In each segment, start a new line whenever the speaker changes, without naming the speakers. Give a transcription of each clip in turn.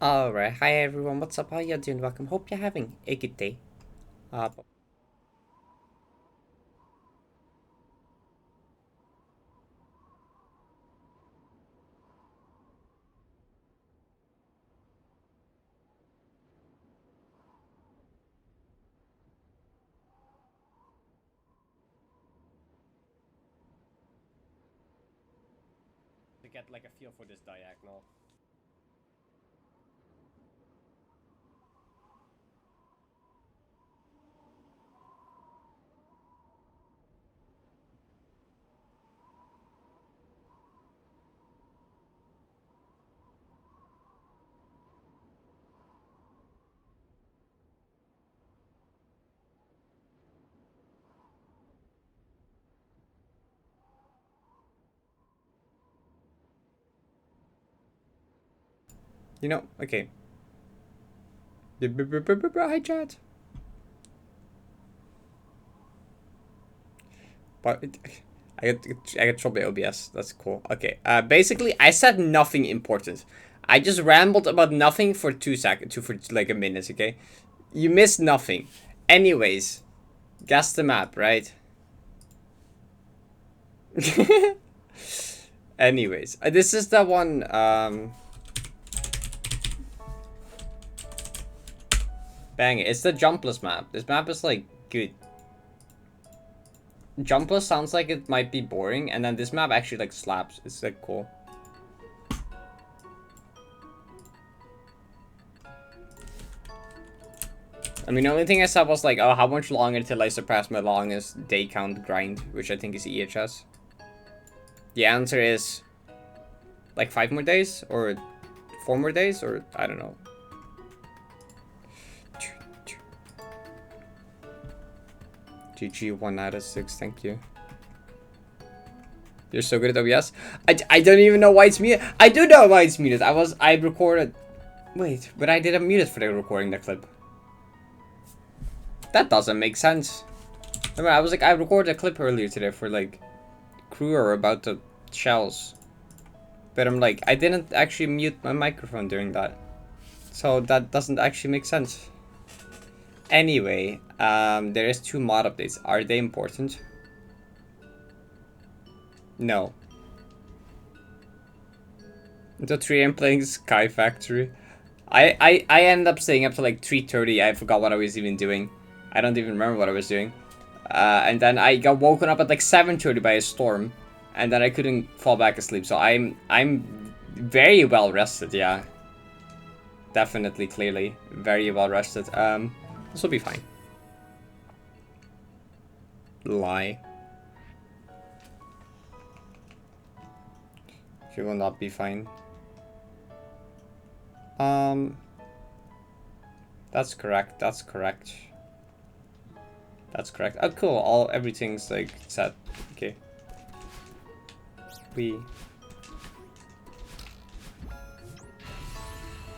Alright, hi everyone, what's up, how you doing, welcome, hope you're having a good day. Uh, to get like a feel for this diagonal. You know, okay. Hi chat. But I get trouble with OBS, that's cool. Okay, basically I said nothing important. I just rambled about nothing for 2 seconds, for like a minute, okay? You missed nothing. Anyways, guess the map, right? Anyways, this is the one, bang, it's the jumpless map. This map is like good. Jumpless sounds like it might be boring, and then this map actually like slaps. It's like cool. I mean, the only thing I said was like, oh, how much longer until I surpass my longest day count grind, which I think is EHS. The answer is like 5 more days, or 4 more days, or I don't know. GG, 1 out of 6, thank you. You're so good at OBS. I don't even know why it's muted. I do know why it's muted. I recorded. Wait, but I didn't mute it for the recording the clip. That doesn't make sense. Remember, I was like, I recorded a clip earlier today for like crew about the shells. But I'm like, I didn't actually mute my microphone during that. So that doesn't actually make sense. Anyway, there is 2 mod updates. Are they important? No. Until 3 AM playing Sky Factory. I ended up staying up to like 3:30. I forgot what I was even doing. I don't even remember what I was doing. And then I got woken up at like 7:30 by a storm. And then I couldn't fall back asleep. So I'm very well rested, yeah. Definitely, clearly. Very well rested. This will be fine. Lie. She will not be fine. That's correct. That's correct. That's correct. Oh, cool. Everything's like set. Okay.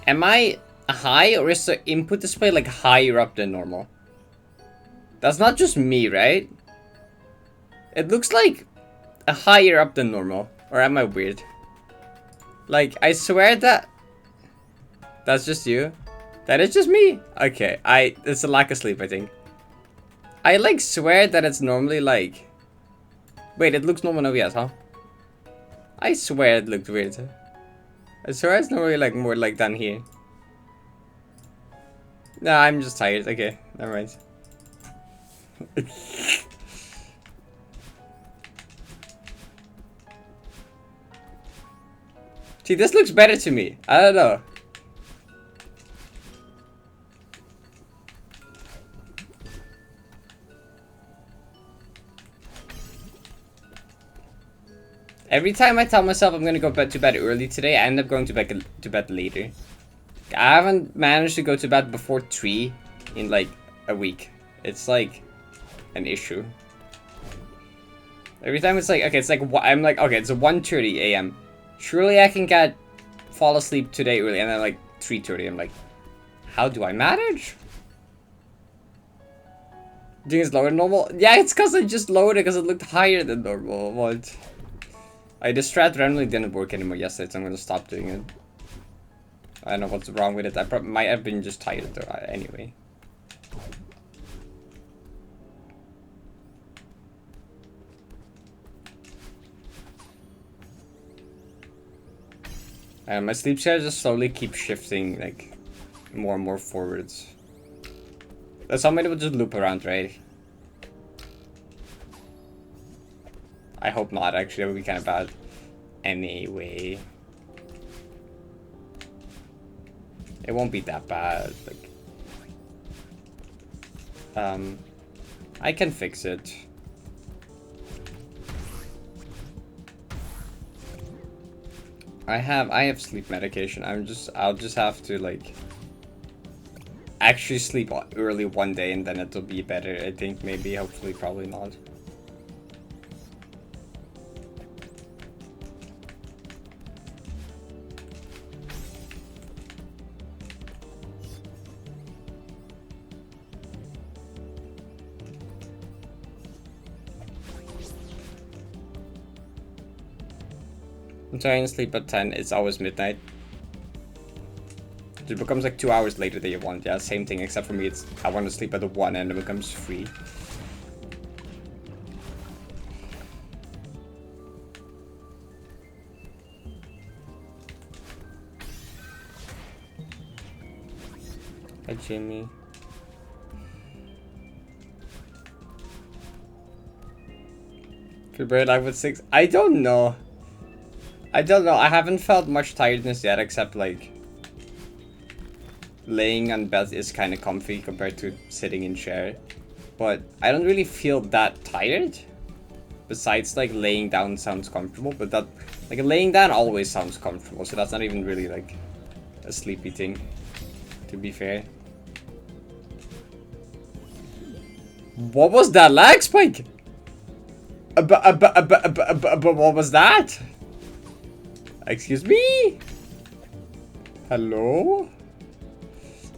Am I high, or is the input display like higher up than normal? That's not just me, right? It looks like a higher up than normal. Or am I weird? Like, I swear that... That's just you? That is just me? Okay, it's a lack of sleep, I think. I like swear that it's normally like... Wait, it looks normal now, yes, huh? I swear it looked weird. I swear it's normally like more like down here. Nah, I'm just tired. Okay, never mind. See, this looks better to me. I don't know. Every time I tell myself I'm gonna go to bed early today, I end up going to bed later. I haven't managed to go to bed before 3 in like a week. It's like an issue. Every time it's like, okay, it's like, I'm like, okay, it's 1:30 AM. Surely I can fall asleep today early, and then like 3:30, I'm like, how do I manage? Doing it lower than normal? Yeah, it's because I just lowered it because it looked higher than normal. What? The strat randomly didn't work anymore yesterday, so I'm gonna stop doing it. I don't know what's wrong with it. I might have been just tired though, anyway. My sleep schedule just slowly keeps shifting, like, more and more forwards. That's how many will just loop around, right? I hope not, actually. That would be kind of bad. Anyway. It won't be that bad. Like, I can fix it. I have sleep medication. I'll just have to like actually sleep early one day and then it'll be better. I think maybe, hopefully, probably not. I'm trying to sleep at 10, it's always midnight. It becomes like 2 hours later than you want. Yeah, same thing, except for me, it's I want to sleep at 1 and it becomes 3. Hi, Jimmy. February live with 6. I don't know. I haven't felt much tiredness yet, except like laying on bed is kind of comfy compared to sitting in chair. But I don't really feel that tired. Besides, like, laying down sounds comfortable, but that, like, laying down always sounds comfortable, so that's not even really like a sleepy thing, to be fair. What was that lag spike? But what was that? Excuse me? Hello?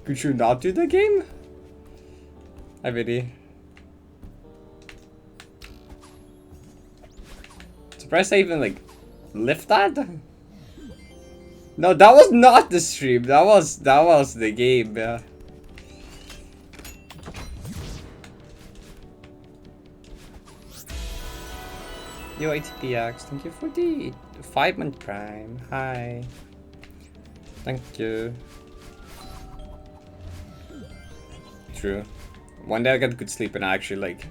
Could you not do the game? Hi, Viddy. Surprised I even, like, lift that? No, that was not the stream. That was the game, yeah. Yo, ATPX, thank you for the 5-month prime. Hi. Thank you. True. One day I'll get good sleep and I actually, like,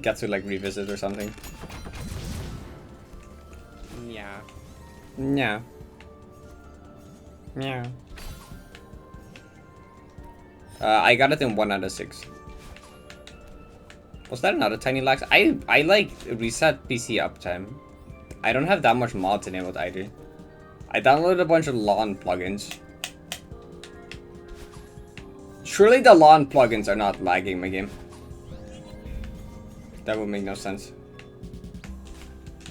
get to, like, revisit or something. Yeah. Yeah. Yeah. I got it in 1 out of 6. Was that another tiny lag? I like reset PC uptime. I don't have that much mods enabled either. I downloaded a bunch of lawn plugins. Surely the lawn plugins are not lagging my game. That would make no sense.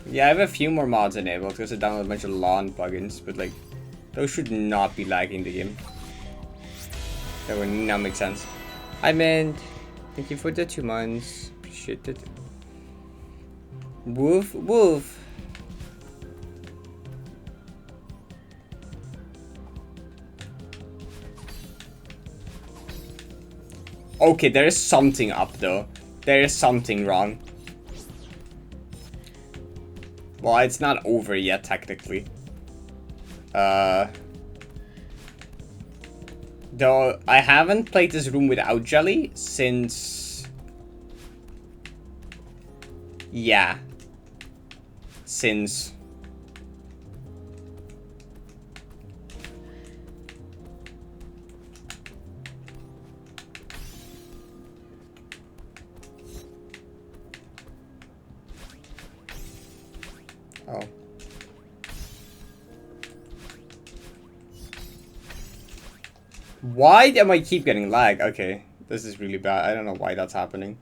Yeah, I have a few more mods enabled because I downloaded a bunch of lawn plugins, but like, those should not be lagging the game. That would not make sense. Hi, man. Thank you for the 2 months. Appreciate it. Woof, woof. Okay, there is something up though. There is something wrong. Well, it's not over yet, technically. Though I haven't played this room without Jelly since... Yeah. Since... Oh. Why am I keep getting lag? Okay, this is really bad. I don't know why that's happening.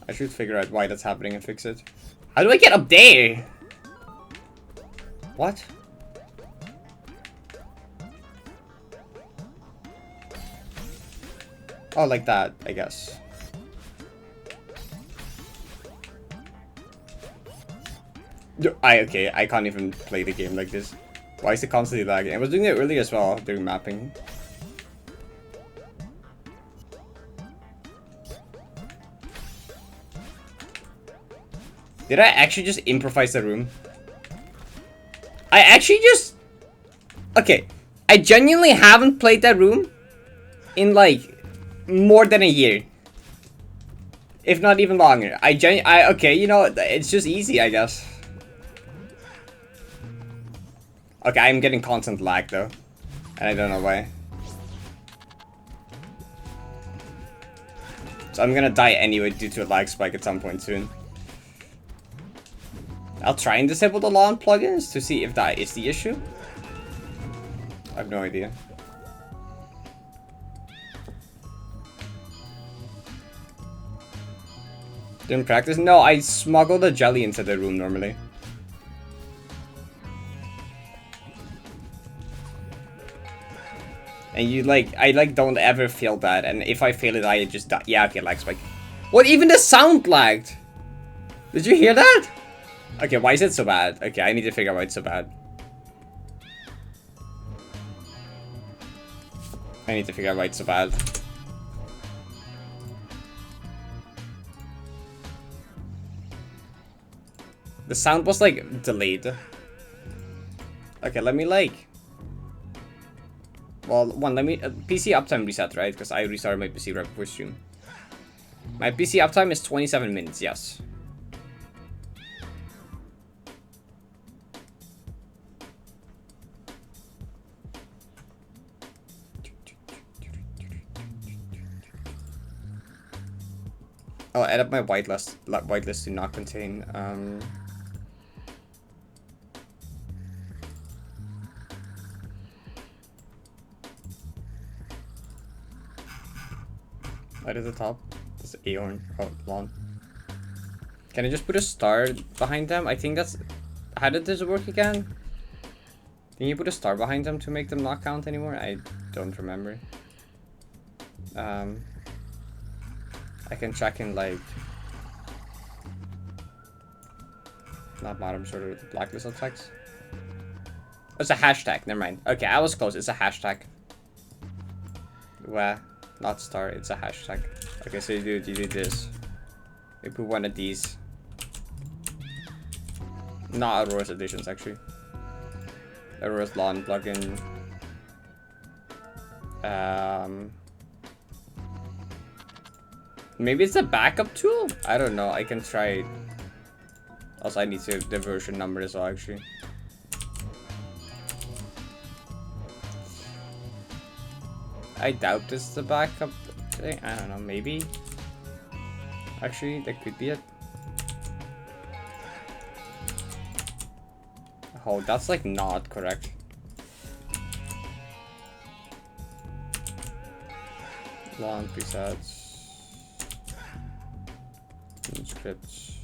I should figure out why that's happening and fix it. How do I get up there? What? Oh, like that, I guess. Okay, I can't even play the game like this. Why is it constantly lagging? I was doing it earlier as well during mapping. Did I actually just improvise the room? I actually just... Okay, I genuinely haven't played that room in like more than a year. If not even longer. Okay, you know, it's just easy, I guess. Okay, I'm getting constant lag though. And I don't know why. So I'm gonna die anyway due to a lag spike at some point soon. I'll try and disable the lawn plugins to see if that is the issue. I have no idea. Didn't practice? No, I smuggle the jelly into the room normally. And you like, I like don't ever feel that, and if I fail it, I just die. Yeah, okay, lag spike. What? Even the sound lagged. Did you hear that? Okay, why is it so bad? Okay, I need to figure out why it's so bad. I need to figure out why it's so bad. The sound was like delayed. Okay, let me like. Well, let me PC uptime reset, right? Because I restarted my PC right before stream. My PC uptime is 27 minutes. Yes. I'll add up my whitelist to not contain. Right at the top. This Aeon lawn. Can I just put a star behind them? I think that's... How did this work again? Can you put a star behind them to make them not count anymore? I don't remember. I can check in like... Not bottom, sort of blacklist of text. It's a hashtag, never mind. Okay, I was close, it's a hashtag. Where? Not star, it's a hashtag. Okay, so you do this. You put one of these. Not Aurora's additions, actually. Aurora's lawn plugin. Maybe it's a backup tool? I don't know, I can try it. Also, I need to the version number as well, actually. I doubt this is the backup thing. I don't know, maybe. Actually, that could be it. Oh, that's like not correct. Lawn presets. Scripts.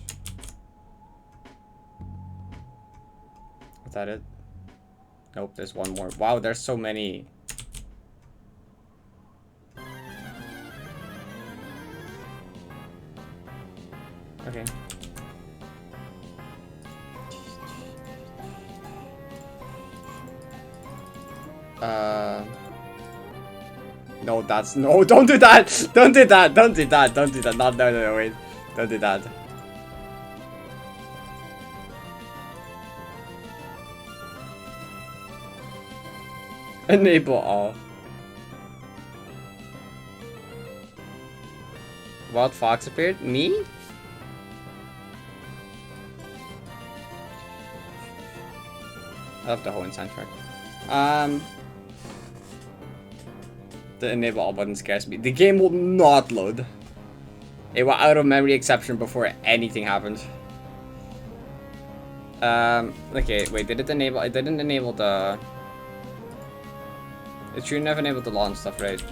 Is that it? Nope, there's one more. Wow, there's so many. Okay. No, that's no. Don't do that. Don't do that. Don't do that. Don't do that. No. Wait. Don't do that. Enable all. Wild Fox appeared? Me? I love the whole soundtrack. The enable all button scares me. The game will not load. It will out of memory exception before anything happens. Okay, wait, did it enable? It didn't enable the... It shouldn't have enabled the lawn stuff, right?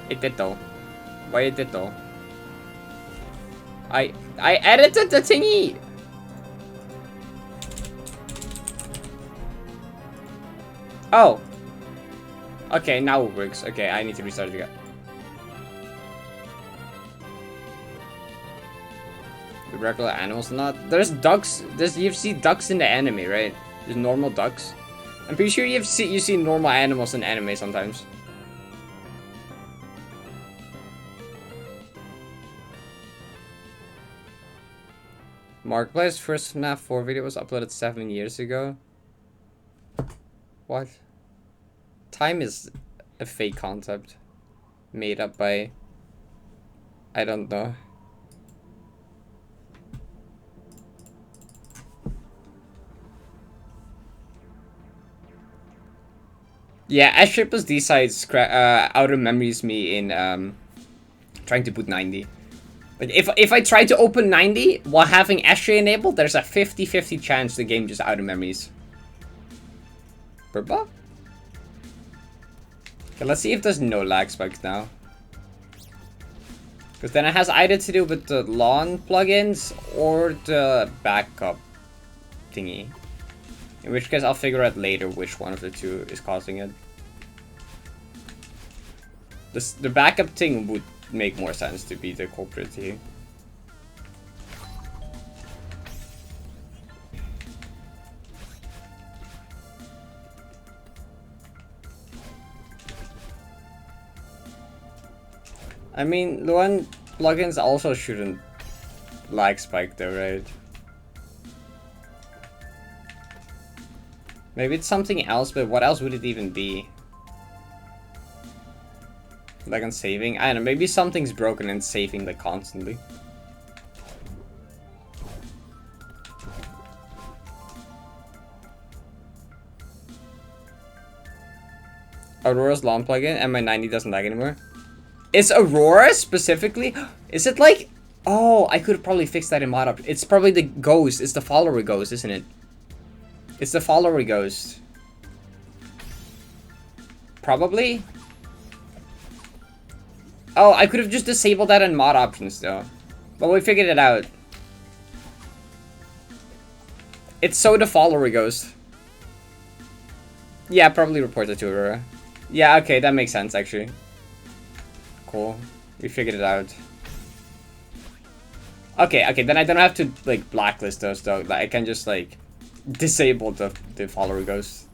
It did though. Why it did though? I edited the thingy! Oh! Okay, now it works. Okay, I need to restart it again. The regular animals not. There's ducks. You've seen ducks in the anime, right? There's normal ducks. I'm pretty sure you see normal animals in anime sometimes. Markiplier's first FNAF 4 video was uploaded 7 years ago. What? Time is a fake concept. Made up by... I don't know. Yeah, S Triples D sides outer memories me in trying to boot 90. Like if I try to open 90 while having S-Ray enabled, there's a 50-50 chance the game just outer memories. Burba? Okay, let's see if there's no lag spikes now. Because then it has either to do with the lawn plugins or the backup thingy. In which case I'll figure out later which one of the two is causing it. The backup thing would make more sense to be the culprit here. I mean, the one plugins also shouldn't lag spike though, right? Maybe it's something else, but what else would it even be? Like on saving? I don't know, maybe something's broken and saving like constantly. Aurora's lawn plugin and my 90 doesn't lag anymore. Is Aurora specifically? Is it like... Oh, I could probably fix that in mod up. It's probably the ghost. It's the follower ghost, isn't it? It's the follower ghost. Probably? Oh, I could have just disabled that in mod options though. But we figured it out. It's so the follower ghost. Yeah, probably report it to Aurora. Yeah, okay, that makes sense actually. Cool. We figured it out. Okay, then I don't have to like blacklist those though. Like, I can just like disable the follower ghost.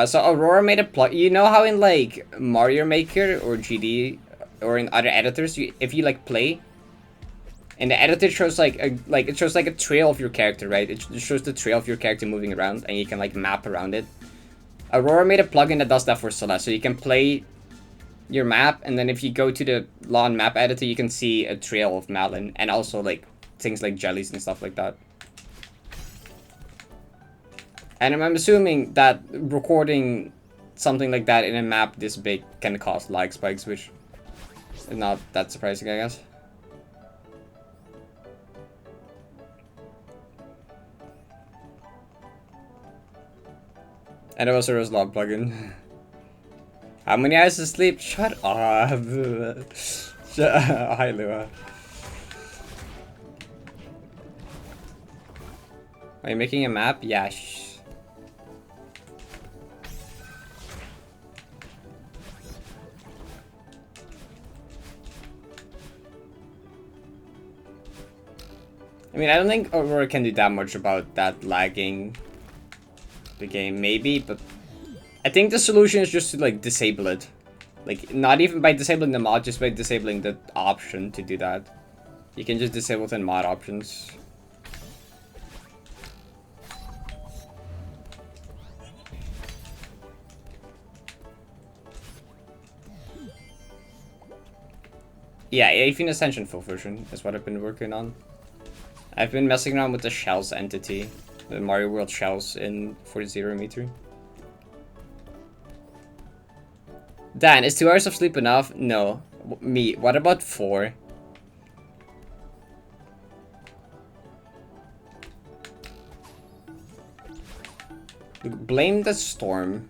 So Aurora made a plug. You know how in like Mario Maker or GD or in other editors, if you like play, and the editor shows like it shows like a trail of your character, right? It shows the trail of your character moving around, and you can like map around it. Aurora made a plugin that does that for Celeste, so you can play your map, and then if you go to the lawn map editor, you can see a trail of Malin, and also like things like jellies and stuff like that. And I'm assuming that recording something like that in a map this big can cause lag spikes, which is not that surprising, I guess. And it was a log plugin. How many hours of sleep? Shut up. Hi, Lua. Are you making a map? Yeah. I mean, I don't think Aurora can do that much about that lagging the game, maybe, but I think the solution is just to like disable it. Like, not even by disabling the mod, just by disabling the option to do that. You can just disable it in mod options. Yeah, Avian Ascension full version is what I've been working on. I've been messing around with the shells entity, the Mario World shells in 40m. Dan, is 2 hours of sleep enough? No. Me, what about 4? Blame the storm.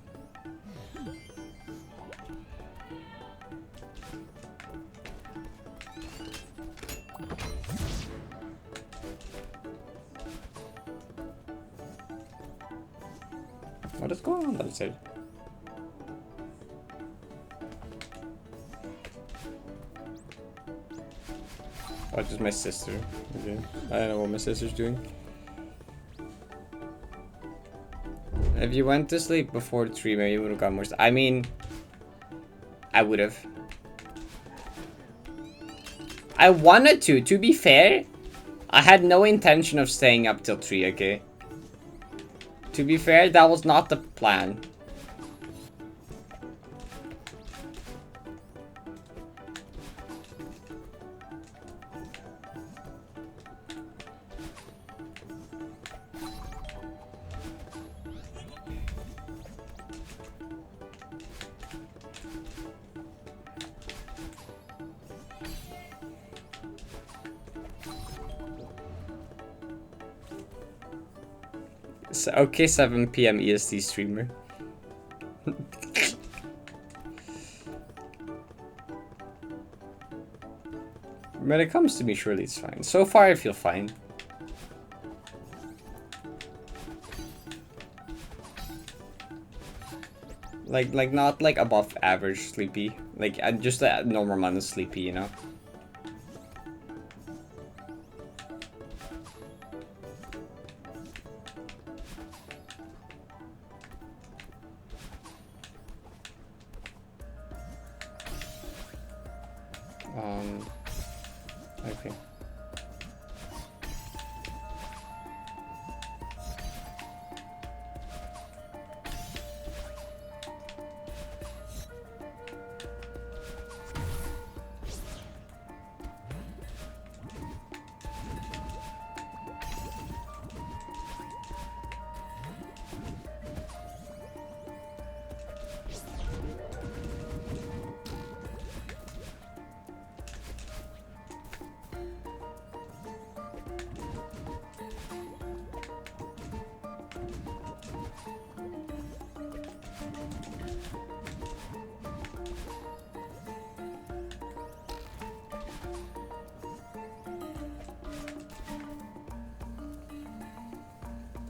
What is going on outside? Oh, just my sister. Okay. I don't know what my sister's doing. If you went to sleep before 3, maybe you would have got more. I mean, I would have. I wanted to be fair. I had no intention of staying up till 3, okay? To be fair, that was not the plan. So, okay, 7 PM EST streamer. When it comes to me, surely it's fine. So far, I feel fine. Like not like above average sleepy. Like just a normal amount of sleepy, you know. Okay.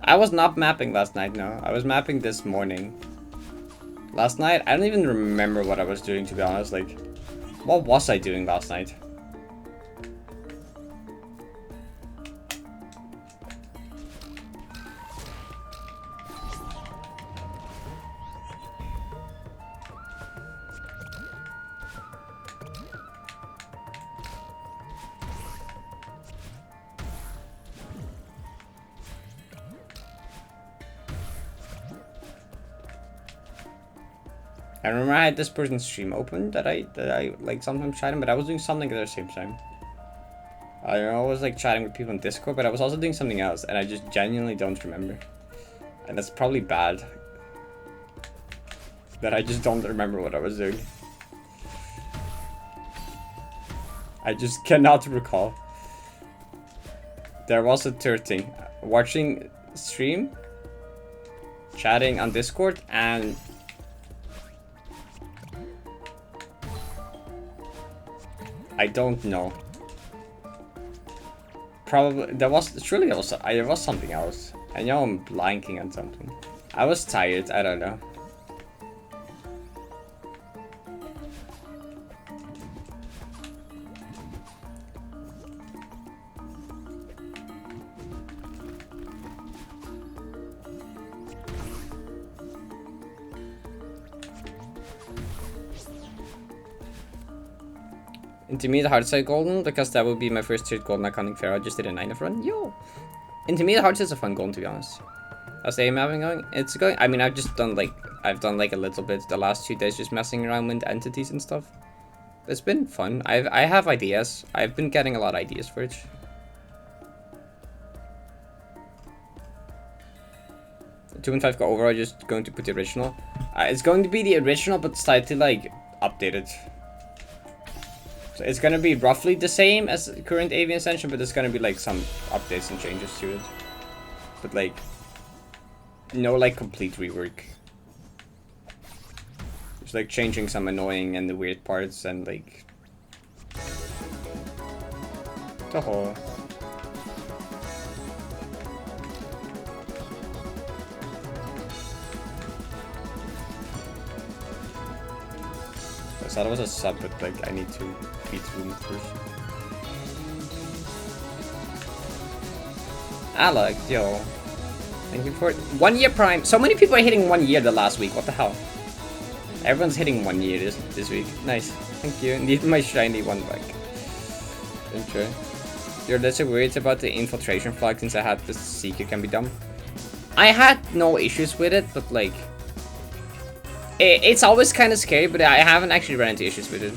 I was not mapping last night, no. I was mapping this morning. Last night, I don't even remember what I was doing, to be honest. Like, what was I doing last night? I remember I had this person's stream open that I like sometimes chatting, but I was doing something at the same time. I was like chatting with people on Discord, but I was also doing something else, and I just genuinely don't remember. And that's probably bad. That I just don't remember what I was doing. I just cannot recall. There was a third thing. Watching stream, chatting on Discord, and I don't know. Probably there was something else. I know I'm blanking on something. I was tired. I don't know. Intermediate hard side golden, because that would be my first third golden iconic fair. I just did a 9F run. Yo! Intermediate hard side's a fun golden, to be honest. How's the aim having going? It's going. I mean, I've done like a little bit the last 2 days, just messing around with entities and stuff. It's been fun. I have ideas. I've been getting a lot of ideas for it. Two and 5 go over. I'm just going to put the original. It's going to be the original, but slightly like updated. So it's gonna be roughly the same as the current Avian Ascension, but there's gonna be like some updates and changes to it. But like, no like complete rework. Just like changing some annoying and the weird parts and like the whole. I thought it was a sub, but like I need to beat room first. Alec, yo. Thank you for 1 year prime. So many people are hitting 1 year the last week. What the hell? Everyone's hitting 1 year this week. Nice. Thank you. Need my shiny one back. Enjoy. You're less worried about the infiltration flag since I had the seeker can be done. I had no issues with it, but like... It's always kind of scary, but I haven't actually run into issues with it.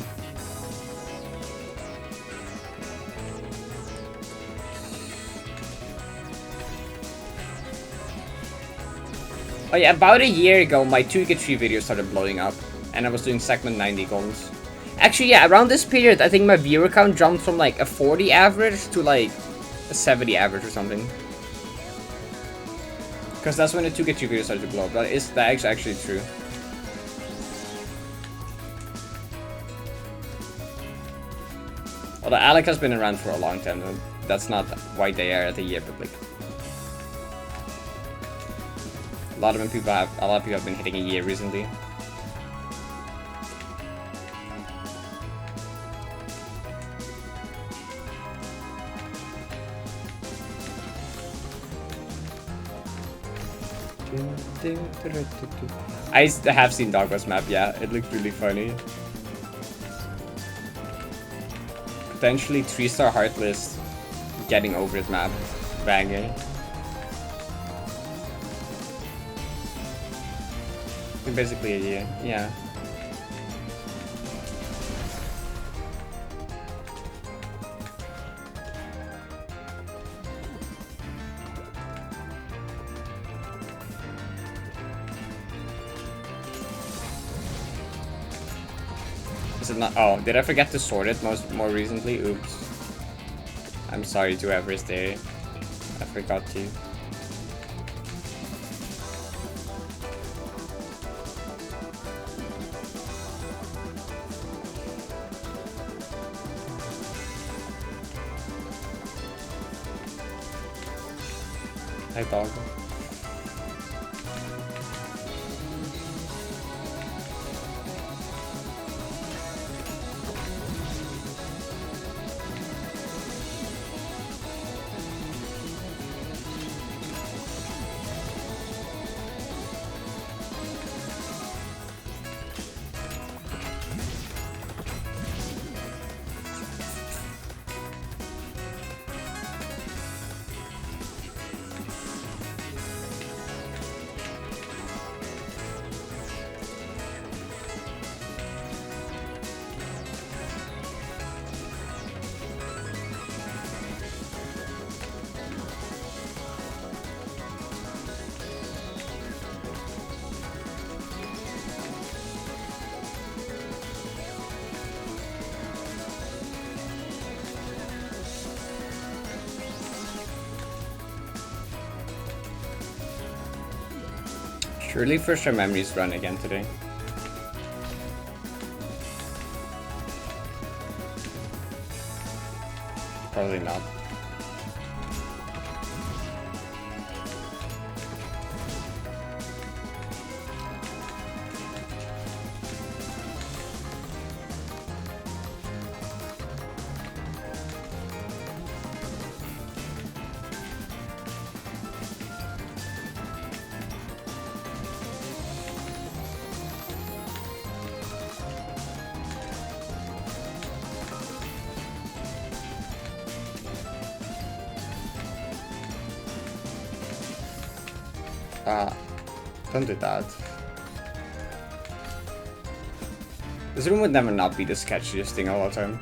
Oh yeah, about a year ago, my 2K3 videos started blowing up, and I was doing segment 90 goals. Actually, yeah, around this period, I think my viewer count jumped from like a 40 average to like a 70 average or something. Because that's when the 2K3 videos started to blow up. That's actually true. Although Alec has been around for a long time, that's not why they are at the year public. A lot of people have been hitting a year recently. I have seen Dogwa's map, yeah, it looked really funny. Potentially 3-star Heartless getting over it map. Banger. Basically a year, yeah. Is it not? Oh, did I forget to sort it more recently? Oops. I'm sorry to whoever's there. I forgot to. Hi, dog. Surely first our memories run again today. Probably not. Don't do that. This room would never not be the sketchiest thing all the time.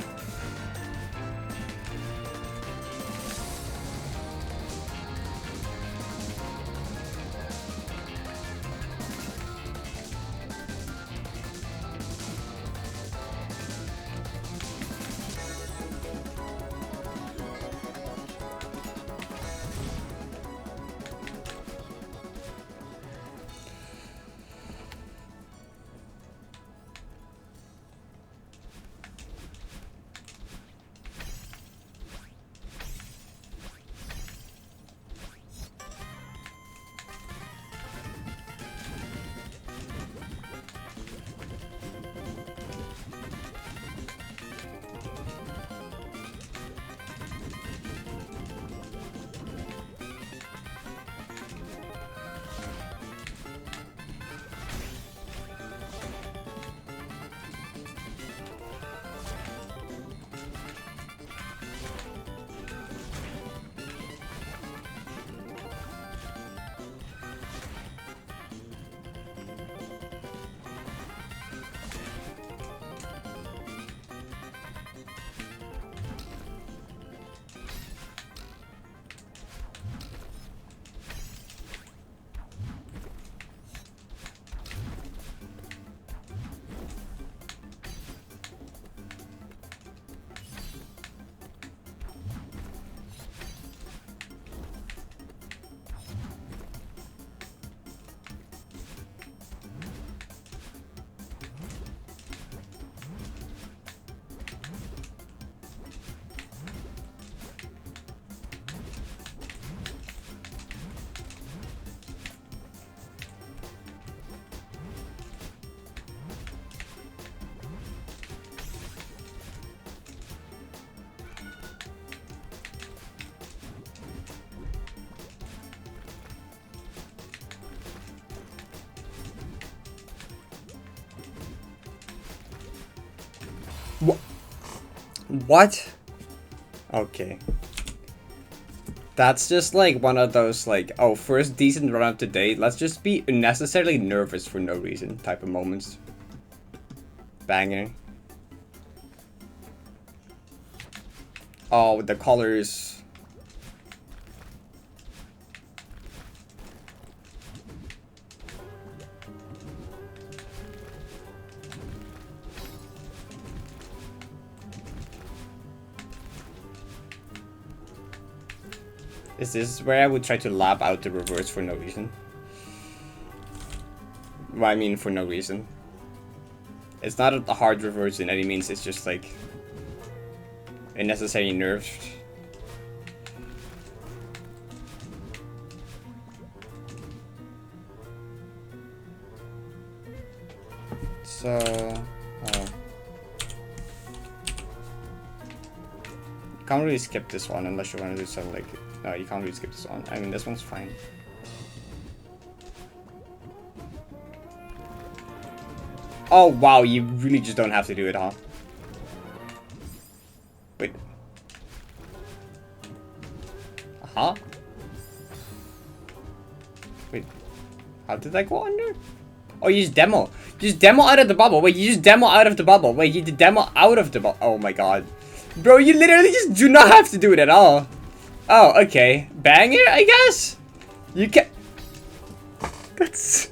What? Okay. That's just like one of those like, oh, first decent run up to date, let's just be unnecessarily nervous for no reason type of moments. Banger. Oh, the colors. Is this where I would try to lab out the reverse for no reason? Well, I mean for no reason. It's not a hard reverse in any means, it's just like unnecessary nerves. So, can't really skip this one unless you want to do something like, no, you can't really skip this one. I mean, this one's fine. Oh wow, you really just don't have to do it, huh? Wait. Huh? Wait. How did that go under? Oh, you just demo. Just demo out of the bubble. Wait, you just demo out of the bubble. Wait, you did demo out of the bubble. Oh my god. Bro, you literally just do not have to do it at all. Oh, okay. Banger, I guess? You can... That's...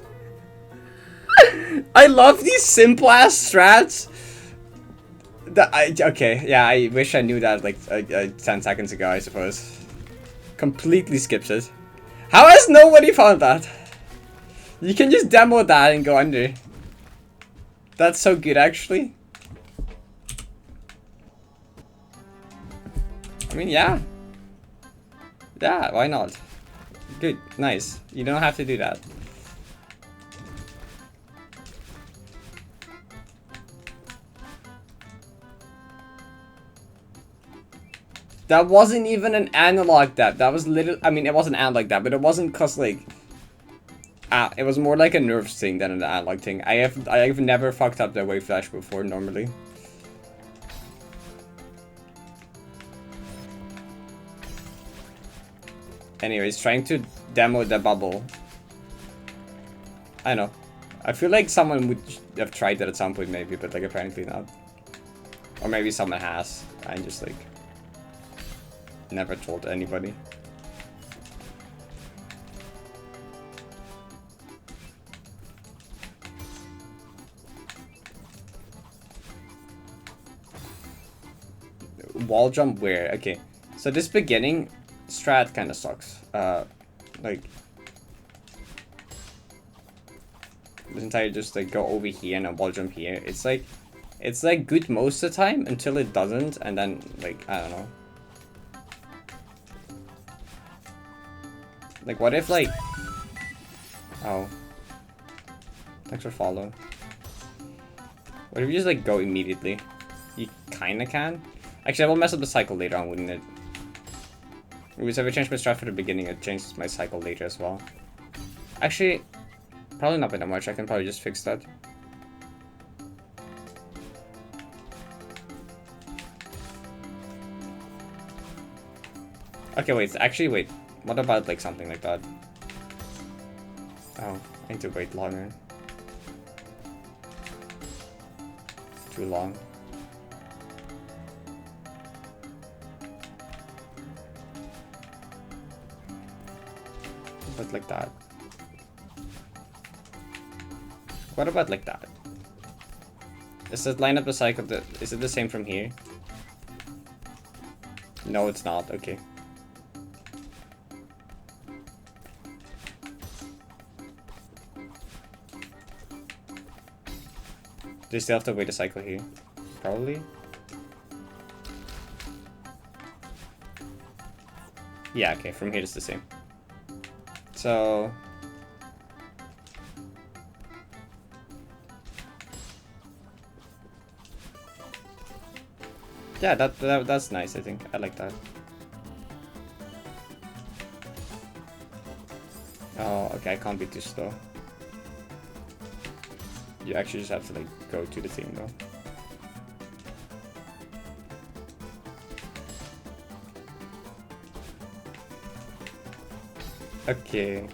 I love these simple ass strats. Okay, yeah, I wish I knew that like 10 seconds ago, I suppose. Completely skips it. How has nobody found that? You can just demo that and go under. That's so good, actually. I mean, yeah. Yeah, why not? Good, nice. You don't have to do that. That wasn't even an analog dab. That was literally, I mean, it wasn't analog dab, but it wasn't cause like, it was more like a nerves thing than an analog thing. I've never fucked up the wave flash before normally. Anyways, trying to demo the bubble. I know. I feel like someone would have tried that at some point maybe, but like apparently not. Or maybe someone has. I just like never told anybody. Wall jump where? Okay. So this beginning strat kind of sucks. Like this entire just like go over here and a wall jump here. It's like good most of the time until it doesn't, and then like I don't know. Like what if like, oh, thanks for following. What if you just like go immediately? You kinda can. Actually, I will mess up the cycle later on, wouldn't it? If I change my strat for the beginning, it changes my cycle later as well. Actually, probably not by that much. I can probably just fix that. Okay, wait. Actually, wait. What about like something like that? Oh, I need to wait longer. Too long. But like that. What about like that? Is it line up the cycle? Is it the same from here? No, it's not. Okay. Do you still have to wait a cycle here? Probably. Yeah, okay, from here it's the same. So... yeah, that's nice, I think. I like that. Oh, okay, I can't be too slow. You actually just have to like go to the thing though. Okay.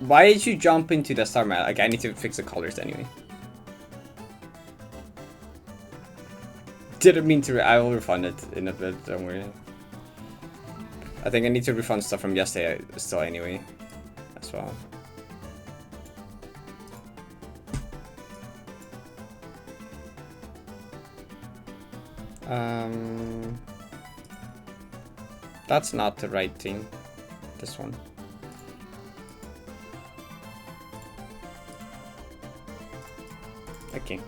Why did you jump into the star map? Like, I need to fix the colors anyway. Didn't mean to. I will refund it in a bit. Don't worry. I think I need to refund stuff from yesterday still anyway, as well. That's not the right thing. This one. Okay.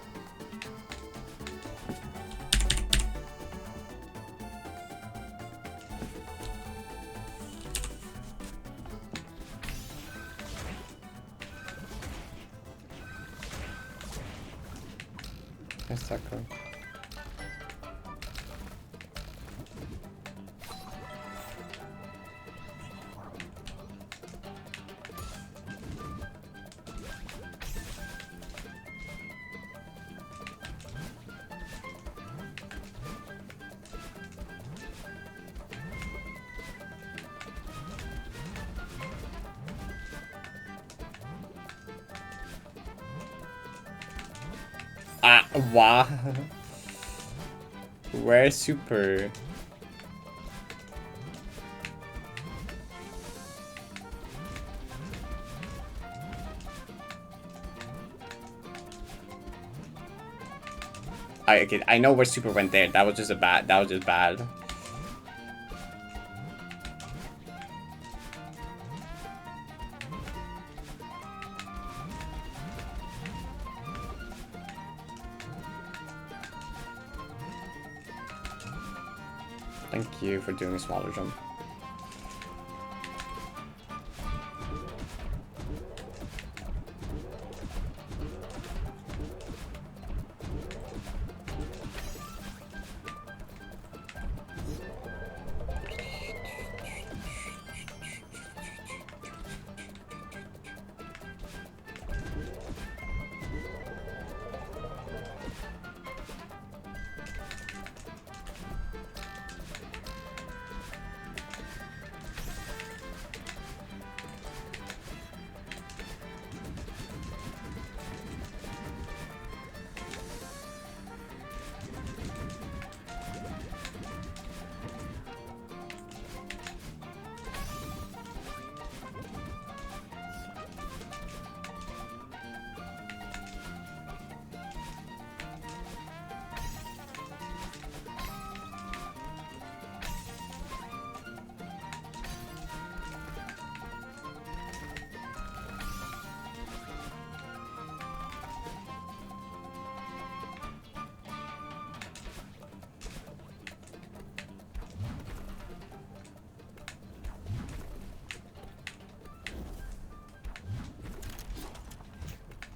That's that cool. Wow. Where's super? Okay, I know where super went there. That was just bad. Thank you for doing a smaller jump.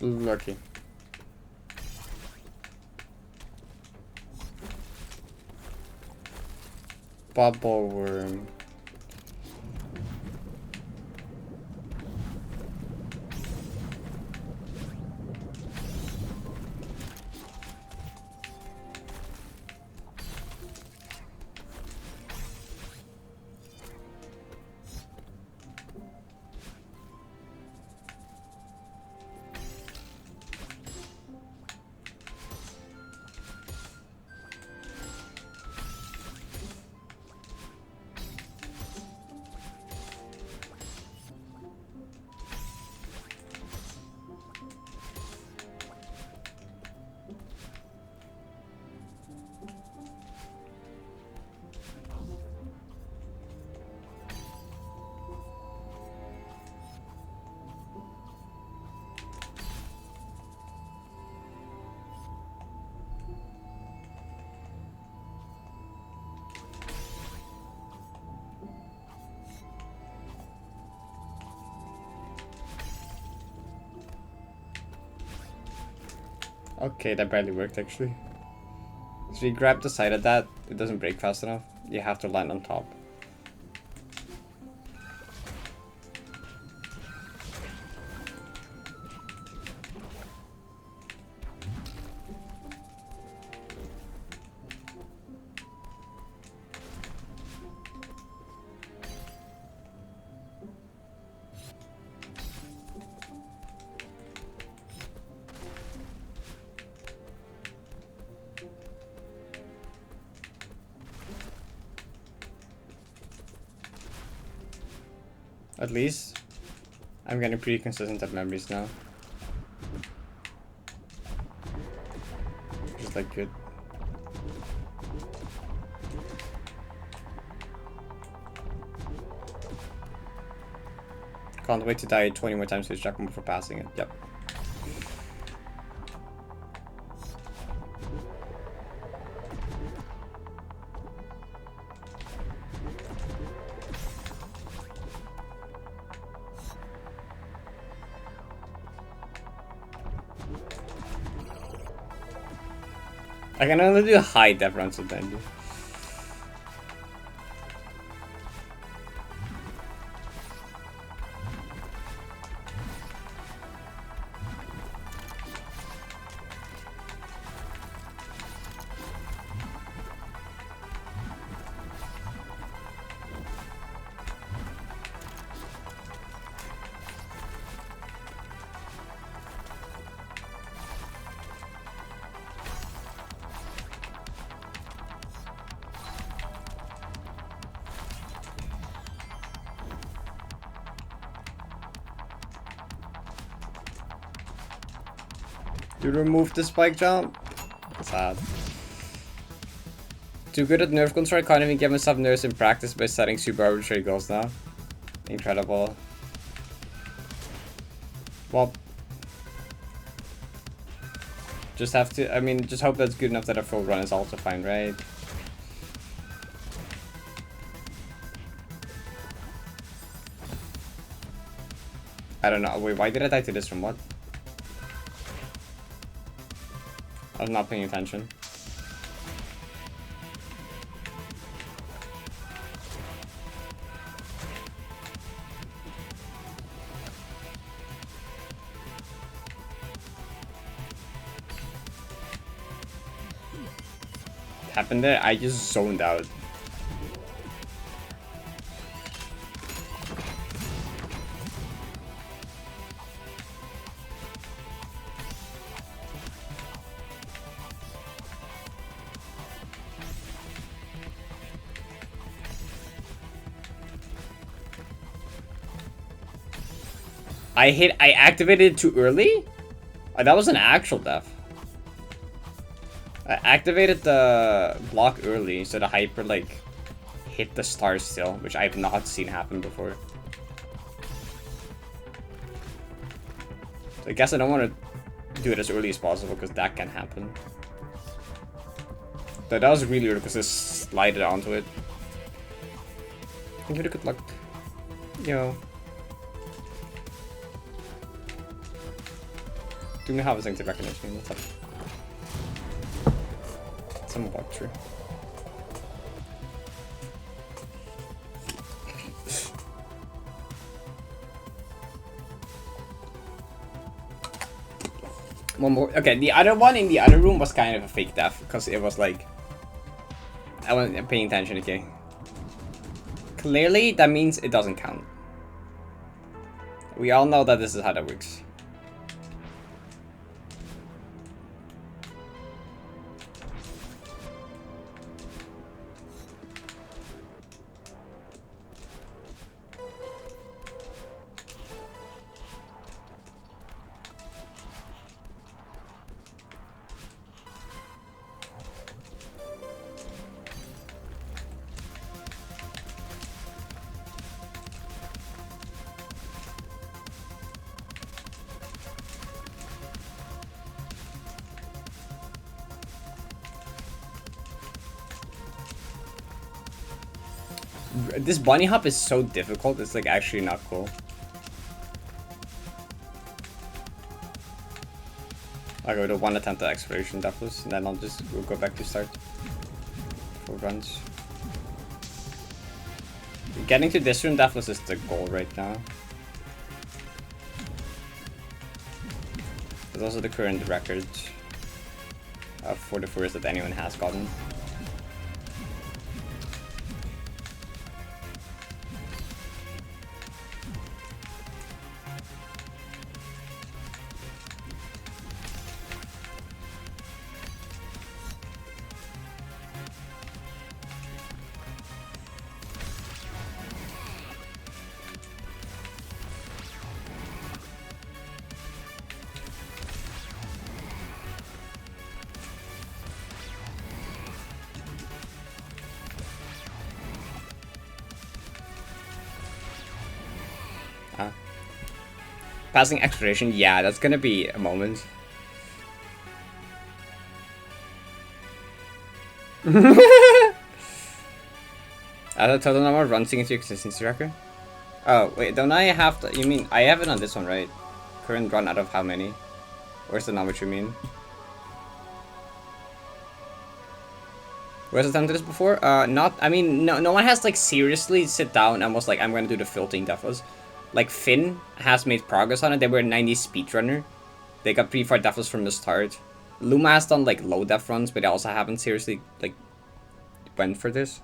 Lucky. Bubble worm. Okay, that barely worked actually. It's So you grab the side of that, it doesn't break fast enough. You have to land on top. At least, I'm getting pretty consistent at memories now. Just like good. Can't wait to die 20 more times to this checkpoint before passing it. Yep. I can only do high def runs sometimes. You remove the spike jump? Sad. Too good at nerf control, I can't even give myself nerfs in practice by setting super arbitrary goals now. Incredible. Well, just have to, I mean, just hope that's good enough that a full run is also fine, right? I don't know. Wait, why did I die to this from what? I was not paying attention. What happened there? I just zoned out. I activated it too early? Oh, that was an actual death. I activated the block early, so the hyper, like, hit the stars still, which I've not seen happen before. So I guess I don't want to do it as early as possible, because that can happen. But that was really early, because I slided onto it. Give it a good luck. Yo. Do we have a instinctive recognition? What's up? Some walk through. One more. Okay, the other one in the other room was kind of a fake death because it was like I wasn't paying attention. Okay. Clearly, that means it doesn't count. We all know that this is how that works. This bunny hop is so difficult, it's like actually not cool. I'll go to 1 attempt at exploration Deathless, and then we'll go back to start for runs. Getting to this room Deathless is the goal right now. It's also the current record for the first that anyone has gotten. Passing exploration, yeah, that's gonna be a moment. Add a total number of runs into your consistency record. Oh, wait, don't I have to? You mean, I have it on this one, right? Current run out of how many? Where's the number you mean? Where's the time to this before? Not, I mean, no one has, like, seriously sit down and was like, I'm gonna do the filtering Deathless. Like, Finn has made progress on it. They were a 90 speedrunner. They got pretty far Deathless from the start. Luma has done, like, low def runs, but they also haven't seriously, like, went for this.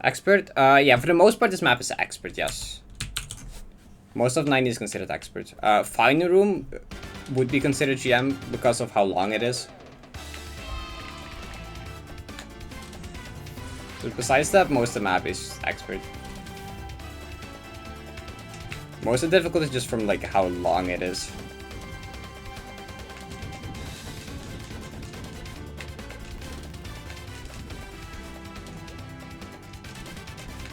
Expert? Yeah, for the most part, this map is expert, yes. Most of 90 is considered expert. Final Room would be considered GM because of how long it is. But besides that, most of the map is expert. Most of the difficulty is just from, like, how long it is.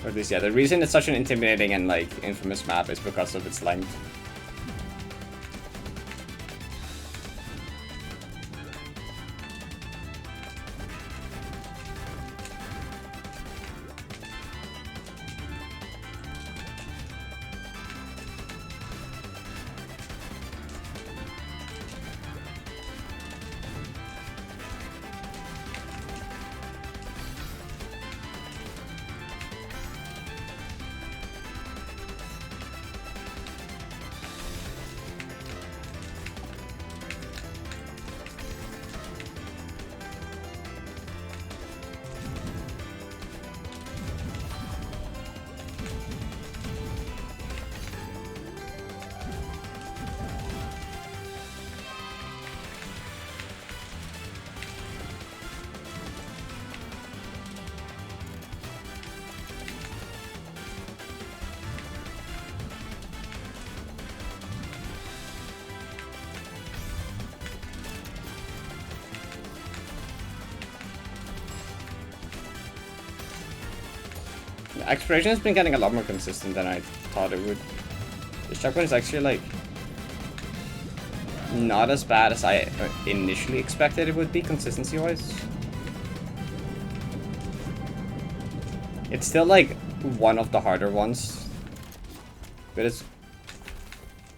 Or at least, yeah, the reason it's such an intimidating and, like, infamous map is because of its length. Exploration has been getting a lot more consistent than I thought it would. This checkpoint is actually, like, not as bad as I initially expected it would be, consistency-wise. It's still, like, one of the harder ones. But it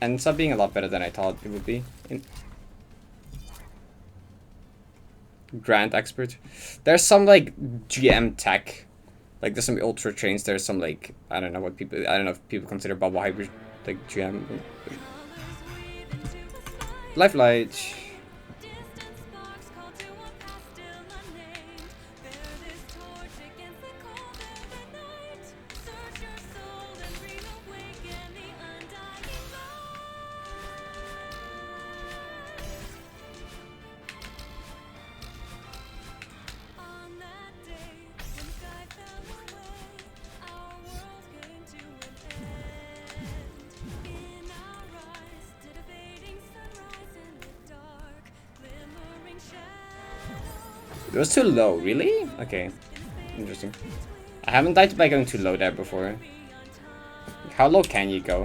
ends up being a lot better than I thought it would be. Grand Expert. There's some, like, GM tech. Like, there's some ultra trains, there's some, like, I don't know if people consider bubble hybrid, like, GM. Lifelight. It was too low, really? Okay, interesting. I haven't died by going too low there before. How low can you go?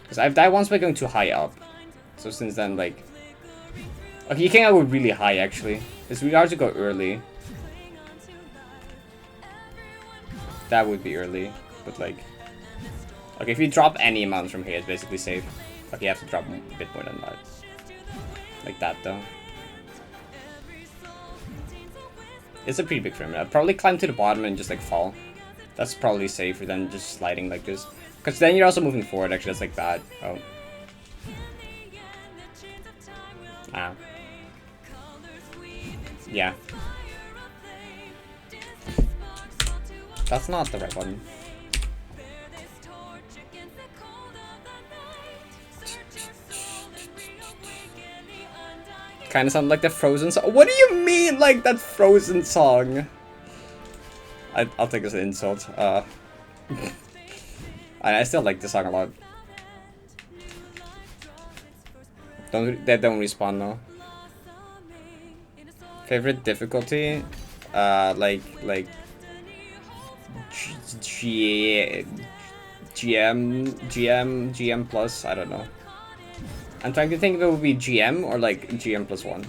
Because I've died once by going too high up. So since then, like... Okay, you can't go really high, actually. It's really hard to go early. That would be early, but like... Okay, if you drop any amount from here, it's basically safe. Okay, you have to drop a bit more than that. Like that, though. It's a pretty big frame. I'd probably climb to the bottom and just, like, fall. That's probably safer than just sliding like this. Because then you're also moving forward, actually. That's, like, bad. Oh. Ah. Yeah. That's not the right button. Kind of sound like the Frozen song. What do you mean, like that Frozen song? I'll take this as an insult. I still like this song a lot. They don't respawn though. Favorite difficulty? GM plus. I don't know. I'm trying to think if it would be GM or like GM plus 1.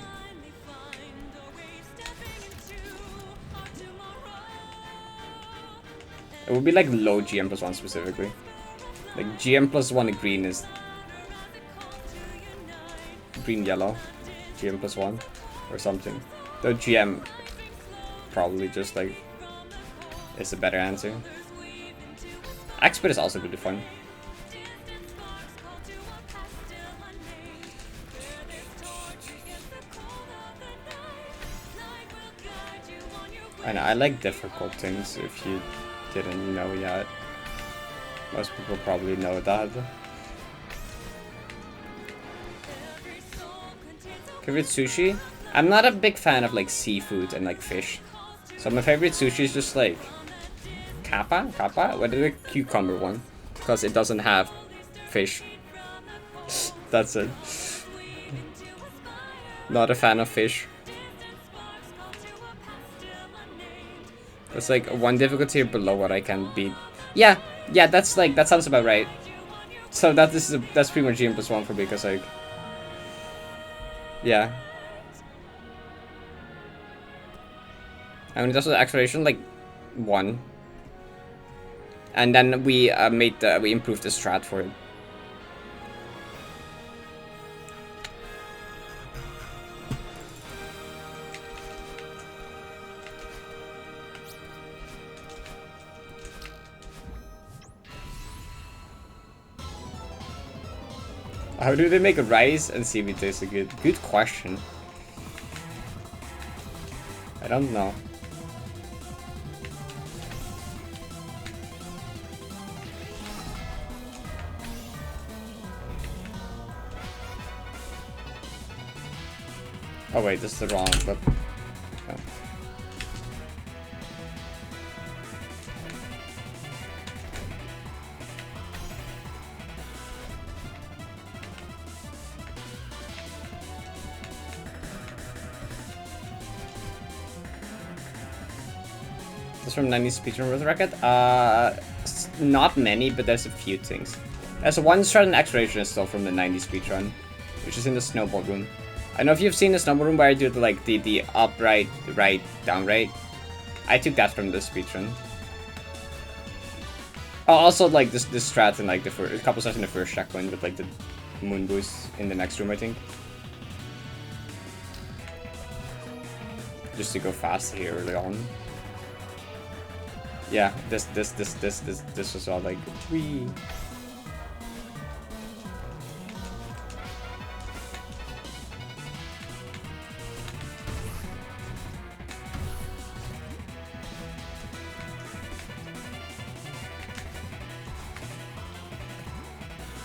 It would be like low GM plus 1 specifically. Like GM plus 1 green is green yellow. GM plus 1 or something. Though GM probably just like is a better answer. Expert is also really fun. I know, I like difficult things if you didn't know yet. Most people probably know that. Favorite sushi? I'm not a big fan of like seafood and like fish. So my favorite sushi is just like Kappa? What is the cucumber one? Because it doesn't have fish. That's it. Not a fan of fish. It's like one difficulty below what I can beat. Yeah, that's like, that sounds about right. So that's pretty much GM plus 1 for me, because like, yeah. And when it does the acceleration, like 1. And then we we improved the strat for it. How do they make rice and seaweed taste so good? Good question. I don't know. Oh wait, this is the wrong clip. Oh. This from 90s speedrun worth record? Not many, but there's a few things. There's one strat and acceleration is still from the 90s speedrun, which is in the snowball room. I know if you've seen the snowball room where I do the upright, right, down, right. I took that from the speedrun. Oh, also like this strat in like the first, a couple strats in the first checkpoint with like the moon boost in the next room, I think. Just to go fast here early on. Yeah, this was all like wee.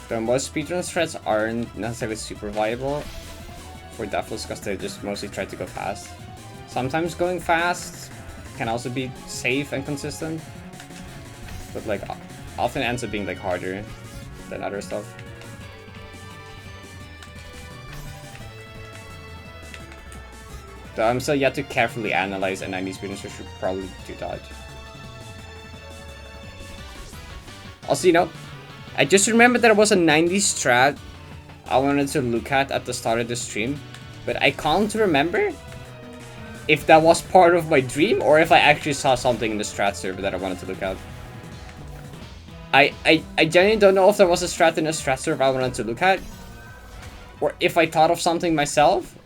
But most speedrun strats aren't necessarily super viable for Deathless because they just mostly try to go fast. Sometimes going fast can also be safe and consistent, but like often ends up being like harder than other stuff. Though I'm still yet to carefully analyze a 90 speedrun, so I should probably do that. Also, you know, I just remembered there was a 90s strat I wanted to look at the start of the stream, but I can't remember if that was part of my dream or if I actually saw something in the strat server that I wanted to look at. I genuinely don't know if there was a strat in a strat serve I wanted to look at, or if I thought of something myself,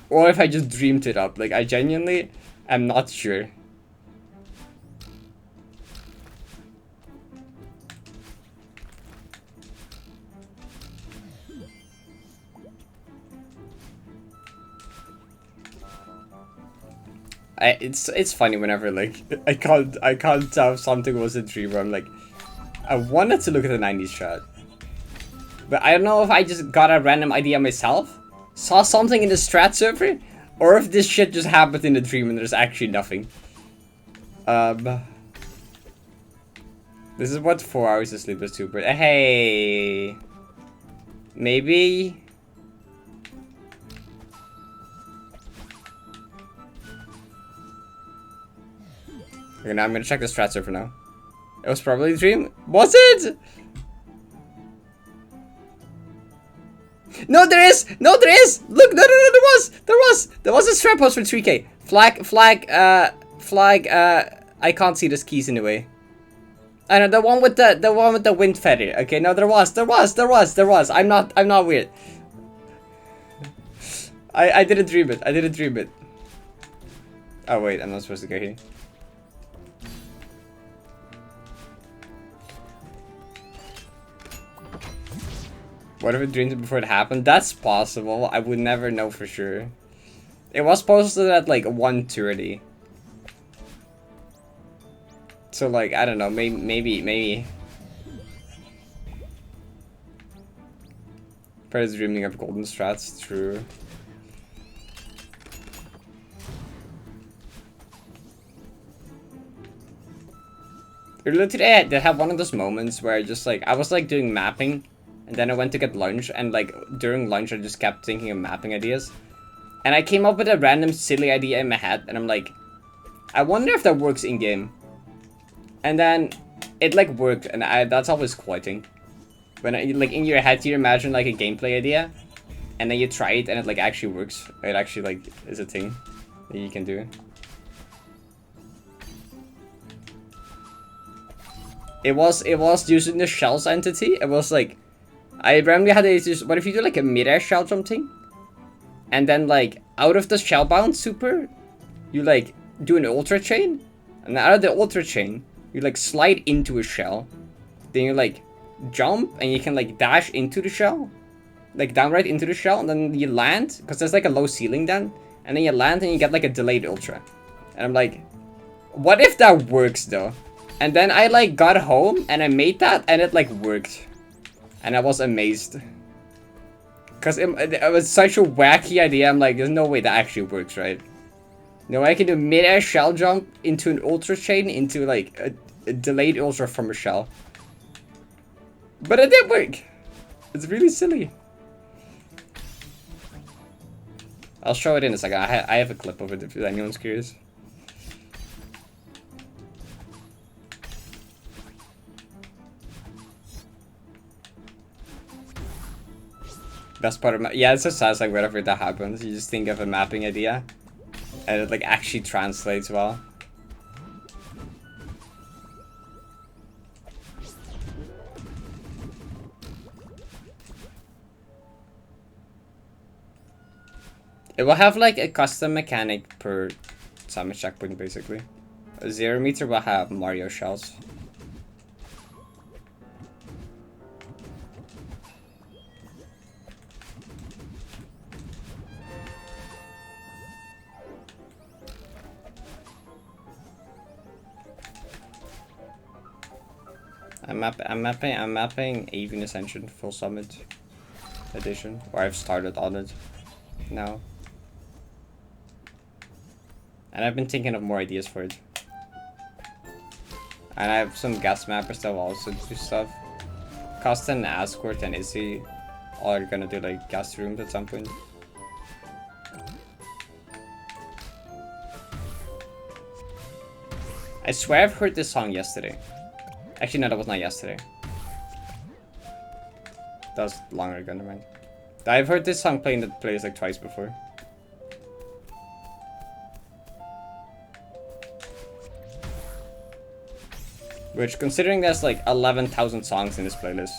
or if I just dreamed it up. Like, I genuinely am not sure. It's funny whenever like I can't tell if something was a dream, where I'm like, I wanted to look at the 90s shot, but I don't know if I just got a random idea myself, saw something in the strat server, or if this shit just happened in the dream and there's actually nothing. This is what 4 hours of sleep is super. Hey, maybe. Okay, now I'm gonna check the strat server now. It was probably a dream. Was it? No, there is! No, there is! Look, no, there was a strat post for 3k. Flag, I can't see those keys in the way. I know, the one with the wind feather. Okay, no, there was. I'm not weird. I didn't dream it. Oh wait, I'm not supposed to go here. What if I dreamed it before it happened? That's possible. I would never know for sure. It was posted at like 1:30. So like, I don't know, maybe. Parrot's dreaming of golden strats, true. Earlier today I did have one of those moments where I was like doing mapping, and then I went to get lunch, and like during lunch I just kept thinking of mapping ideas. And I came up with a random silly idea in my head, and I'm like, I wonder if that works in game. And then it like worked, and that's always quieting. When like in your head you imagine like a gameplay idea, and then you try it and it like actually works. It actually like is a thing that you can do. It was using the shells entity. It was like, I randomly had to what if you do like a mid-air shell jump thing? And then like out of the shell bound super, you like do an ultra chain, and out of the ultra chain, you like slide into a shell. Then you like jump and you can like dash into the shell, like downright into the shell, and then you land because there's like a low ceiling then, and then you land and you get like a delayed ultra. And I'm like, what if that works though? And then I like got home and I made that and it like worked, and I was amazed because it was such a wacky idea. I'm like, there's no way that actually works, right? No, I can do mid-air shell jump into an ultra chain into like a delayed ultra from a shell. But it did work. It's really silly. I'll show it in a second. I have a clip of it if anyone's curious. Best part of my, yeah, it's just sad, like whenever that happens, you just think of a mapping idea, and it like actually translates well. It will have like a custom mechanic per summit checkpoint basically. A 0 meter will have Mario shells. I'm mapping Avian Ascension Full Summit Edition, or I've started on it now. And I've been thinking of more ideas for it. And I have some guest mappers that will also do stuff. Costa and Ascourt and Izzy all are gonna do like guest rooms at some point. I swear I've heard this song yesterday. Actually, no, that was not yesterday. That was longer ago, never mind. I've heard this song playing that plays like twice before. Which, considering there's like 11,000 songs in this playlist.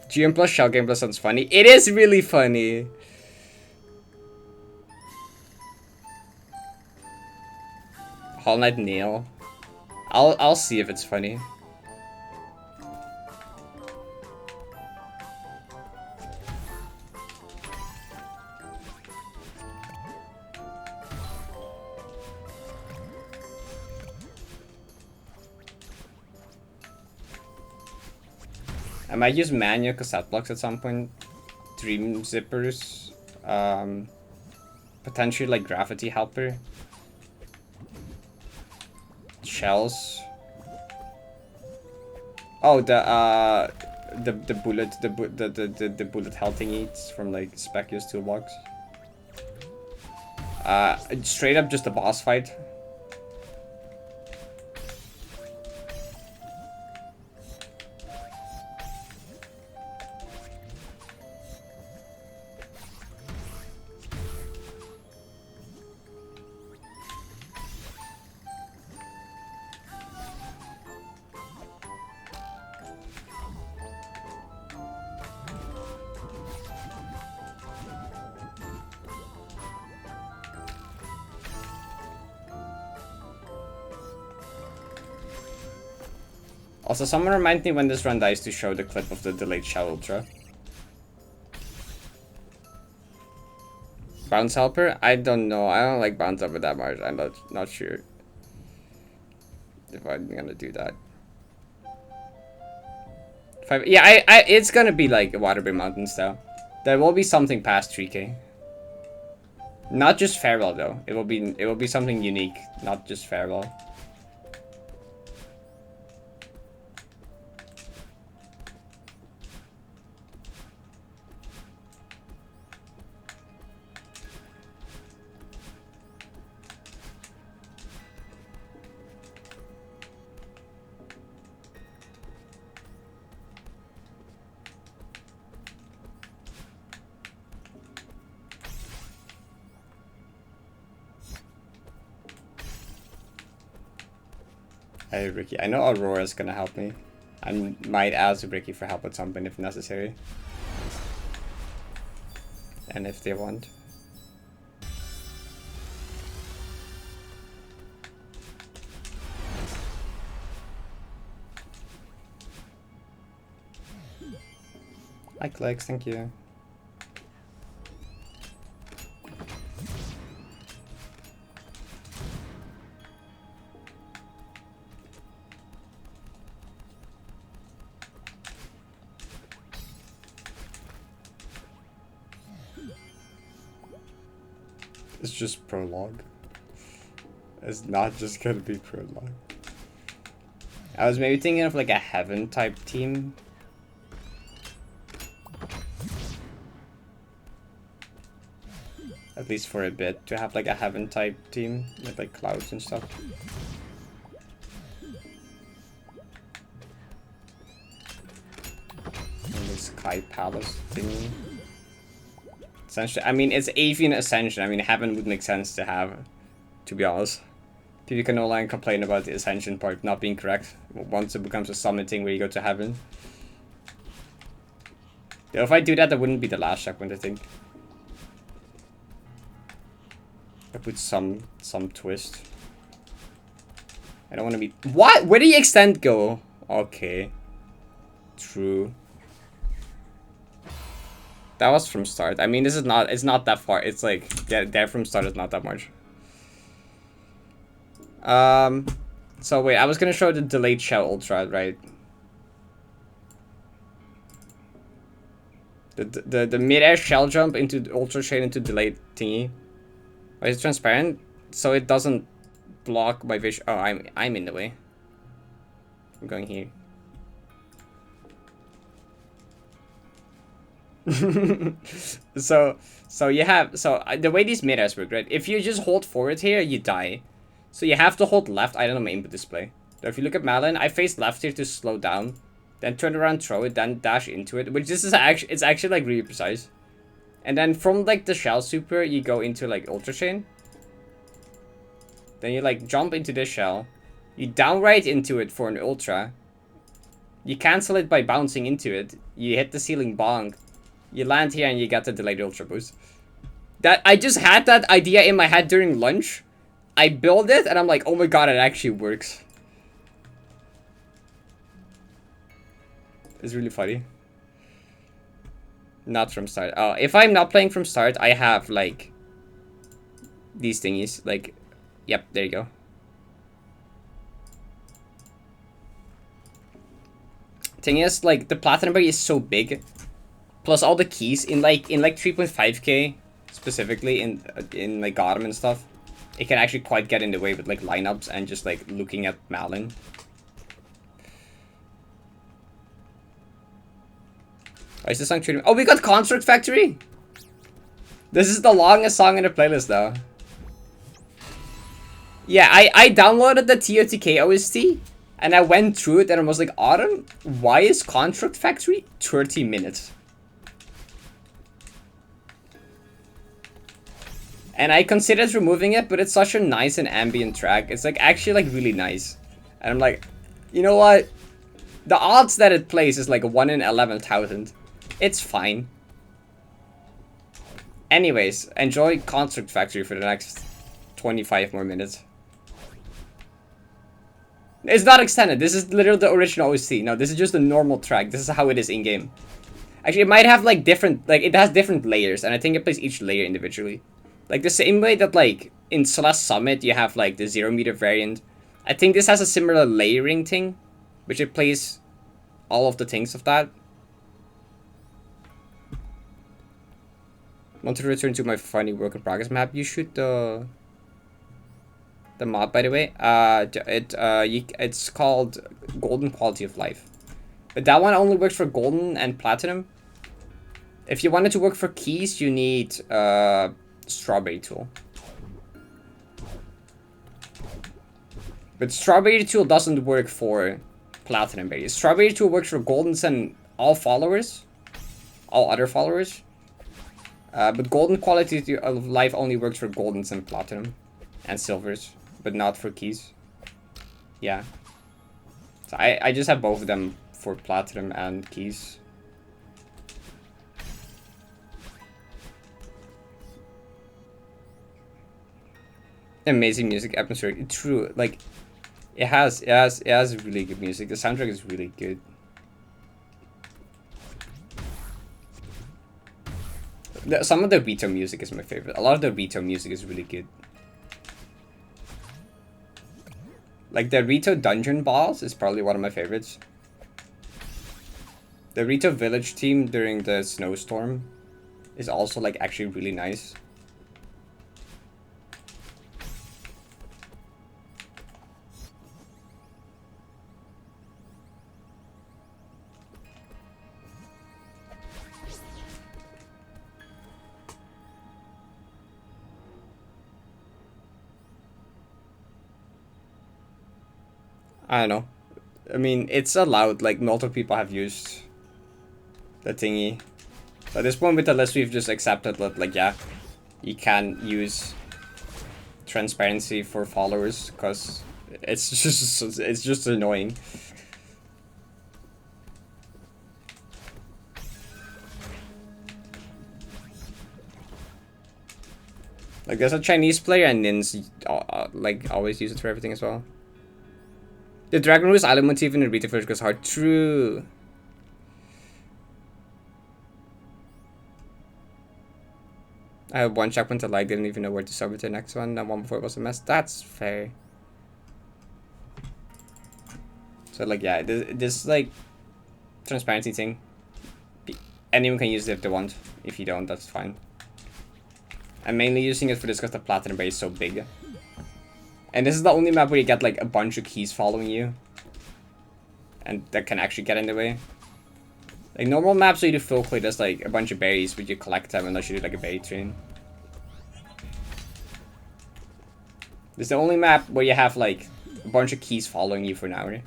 GM plus shell game plus sounds funny. It is really funny. All Night Nail. I'll see if it's funny. I might use manual cassette blocks at some point. Dream zippers. Potentially like gravity helper. Shells. Oh, the bullet hell thingies from like Specchio's toolbox. Straight up just a boss fight. Also, someone remind me when this run dies to show the clip of the delayed shell ultra. Bounce helper? I don't know. I don't like bounce helper that much. I'm not sure if I'm gonna do that. Yeah, it's gonna be like Waterbury Mountains though. There will be something past 3K. Not just farewell though. It will be something unique, not just farewell. Hey Ricky, I know Aurora's gonna help me. I might ask Ricky for help with something if necessary. And if they want. Like legs, thank you. It's just prologue. It's not just gonna be prologue. I was maybe thinking of like a heaven type team. At least for a bit, to have like a heaven type team with like clouds and stuff. And this Sky Palace thingy. Essentially, I mean, it's Avian Ascension. I mean, Heaven would make sense to have, to be honest. People can no longer complain about the Ascension part not being correct once it becomes a summiting where you go to Heaven. Yeah, if I do that, that wouldn't be the last checkpoint, I think. I put some twist. I don't want to be... What? Where did the extent go? Okay. True. That was from start. I mean, this is not, it's not that far. It's like, there from start is not that much. So wait, I was gonna show the delayed shell ultra, right? The mid-air shell jump into the ultra chain into delayed thingy. Oh, it's transparent, so it doesn't block my vision. Oh, I'm in the way. I'm going here. so you have the way these mid-airs work, right? If you just hold forward here, you die. So you have to hold left. I don't know my input display. So if you look at Malin, I face left here to slow down, then turn around, throw it, then dash into it. Which this is actually, it's actually like really precise. And then from like the shell super, you go into like ultra chain. Then you like jump into this shell. You downright into it for an ultra. You cancel it by bouncing into it. You hit the ceiling bonk. You land here and you get the delayed ultra boost. That I just had that idea in my head during lunch. I build it and I'm like, oh my god, it actually works. It's really funny. Not from start. Oh, if I'm not playing from start, I have like these thingies. Like, yep, there you go. Thing is, like, the platinum berry is so big, plus all the keys in like 3.5k specifically in like Gotham and stuff, it can actually quite get in the way with like lineups and just like looking at Malin. Why is this song treating me? Oh, we got Construct Factory. This is the longest song in the playlist though. Yeah, I downloaded the TOTK OST. And I went through it and I was like, Autumn, why is Construct Factory 30 minutes? And I considered removing it, but it's such a nice and ambient track. It's like actually like really nice. And I'm like, you know what? The odds that it plays is like 1 in 11,000. It's fine. Anyways, enjoy Construct Factory for the next 25 more minutes. It's not extended. This is literally the original OC. No, this is just a normal track. This is how it is in game. Actually, it might have like different, like it has different layers, and I think it plays each layer individually. Like the same way that like in Celeste Summit you have like the 0 meter variant. I think this has a similar layering thing, which it plays all of the things of that. Want to return to my funny work in progress map? You should the mod, by the way, it's called Golden Quality of Life. But that one only works for Golden and Platinum. If you want it to work for keys, you need Strawberry Tool. But Strawberry Tool doesn't work for Platinum berries. Strawberry Tool works for Goldens and all followers. All other followers. But Golden Quality of Life only works for Goldens and Platinum. And Silvers. But not for keys. Yeah. So I just have both of them for Platinum and keys. Amazing music, atmospheric. True, like it has really good music. The soundtrack is really good. Some of the Rito music is my favorite. A lot of the Rito music is really good. Like the Rito dungeon boss is probably one of my favorites. The Rito village theme during the snowstorm is also like actually really nice. I don't know. I mean, it's allowed, like, multiple people have used the thingy. But at this point with the list, we've just accepted that, like, yeah, you can use transparency for followers, because it's just annoying. Like, there's a Chinese player, and Nins, like, always use it for everything as well. The Dragon Roost island motif in the Rita first goes hard. True. I have one checkpoint I like, didn't even know where to start with the next one. That one before it was a mess. That's fair. So like yeah, this like transparency thing. Anyone can use it if they want. If you don't, that's fine. I'm mainly using it for this because the platinum base is so big. And this is the only map where you get like a bunch of keys following you. And that can actually get in the way. Like normal maps where you do full clear, there's like a bunch of berries, but you collect them unless you do like a berry train. This is the only map where you have like a bunch of keys following you for an hour.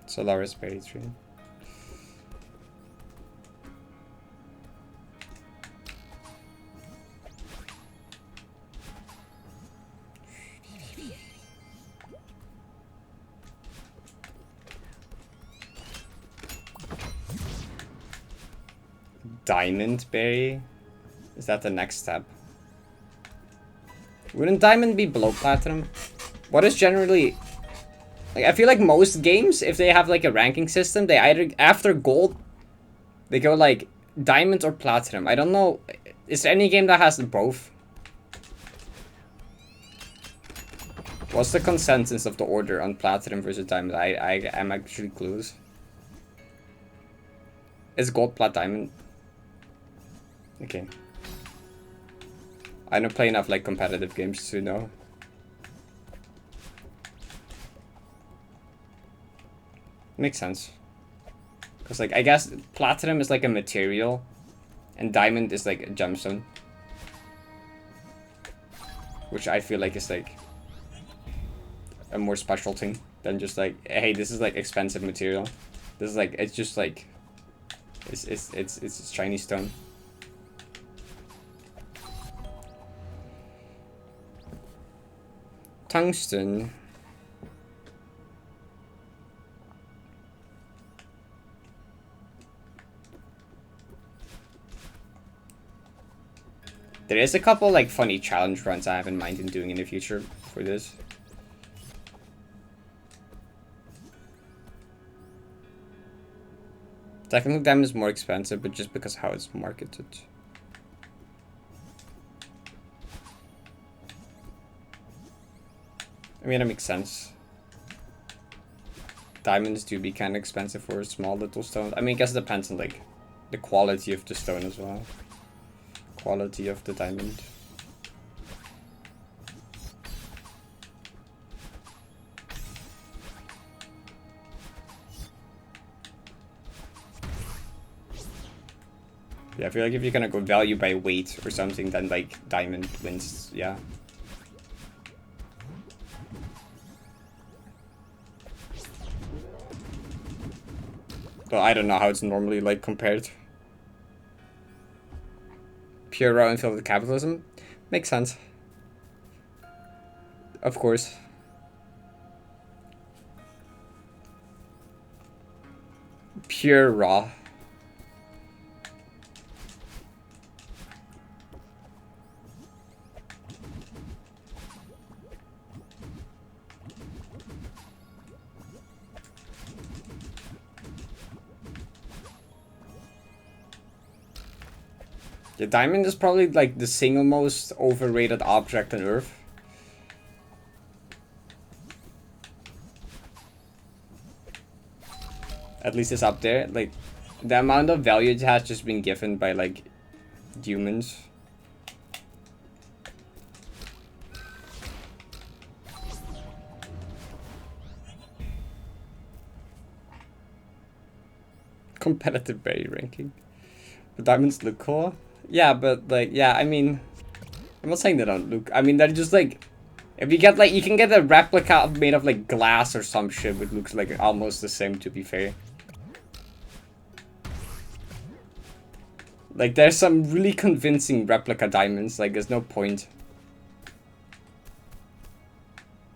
Solaris berry train. Diamond berry? Is that the next step? Wouldn't diamond be below platinum? What is generally... Like, I feel like most games, if they have like a ranking system, they either, after gold, they go like diamond or platinum. I don't know. Is there any game that has both? What's the consensus of the order on platinum versus diamond? I am actually clueless. Is gold, plat, diamond? Okay. I don't play enough like competitive games to know. Makes sense. Because like I guess platinum is like a material and diamond is like a gemstone. Which I feel like is like a more special thing than just like, hey, this is like expensive material. This is like, it's just like it's shiny stone. Tungsten. There is a couple like funny challenge runs I have in mind in doing in the future for this. Technical diamond is more expensive, but just because how it's marketed. I mean, that makes sense. Diamonds do be kind of expensive for small little stones. I mean, I guess it depends on like the quality of the stone as well. Quality of the diamond. Yeah, I feel like if you're gonna go value by weight or something, then like diamond wins, yeah. But I don't know how it's normally like compared. Pure raw and filled with capitalism? Makes sense. Of course. Pure raw. The diamond is probably like the single most overrated object on Earth. At least it's up there. Like, the amount of value it has just been given by like humans. Competitive berry ranking. But diamonds look cool. Yeah, but like, yeah, I mean, I'm not saying they don't look. I mean, they're just like, if you get like, you can get a replica made of like glass or some shit, which looks like almost the same, to be fair. Like, there's some really convincing replica diamonds. Like, there's no point.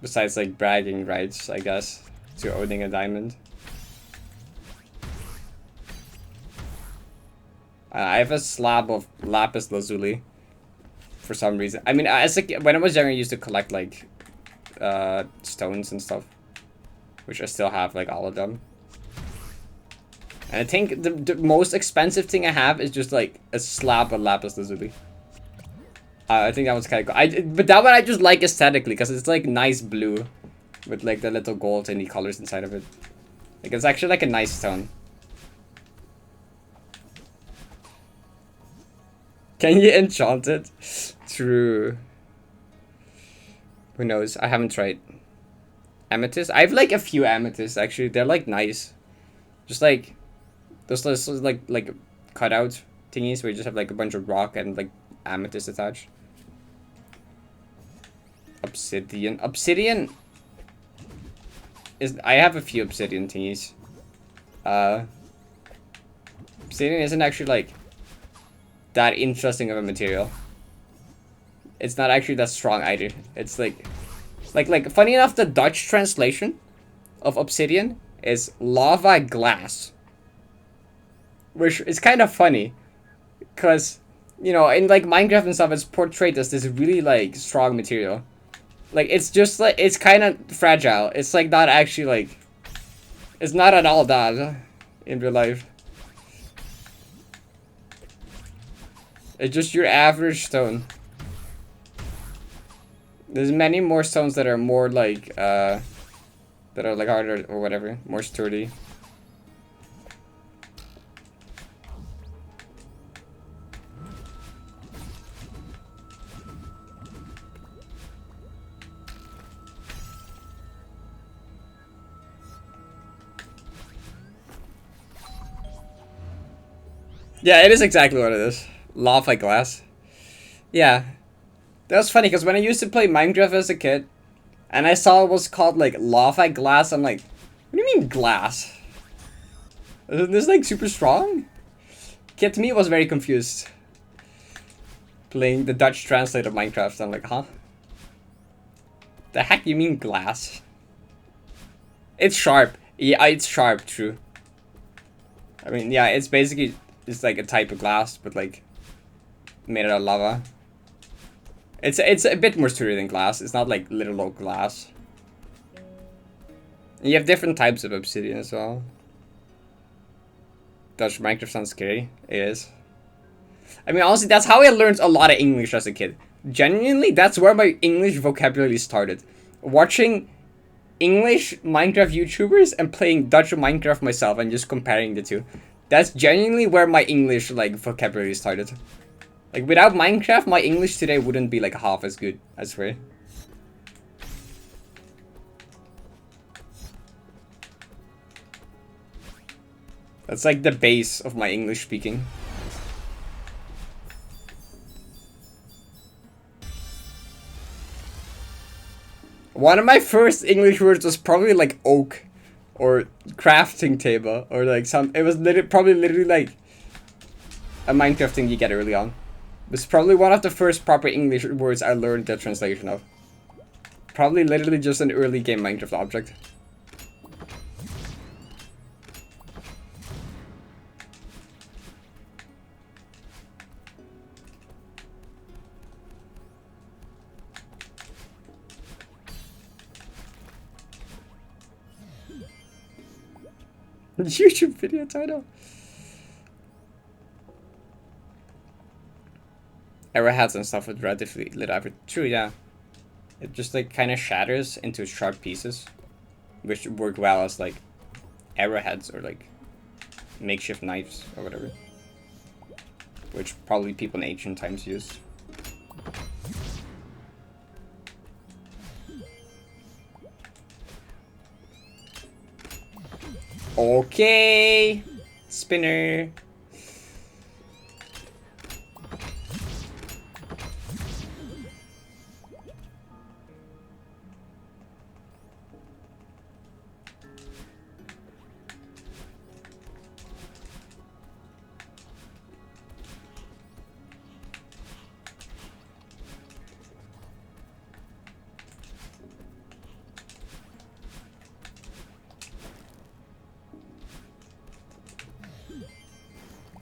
Besides like bragging rights, I guess, to owning a diamond. I have a slab of lapis lazuli for some reason. I mean, as a, when I was younger, I used to collect like stones and stuff, which I still have, like all of them. And I think the most expensive thing I have is just like a slab of lapis lazuli. I think that one's kind of cool. But that one I just like aesthetically because it's like nice blue with like the little gold and the colors inside of it. Like, it's actually like a nice stone. Can you enchant it? True. Who knows? I haven't tried. Amethyst? I have like a few amethysts actually. They're like nice. Just like those like cutout thingies where you just have like a bunch of rock and like amethyst attached. Obsidian. Obsidian is, I have a few obsidian thingies. Obsidian isn't actually like that interesting of a material. It's not actually that strong either. It's like funny enough, the Dutch translation of obsidian is lava glass, which is kind of funny Cause, you know, in like Minecraft and stuff, it's portrayed as this really like strong material. Like it's just like it's kind of fragile. It's like not actually like. It's not at all that in real life. It's just your average stone. There's many more stones that are more like that are like harder or whatever, more sturdy. Yeah, it is exactly what it is. Lava glass. Yeah. That was funny because when I used to play Minecraft as a kid and I saw it was called like lava glass, I'm like, what do you mean glass? Isn't this like super strong? Kid to me was very confused. Playing the Dutch translate of Minecraft, I'm like, huh? The heck you mean glass? It's sharp. Yeah, it's sharp, true. I mean, yeah, it's basically, it's like a type of glass, but like, made out of lava. It's a bit more sturdy than glass. It's not like little old glass. And you have different types of obsidian as well. Does Minecraft sound scary? It is. I mean, honestly, that's how I learned a lot of English as a kid. Genuinely, that's where my English vocabulary started. Watching English Minecraft YouTubers and playing Dutch Minecraft myself and just comparing the two. That's genuinely where my English like vocabulary started. Like without Minecraft, my English today wouldn't be like half as good, I swear. That's like the base of my English speaking. One of my first English words was probably like oak or crafting table or like some, it was probably like a Minecraft thing you get early on. It's probably one of the first proper English words I learned the translation of. Probably literally just an early game Minecraft object. YouTube video title. Arrowheads and stuff with relatively lit up. True, yeah. It just like kind of shatters into sharp pieces, which work well as like arrowheads or like makeshift knives or whatever, which probably people in ancient times used. Okay, spinner.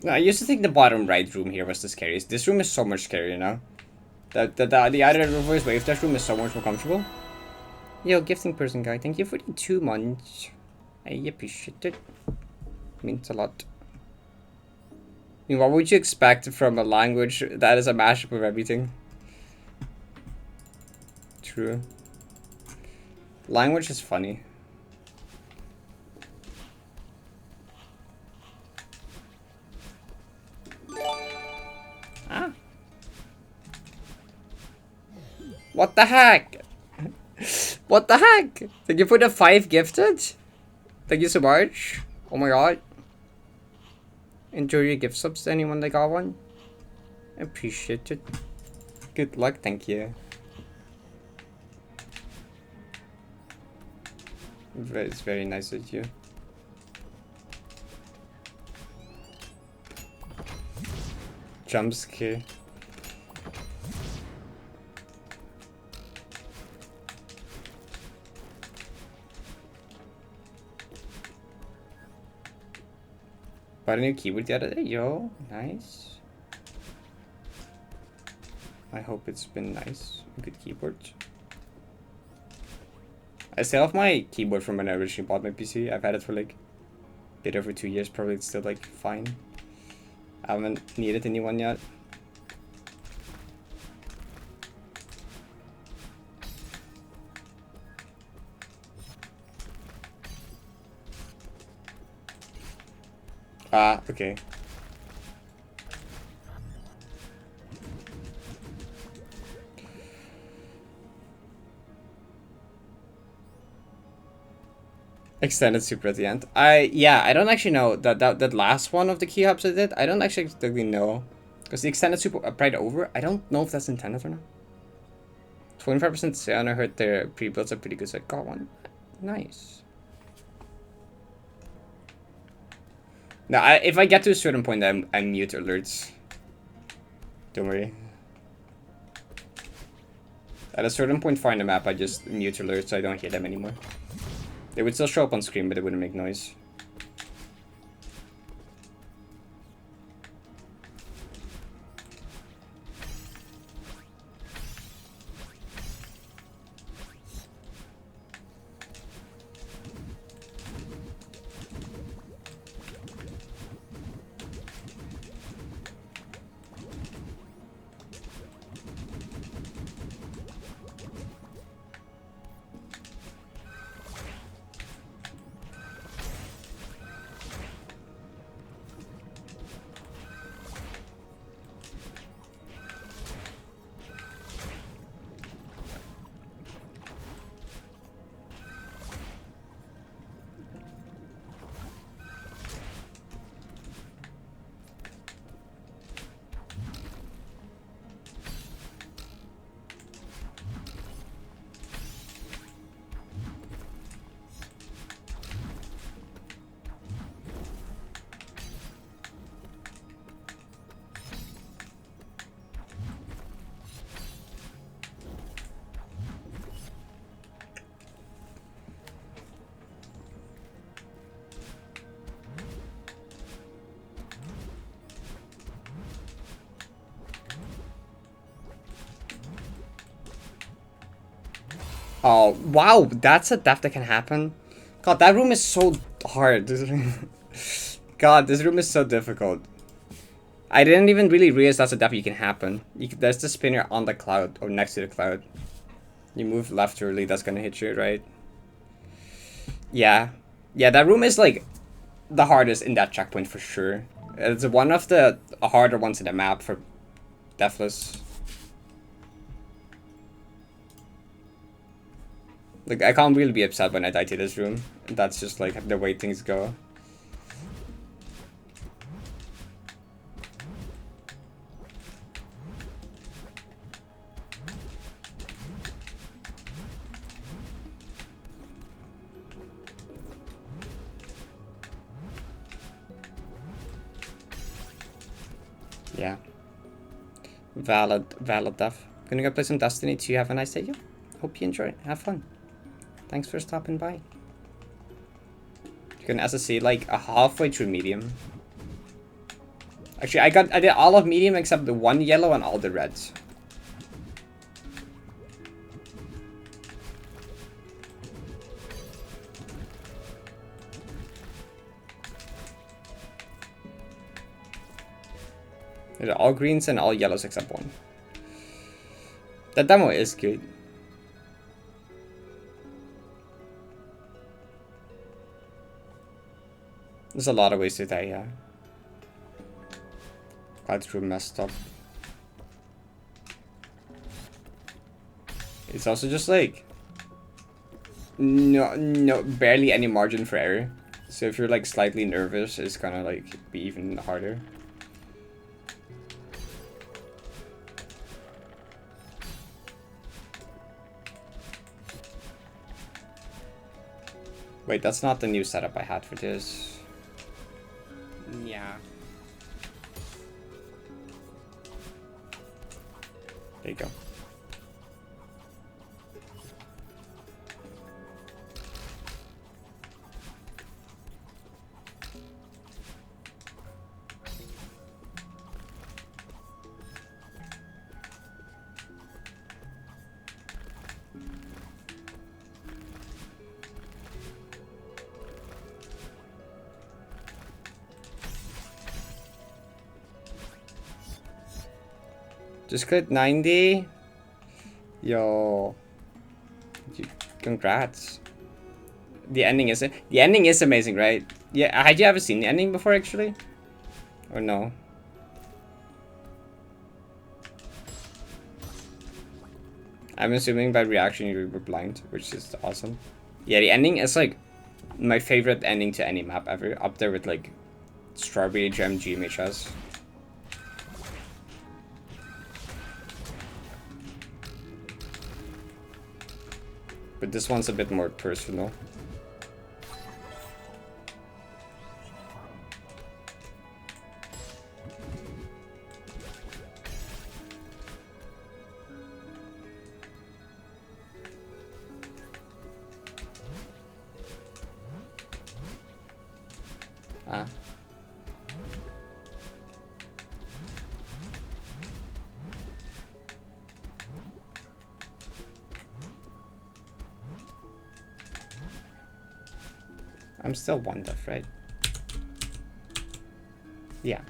No, I used to think the bottom right room here was the scariest. This room is so much scarier now. The other reverse wave dash room is so much more comfortable. Yo, gifting person guy, thank you for the 2 months. I appreciate it. Means a lot. I mean, what would you expect from a language that is a mashup of everything? True. Language is funny. Ah. What the heck? What the heck? Did you put a 5 gifted? Thank you so much. Oh my god. Enjoy your gift subs to anyone that got one. I appreciate it. Good luck, thank you. It's very nice of you. Jump scare. Bought a new keyboard the other day, yo. Nice. I hope it's been nice. A good keyboard. I still have my keyboard from when I originally bought my PC. I've had it for like a bit over 2 years. Probably it's still like fine. I haven't needed a new one yet. Ah, okay. Extended super at the end. Yeah, I don't actually know that last one of the key hubs I did. I don't actually exactly know, because the extended super right over. I don't know if that's intended or not. 25% sale. I heard their pre-builds are pretty good, so I got one. Nice. Now, if I get to a certain point, I mute alerts. Don't worry. At a certain point far in the map, I just mute alerts so I don't hear them anymore. They would still show up on screen, but they wouldn't make noise. Oh, wow, that's a death that can happen. God, that room is so hard. God, this room is so difficult. I didn't even really realize that's a death you can happen. There's the spinner on the cloud, or next to the cloud. You move left early, that's gonna hit you, right? Yeah. Yeah, that room is like the hardest in that checkpoint for sure. It's one of the harder ones in the map for Deathless. Like, I can't really be upset when I die to this room. That's just, like, the way things go. Yeah. Valid death. Gonna go play some Destiny 2. Have a nice day, yo. Hope you enjoy it. Have fun. Thanks for stopping by. You can SSC like a halfway through medium. Actually, I did all of medium except the one yellow and all the reds. They're all greens and all yellows except one. The demo is good. There's a lot of ways to die, yeah. Quite true, messed up. It's also just like no barely any margin for error. So if you're like slightly nervous, it's gonna like be even harder. Wait, that's not the new setup I had for this. Yeah. There you go. Just click 90. Yo. Congrats. The ending is amazing, right? Yeah, had you ever seen the ending before actually? Or no? I'm assuming by reaction you were blind, which is awesome. Yeah, the ending is like my favorite ending to any map ever. Up there with like Strawberry Gem GMHS. But this one's a bit more personal. Ah. I'm still one death, right? Yeah.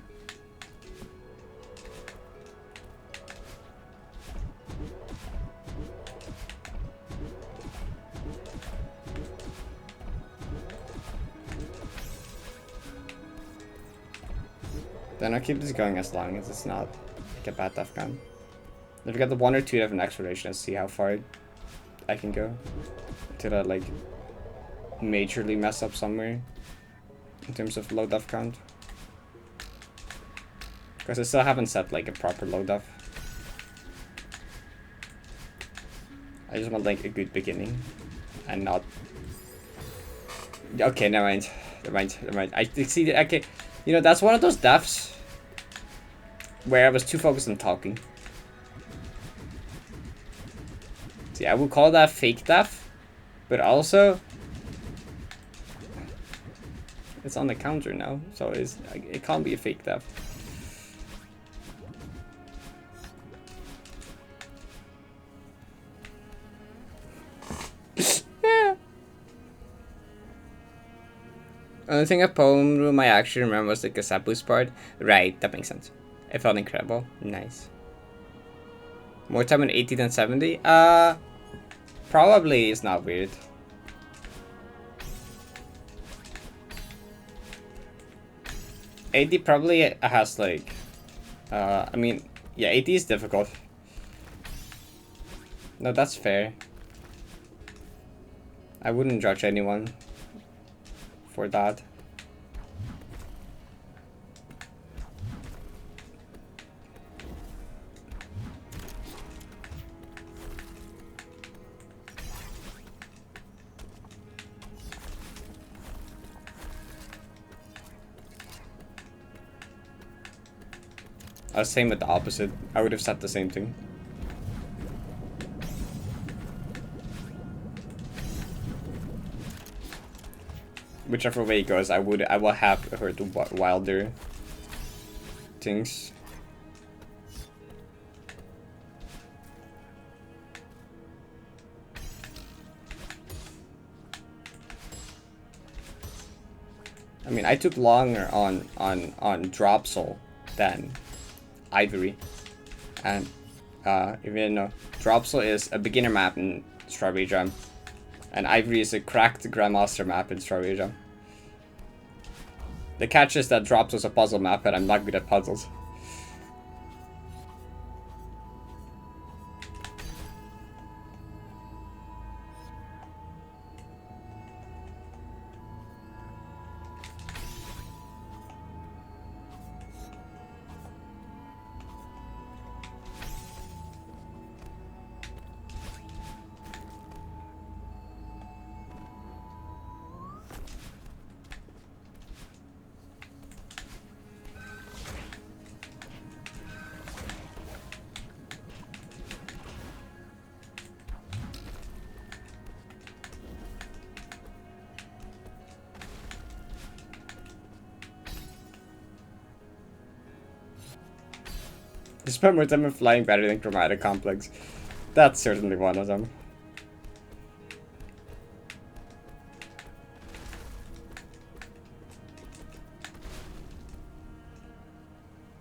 Then I'll keep this going as long as it's not like a bad death gun. If I get the 1 or 2 different explorations, see how far I can go. Until I like majorly mess up somewhere in terms of low def count. Because I still haven't set like a proper low def. I just want like a good beginning and not. Okay, never mind. Never mind. I see. Okay, you know that's one of those defs where I was too focused on talking. See, I would call that fake def, but also it's on the counter now, so it can't be a fake def. Only thing a poem room I actually remember was the Kasapu's part. Right, that makes sense. It felt incredible. Nice. More time in 80 than 70? Probably is not weird. AD probably has like, I mean, yeah, AD is difficult. No, that's fair. I wouldn't judge anyone for that. I was same with the opposite. I would have said the same thing. Whichever way it goes, I will have heard wilder things. I mean, I took longer on Drop Soul than Ivory, and even though Drop Soul is a beginner map in Strawberry Jam, and Ivory is a cracked Grandmaster map in Strawberry Jam. The catch is that Drop Soul is a puzzle map, and I'm not good at puzzles. You spend more time in flying better than Chromatic Complex. That's certainly one of them.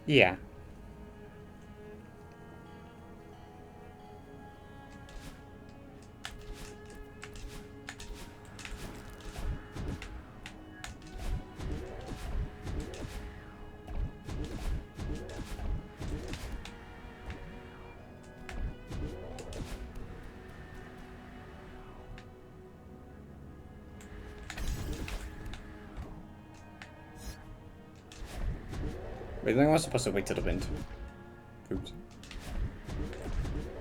Yeah. Wait, I was supposed to wait till the wind. Oops.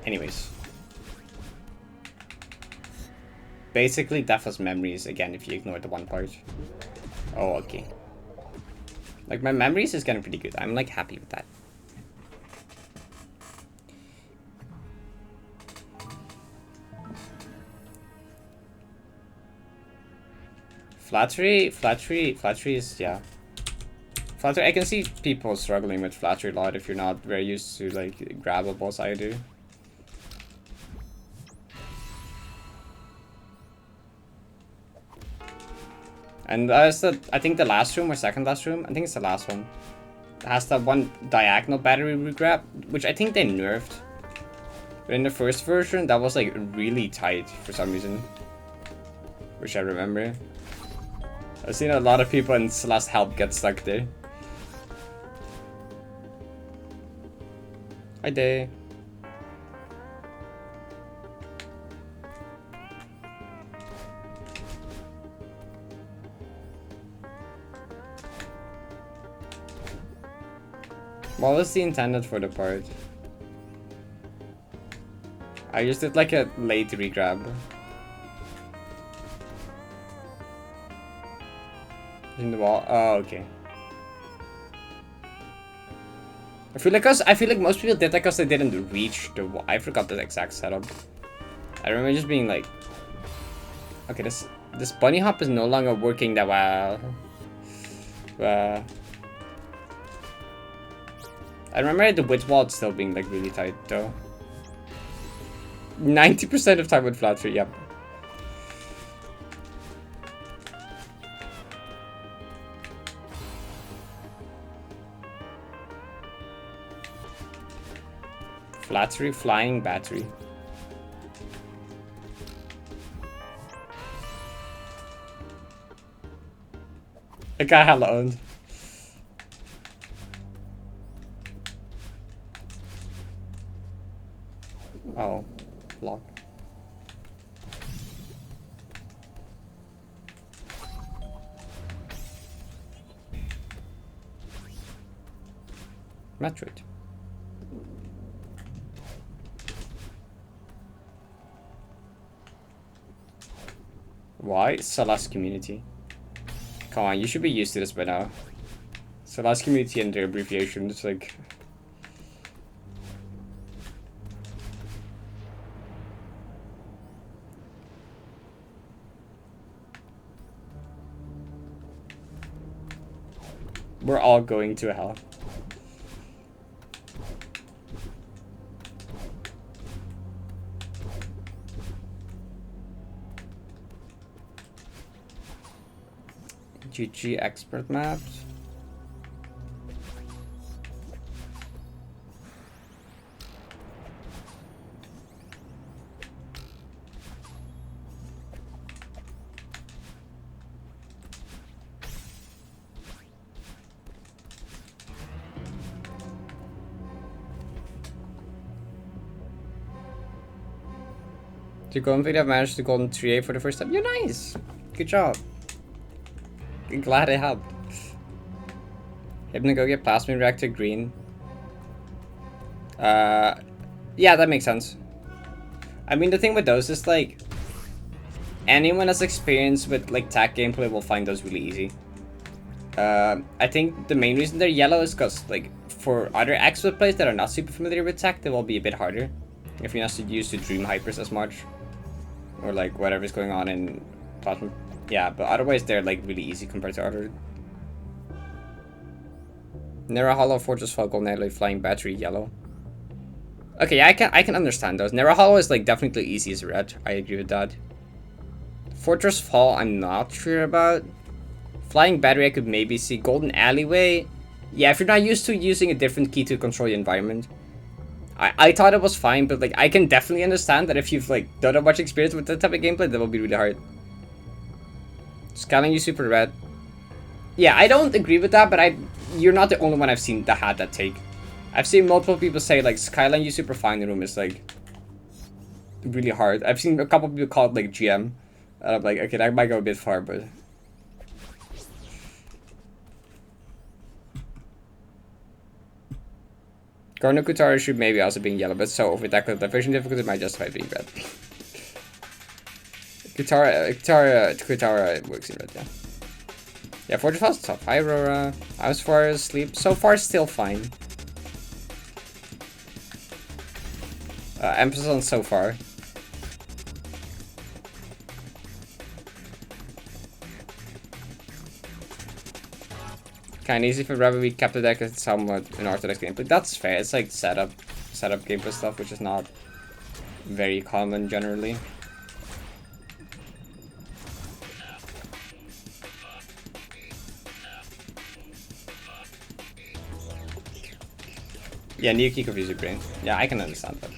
Anyways. Basically, Deathless memories again if you ignore the one part. Oh, okay. Like, my memories is getting pretty good. I'm, like, happy with that. Flattery is, yeah. Flattery, I can see people struggling with flattery a lot if you're not very used to, like, grabbables I do. And that's the, I think the last room or second last room, I think it's the last one. It has that one diagonal battery regrab, which I think they nerfed. But in the first version, that was like really tight for some reason. Which I remember. I've seen a lot of people in Celeste Help get stuck there. Hi there. What was the intended for the part? I just did like a late regrab. In the wall. Oh, okay. I feel like most people did that because they didn't reach the wall. I forgot the exact setup. I remember just being like, okay, this bunny hop is no longer working that well. I remember the width wall still being like really tight though. 90% of time with flattery, yep. Flattery, flying battery. I got hella owned. Oh, block. Metroid. Why? Celeste community. Come on, you should be used to this by now. Celeste community and their abbreviation, it's like... We're all going to hell. GG expert maps. The Golden Video managed the Golden 3A for the first time. You're nice. Good job. Glad I helped. Hypno go get plasma reactor green. Yeah, that makes sense. I mean, the thing with those is like anyone that's experienced with like tech gameplay will find those really easy. I think the main reason they're yellow is because like for other expert players that are not super familiar with tech, they will be a bit harder if you're not used to dream hypers as much or like whatever's going on in plasma. Yeah, but otherwise they're like really easy compared to other. Nera Hollow, Fortress Fall, Golden Alley, Flying Battery, yellow. Okay, yeah, I can understand those. Nera Hollow is like definitely easy as red. I agree with that. Fortress Fall, I'm not sure about. Flying Battery, I could maybe see. Golden Alleyway, yeah, if you're not used to using a different key to control your environment. I thought it was fine, but like I can definitely understand that if you've like don't have much experience with that type of gameplay, that will be really hard. Scaling you super red. Yeah, I don't agree with that, but you're not the only one I've seen that had that take. I've seen multiple people say like Skyline you super fine room is like really hard. I've seen a couple people call it like GM. And I'm like, okay, that might go a bit far, but Corno Kutara should maybe also be in yellow, but so with that the vision difficulty might justify being red. Kutara works in red, yeah. Yeah, Fortress House is tough. Hi, Aurora. As far as sleep, so far still fine. Emphasis on so far. Kinda easy for Rabbit. We kept the deck as somewhat an orthodox gameplay. That's fair. It's like setup gameplay stuff, which is not very common generally. Yeah, Niyuki confuses your brain. Yeah, I can understand that.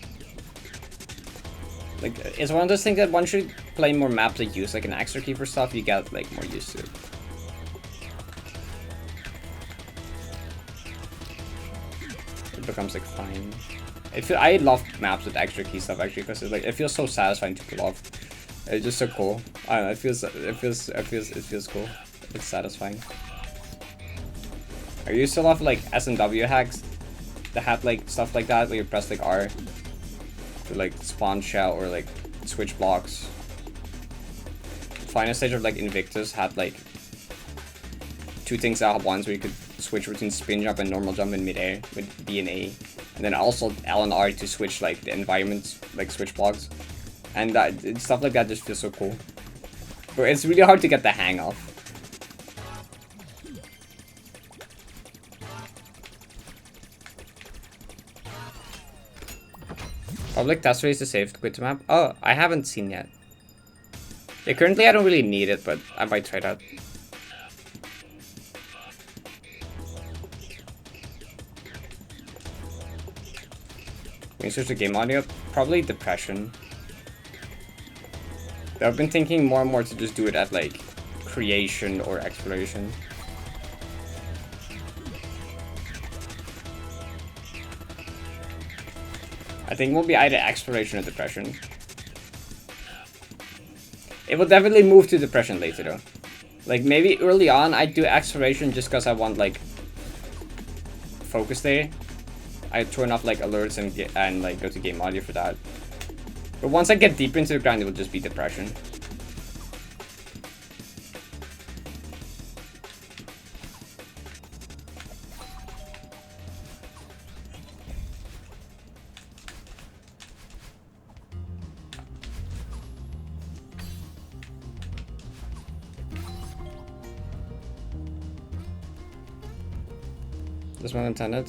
Like, it's one of those things that one should play more maps that use like an extra key for stuff. You get like more used to it. It becomes like fine. I love maps with extra key stuff actually because it feels so satisfying to pull off. It's just so cool. I don't know. It feels cool. It's satisfying. Are you still off like SMW hacks? That have like stuff like that where you press like R to like spawn shell or like switch blocks. Final stage of like Invictus had like 2 things out at once where you could switch between spin jump and normal jump in midair with B and A, and then also L and R to switch like the environments, like switch blocks, and that stuff like that just feels so cool. But it's really hard to get the hang of. Public test race to save quit map. Oh, I haven't seen yet. Yeah, currently I don't really need it, but I might try that. When you switch to game audio, probably Depression. I've been thinking more and more to just do it at like creation or exploration. I think it will be either exploration or depression. It will definitely move to depression later though. Like maybe early on I'd do exploration just because I want like focus there. I turn off like alerts and like go to game audio for that. But once I get deeper into the grind, it will just be depression. This one intended?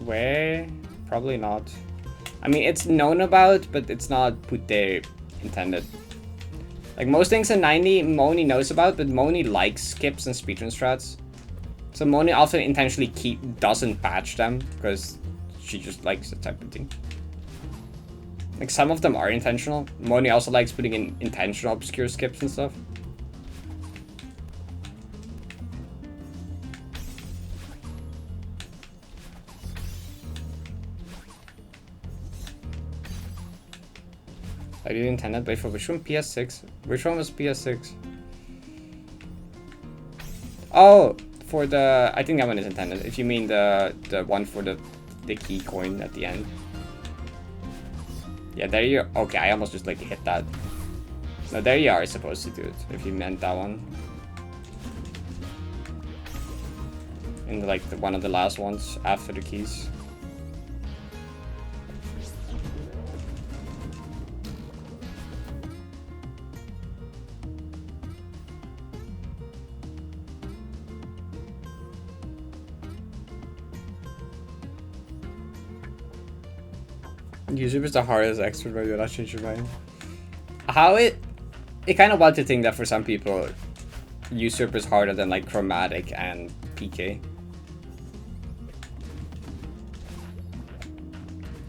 Where? Probably not. I mean, it's known about, but it's not put there intended. Like most things in 90, Moni knows about, but Moni likes skips and speedrun strats. So Moni often intentionally doesn't patch them, because she just likes the type of thing. Like some of them are intentional. Moni also likes putting in intentional obscure skips and stuff. I didn't intend it, but for which one? PS6? Which one was PS6? Oh, for the... I think that one is intended. If you mean the one for the key coin at the end. Yeah, there you... Okay, I almost just like hit that. No, there you are supposed to do it, if you meant that one. In like one of the last ones after the keys. YouTube is the hardest expert, but you're not changing your mind. How it kind of wild to think that for some people, Usurp is harder than like Chromatic and PK.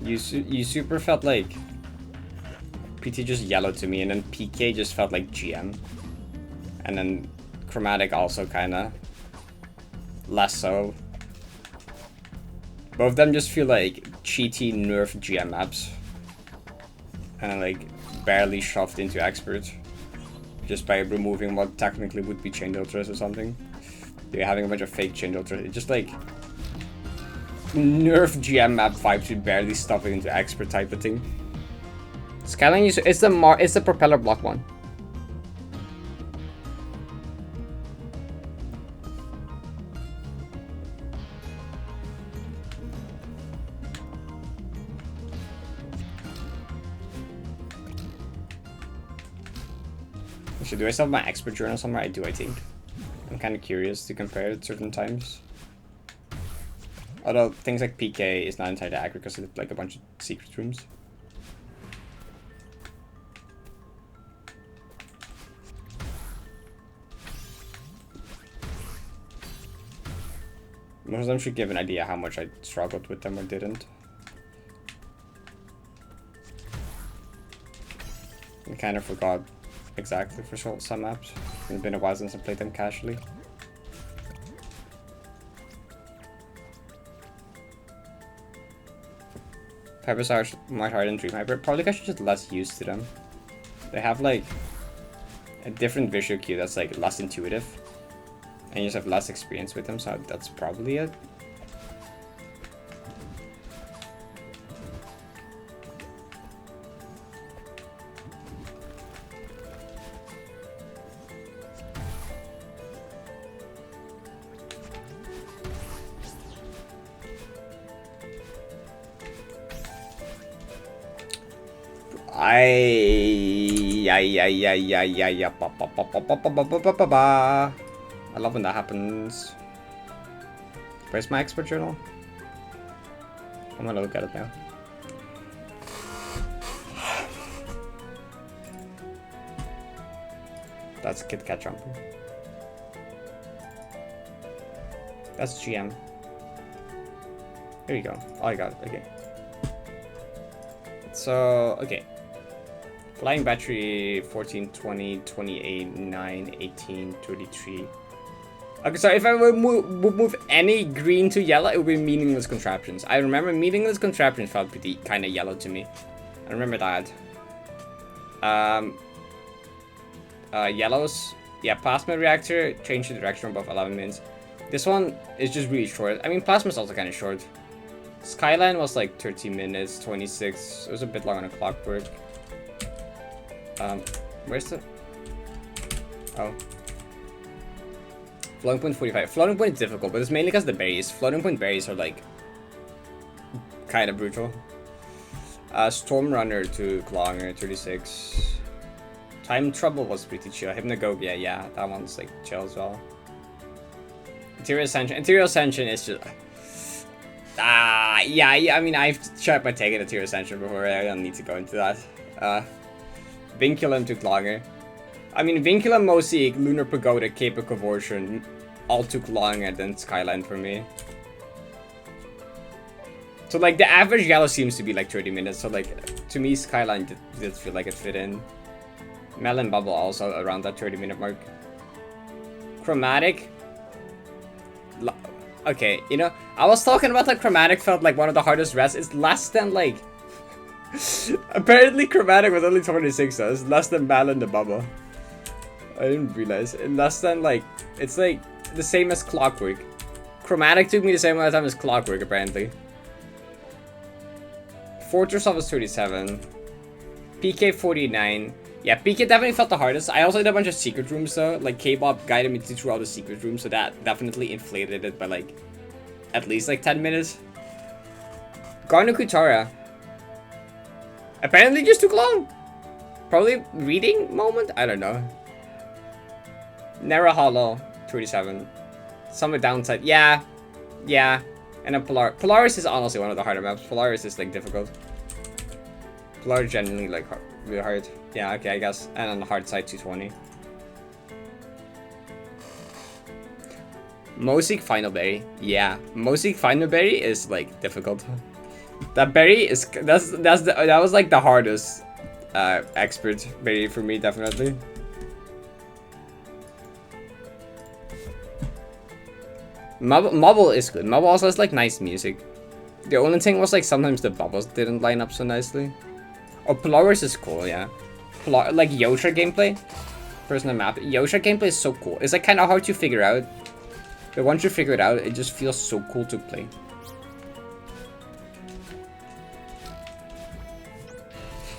Usurper felt like PT just yellow to me, and then PK just felt like GM, and then Chromatic also kind of less so. Both of them just feel like cheaty nerf GM maps. And like barely shoved into expert. Just by removing what technically would be chain ultras or something. They're having a bunch of fake chain ultras. It's just like... nerf GM map vibe to barely stuff it into expert type of thing. Skyline is it's the propeller block one. Actually, do I still have my expert journal somewhere? I do, I think. I'm kind of curious to compare it certain times. Although things like PK is not entirely accurate because it's like a bunch of secret rooms. Most of them should give an idea how much I struggled with them or didn't. I kind of forgot exactly for some maps. It's been a while since I played them casually. Peppers are much harder than Dream Hyper. Probably because you're just less used to them. They have like a different visual cue that's like less intuitive. And you just have less experience with them, so that's probably it. I love when that happens. Where's my expert journal? I'm gonna look at it now. That's Kit Kat jumper. That's GM. Here you go. Oh, I got it. Okay. So, okay. Flying battery 14, 20, 28, 9, 18, 33. Okay, so if I would move any green to yellow, it would be meaningless contraptions. I remember meaningless contraptions felt pretty kind of yellow to me. I remember that. Yellows. Yeah, plasma reactor, change the direction above 11 minutes. This one is just really short. I mean, plasma's also kind of short. Skyline was like 30 minutes, 26. It was a bit long on a clockwork. Where's the... Oh. Floating point 45. Floating point is difficult, but it's mainly because the berries. Floating point berries are like... kind of brutal. Storm Runner to Klonger, 36. Time Trouble was pretty chill. Hypnagogia, yeah, that one's like chill as well. Interior Ascension. Interior Ascension is just... yeah, I mean, I've tried my take at Interior Ascension before. I don't need to go into that. Vinculum to Klonger. I mean, Vinculum, Mosaic, Lunar Pagoda, Cape of Conversion, all took longer than Skyline for me. So, like, the average yellow seems to be like 30 minutes. So, like, to me, Skyline did feel like it fit in. Melon Bubble also around that 30-minute mark. Chromatic. Okay, you know, I was talking about like Chromatic felt like one of the hardest rests. It's less than like... Apparently Chromatic was only 26, so it's less than Melon the Bubble. I didn't realize. Less than like... It's like the same as Clockwork. Chromatic took me the same amount of time as Clockwork, apparently. Fortress was 37. PK 49. Yeah, PK definitely felt the hardest. I also did a bunch of secret rooms though. Like K-Bob guided me through all the secret rooms, so that definitely inflated it by like at least like 10 minutes. Garno Kutara. Apparently just took long. Probably reading moment? I don't know. Nera Hollow, 37. Some downside. Yeah. Yeah. And then Polaris is honestly one of the harder maps. Polaris is like difficult. Polaris genuinely like really hard. Yeah, okay, I guess. And on the hard side, 220. Mosaic Final Berry. Yeah, Mosaic Final Berry is like difficult. That berry is that was like the hardest expert berry for me, definitely. Mobble is good. Mobble also has like nice music. The only thing was like sometimes the bubbles didn't line up so nicely. Oh, Polaris is cool, yeah. Like Yosha gameplay, personal map. Yosha gameplay is so cool. It's like kind of hard to figure out, but once you figure it out, it just feels so cool to play.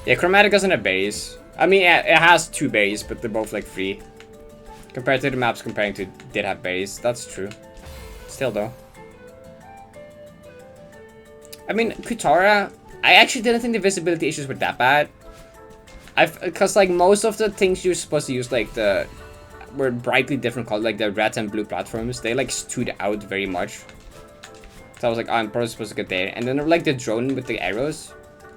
Yeah, Chromatic doesn't have berries. I mean, it has 2 berries, but they're both like free. Compared to the maps comparing to did have berries. That's true. Still though. I mean, Kutara, I actually didn't think the visibility issues were that bad. Cause like most of the things you're supposed to use, like were brightly different colors, like the red and blue platforms, they like stood out very much. So I was like, oh, I'm probably supposed to get there. And then like the drone with the arrows.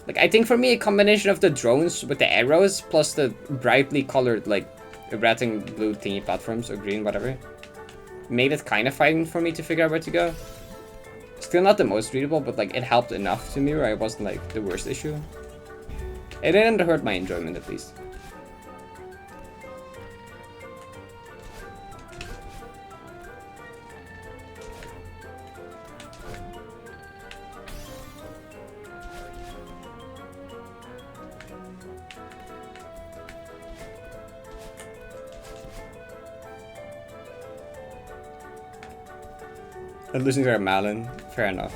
Like I think for me a combination of the drones with the arrows plus the brightly colored like red and blue thingy platforms or green, whatever, made it kind of fine for me to figure out where to go. Still not the most readable, but like it helped enough to me where it wasn't like the worst issue. It didn't hurt my enjoyment at least. I'm losing to a Malin. Fair enough.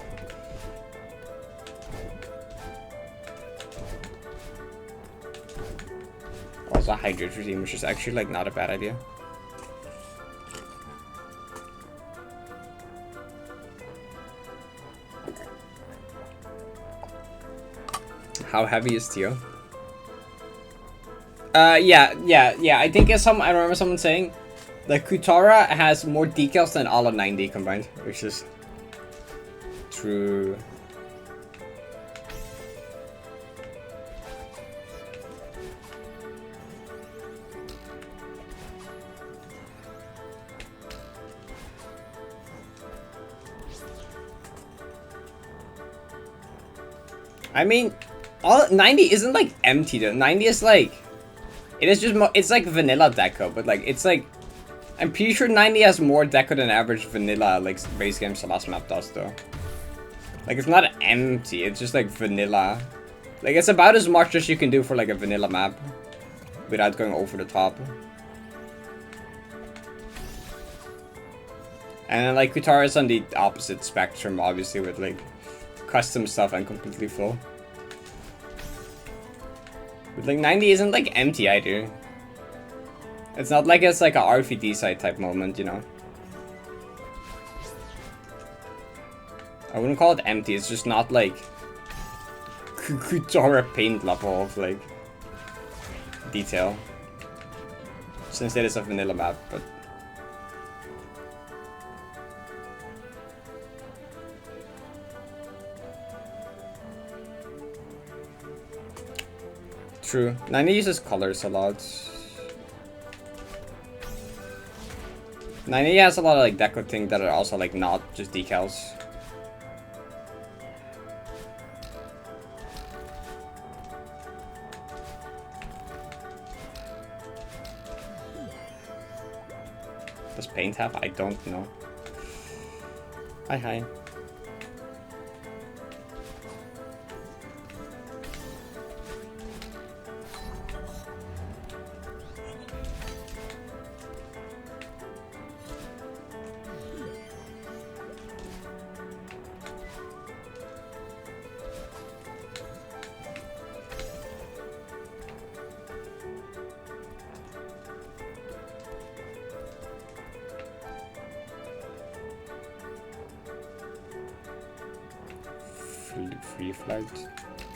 Also, hydrate regime, which is actually like not a bad idea. How heavy is Tio? Yeah. I think I remember someone saying that Kutara has more decals than all of 90 combined, which is true. I mean, all 90 isn't like empty though. 90 is like, it is just it's like vanilla deco, but like it's like, I'm pretty sure 90 has more deco than average vanilla like base game last map does though. Like it's not empty, it's just like vanilla. Like it's about as much as you can do for like a vanilla map without going over the top. And then like Kutara is on the opposite spectrum obviously with like custom stuff and completely full. But like 90 isn't like empty either. It's not like it's like a RVD side type moment, you know. I wouldn't call it empty, it's just not like Kutara paint level of like detail. Since it is a vanilla map, but true. 90 uses colors a lot. 90 has a lot of like deco things that are also like not just decals. Does paint have? I don't know. Hi. Free flight.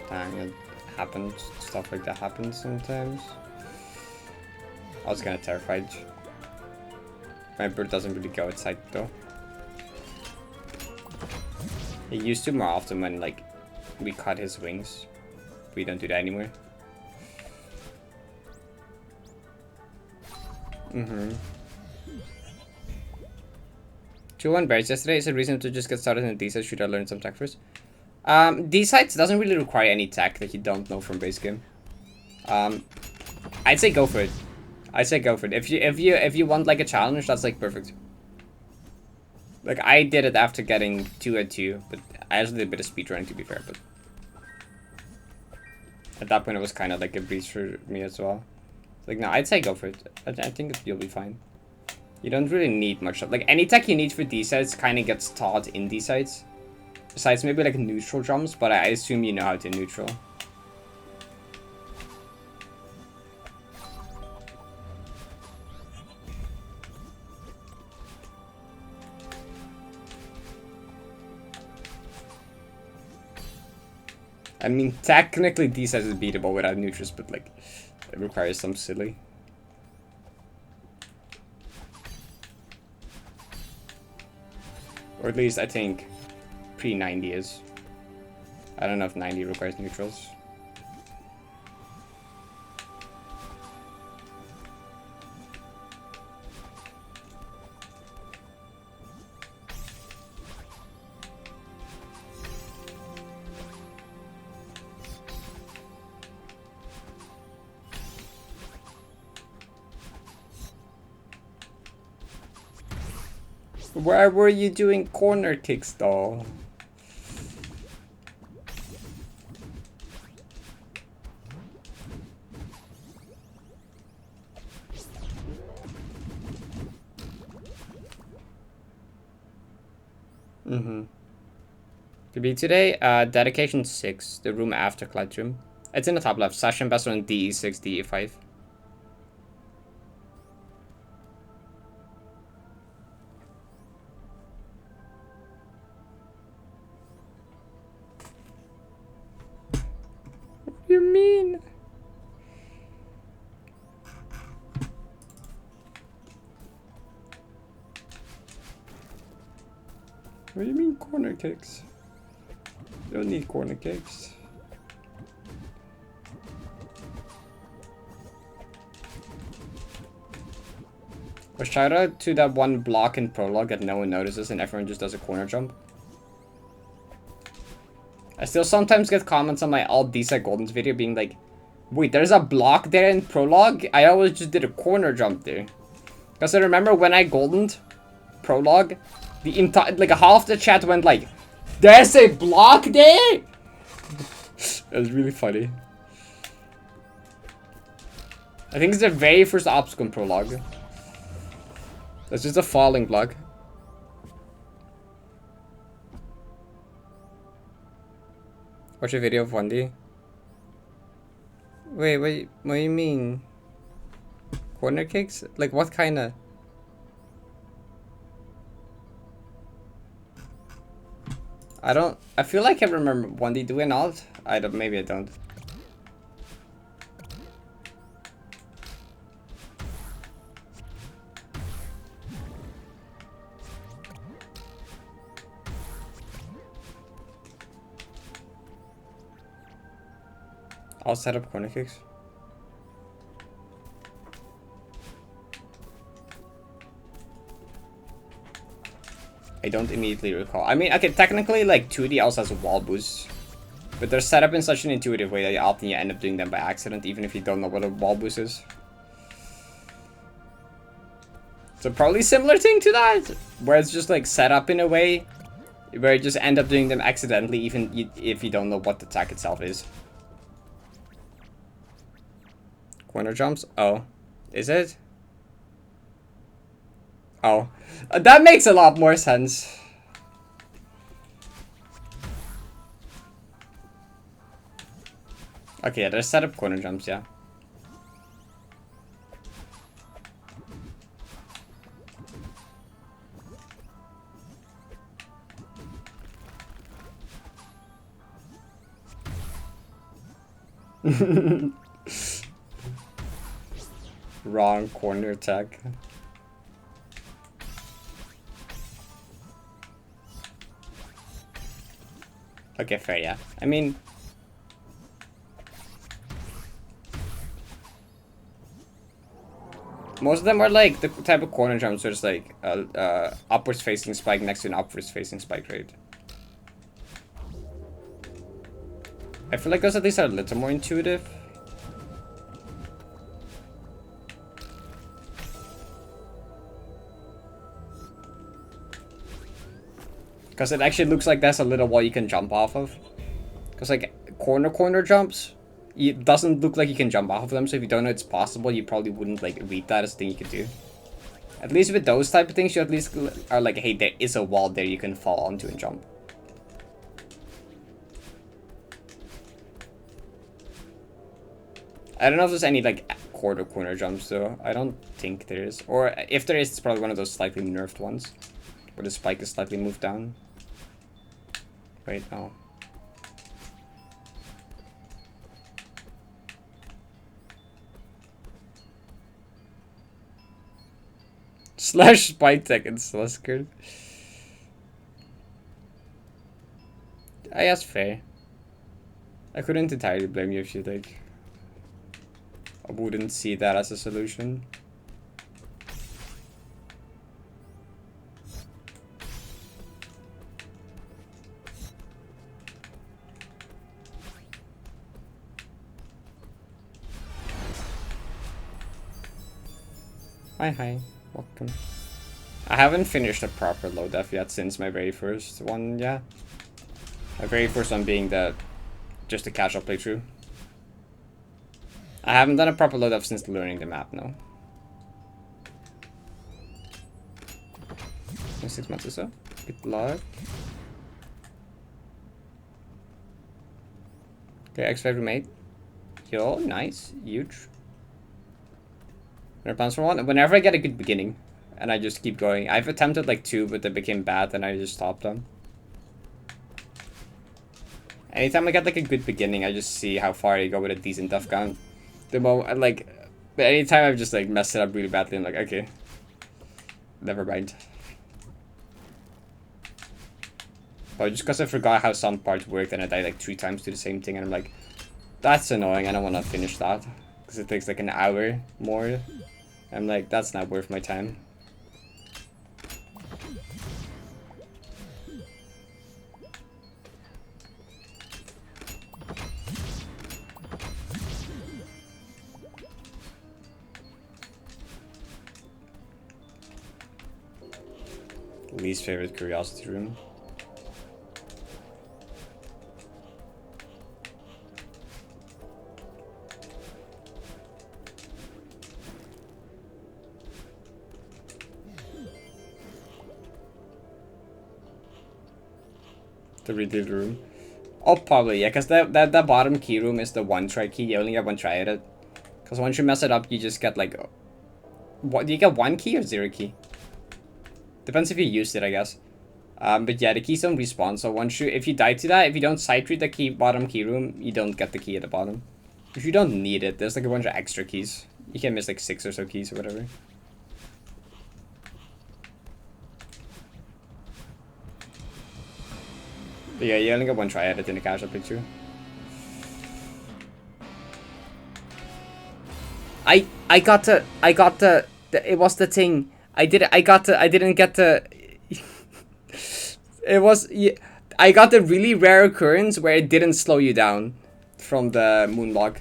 Dang, it happens. Stuff like that happens sometimes. I was kinda terrified. My bird doesn't really go outside though. It used to more often when like we cut his wings. We don't do that anymore. Mm-hmm. 2-1 berries yesterday. Is it reason to just get started in D-side? Should I learn some tech first? D-sides doesn't really require any tech that you don't know from base game. I'd say go for it. I'd say go for it. If you want like a challenge, that's like perfect. Like I did it after getting 2 at 2, but I also did a bit of speedrunning to be fair, but at that point it was kind of like a breeze for me as well. Like no, I'd say go for it. I think you'll be fine. You don't really need much. Like any tech you need for D-sides kind of gets taught in D-sides. Besides maybe like neutral jumps, but I assume you know how to neutral. I mean, technically these is beatable without neutrals, but like, it requires some silly. Or at least I think pre-90 is. I don't know if 90 requires neutrals. Where were you doing corner kicks though? To be today, dedication 6, the room after Clyde's room. It's in the top left, session best on DE6, DE5. What do you mean? What do you mean corner kicks? You don't need corner kicks. But shout out to that one block in prologue that no one notices and everyone just does a corner jump. I still sometimes get comments on my all decent Golden's video being like, wait, there's a block there in prologue? I always just did a corner jump there. Because I remember when I Goldened prologue, the entire, like half the chat went like, there's a block there? It was really funny. I think it's the very first obstacle in prologue. That's just a falling block. Watch a video of 1D. Wait, what do you mean? Corner kicks? Like what kind of? I feel like I remember 1D doing alt. Maybe I don't. I'll set up corner kicks. I don't immediately recall. I mean, okay, technically, like, 2D also has a wall boost. But they're set up in such an intuitive way that often you end up doing them by accident, even if you don't know what a wall boost is. So probably similar thing to that, where it's just, like, set up in a way where you just end up doing them accidentally, even if you don't know what the attack itself is. Corner jumps? Oh. Is it? Oh. That makes a lot more sense. Okay, yeah, there's set up corner jumps, yeah. Wrong corner attack. Okay, fair, yeah. I mean... most of them are like the type of corner jumps where it's like upwards facing spike next to an upwards facing spike, right? I feel like those at least are a little more intuitive. Because it actually looks like there's a little wall you can jump off of. Because like corner jumps, it doesn't look like you can jump off of them. So if you don't know it's possible, you probably wouldn't like read that as a thing you could do. At least with those type of things, you at least are like, hey, there is a wall there you can fall onto and jump. I don't know if there's any like corner jumps though. I don't think there is. Or if there is, it's probably one of those slightly nerfed ones. Where the spike is slightly moved down. Wait, no. Slash spike tech and Slusker. I guess fair. I couldn't entirely blame you if you like. I wouldn't see that as a solution. Hi, welcome. I haven't finished a proper low def yet since my very first one, yeah. My very first one being just a casual playthrough. I haven't done a proper load up since learning the map, no. 6 months or so. Good luck. Okay, X5 remade. Yo, nice. Huge. Plans for one. Whenever I get a good beginning, and I just keep going. I've attempted like 2, but they became bad, and I just stopped them. Anytime I get like a good beginning, I just see how far I go with a decent def count. The moment, like, but anytime I've just like messed it up really badly, I'm like, okay, never mind. But just because I forgot how some parts worked, and I died like 3 times to the same thing, and I'm like, that's annoying. I don't want to finish that because it takes like an hour more. I'm like, that's not worth my time. Least favorite curiosity room. The redeal room. Oh, probably, yeah, because that bottom key room is the one try key. You only get one try at it. Because once you mess it up, you just get like, what do you get, 1 key or 0 key? Depends if you used it, I guess. But yeah, the keys don't respawn. So once if you die to that, if you don't sight read the bottom key room, you don't get the key at the bottom. If you don't need it, there's like a bunch of extra keys. You can miss like 6 or so keys or whatever. But yeah, you only got 1 try at it in the casual picture. I got the it was the thing. I didn't get the it was, yeah, I got the really rare occurrence where it didn't slow you down from the moonlog.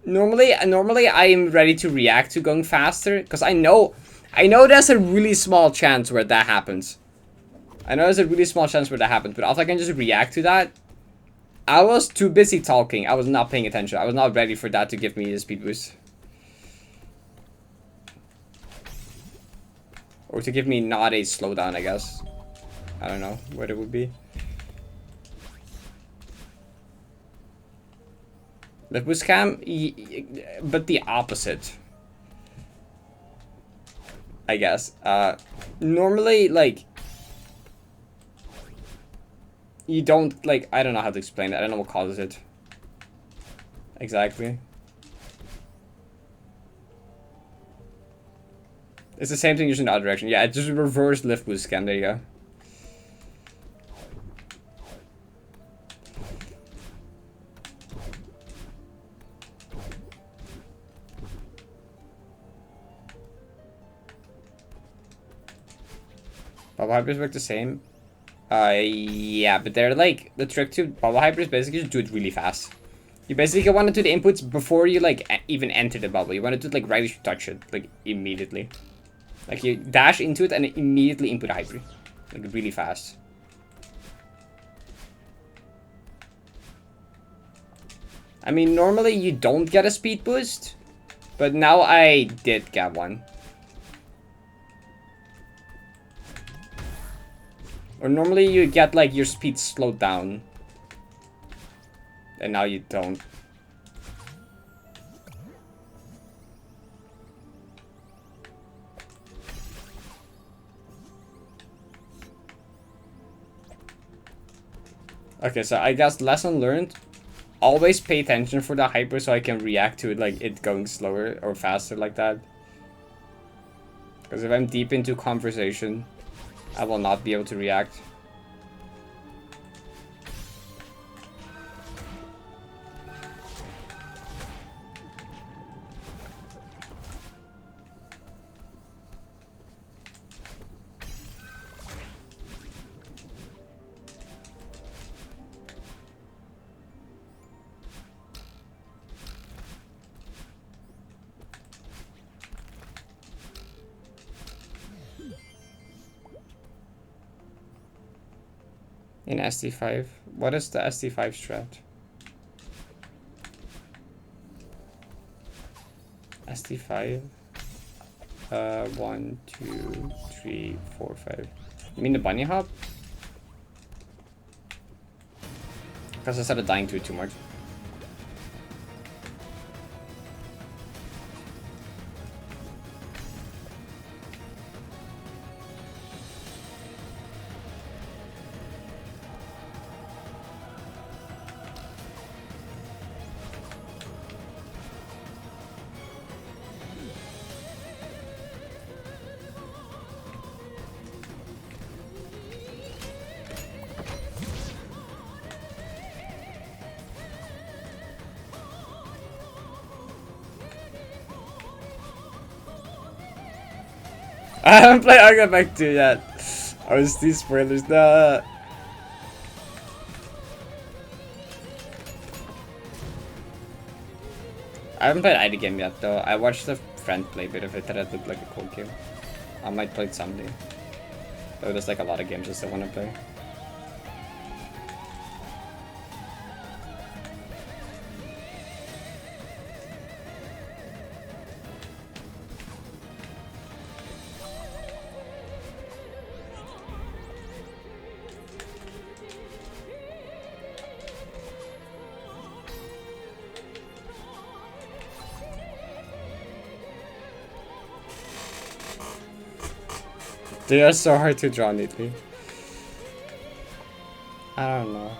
Normally I am ready to react to going faster because I know there's a really small chance where that happens. But if I can just react to that, I was too busy talking. I was not paying attention. I was not ready for that to give me a speed boost. Or to give me not a slowdown, I guess. I don't know what it would be. The boost cam, but the opposite, I guess. Normally, like, you don't, like, I don't know how to explain it. I don't know what causes it. Exactly. It's the same thing, just in the other direction. Yeah, it's just a reverse lift boost scan. There you go. Bubble hypers work the same. Yeah, but they're like, the trick to bubble hypers basically just do it really fast. You basically want to do the inputs before you like even enter the bubble. You want to do it like right as you touch it, like immediately. Like you dash into it and immediately input a hyper, like really fast. I mean, normally you don't get a speed boost, but now I did get one. Or normally you get like your speed slowed down, and now you don't. Okay, so I guess lesson learned. Always pay attention for the hyper so I can react to it, like it going slower or faster like that. Because if I'm deep into conversation, I will not be able to react. In SD5. What is the SD5 strat? SD5. 1, 2, 3, 4, 5. You mean the bunny hop? Because I started dying to it too much. I haven't played Artifact 2 yet. I was these spoilers. No. I haven't played ID game yet though. I watched a friend play a bit of it that it looked like a cool game. I might play it someday. Though there's like a lot of games I still want to play. They are so hard to draw neatly. I don't know.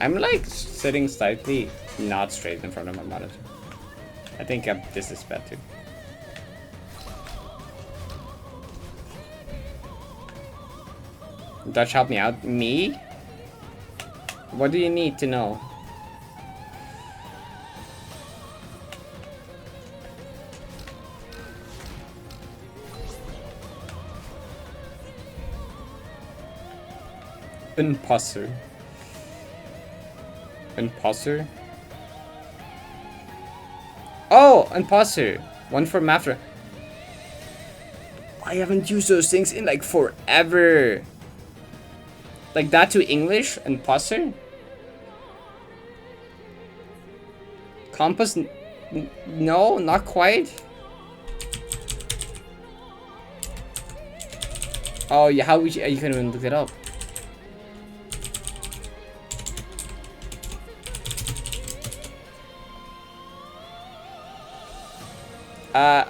I'm like sitting slightly not straight in front of my monitor. I think this is better. Dutch, help me out. Me? What do you need to know? Imposter. Imposter? Oh, imposter. One from after. I haven't used those things in like forever. Like that to English? Imposter? Compass? No, not quite. Oh, yeah, how would you couldn't even look it up.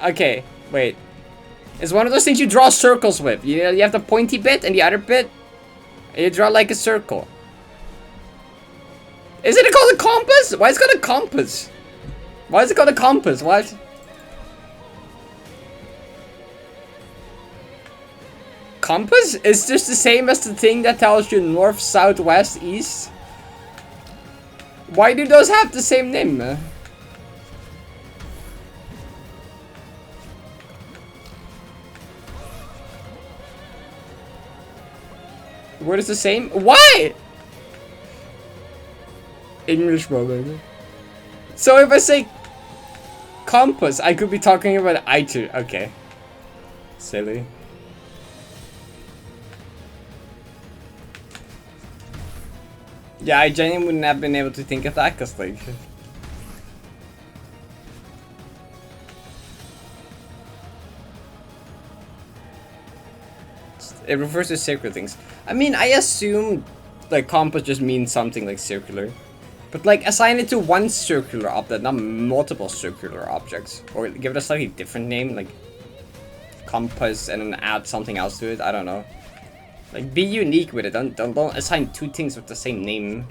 Okay, wait. It's one of those things you draw circles with. You have the pointy bit and the other bit. And you draw like a circle. Isn't it called a compass? Why is it called a compass? Why is it called a compass? What? compass is just the same as the thing that tells you north, south, west, east. Why do those have the same name? What is the same? Why? English moment. So if I say compass, I could be talking about ITER. Okay. Silly. Yeah, I genuinely wouldn't have been able to think of that, because like... It refers to circular things. I mean, I assume like compass just means something like circular. But like assign it to one circular object, not multiple circular objects. Or give it a slightly different name, like compass, and then add something else to it. I don't know. Like be unique with it. Don't assign two things with the same name.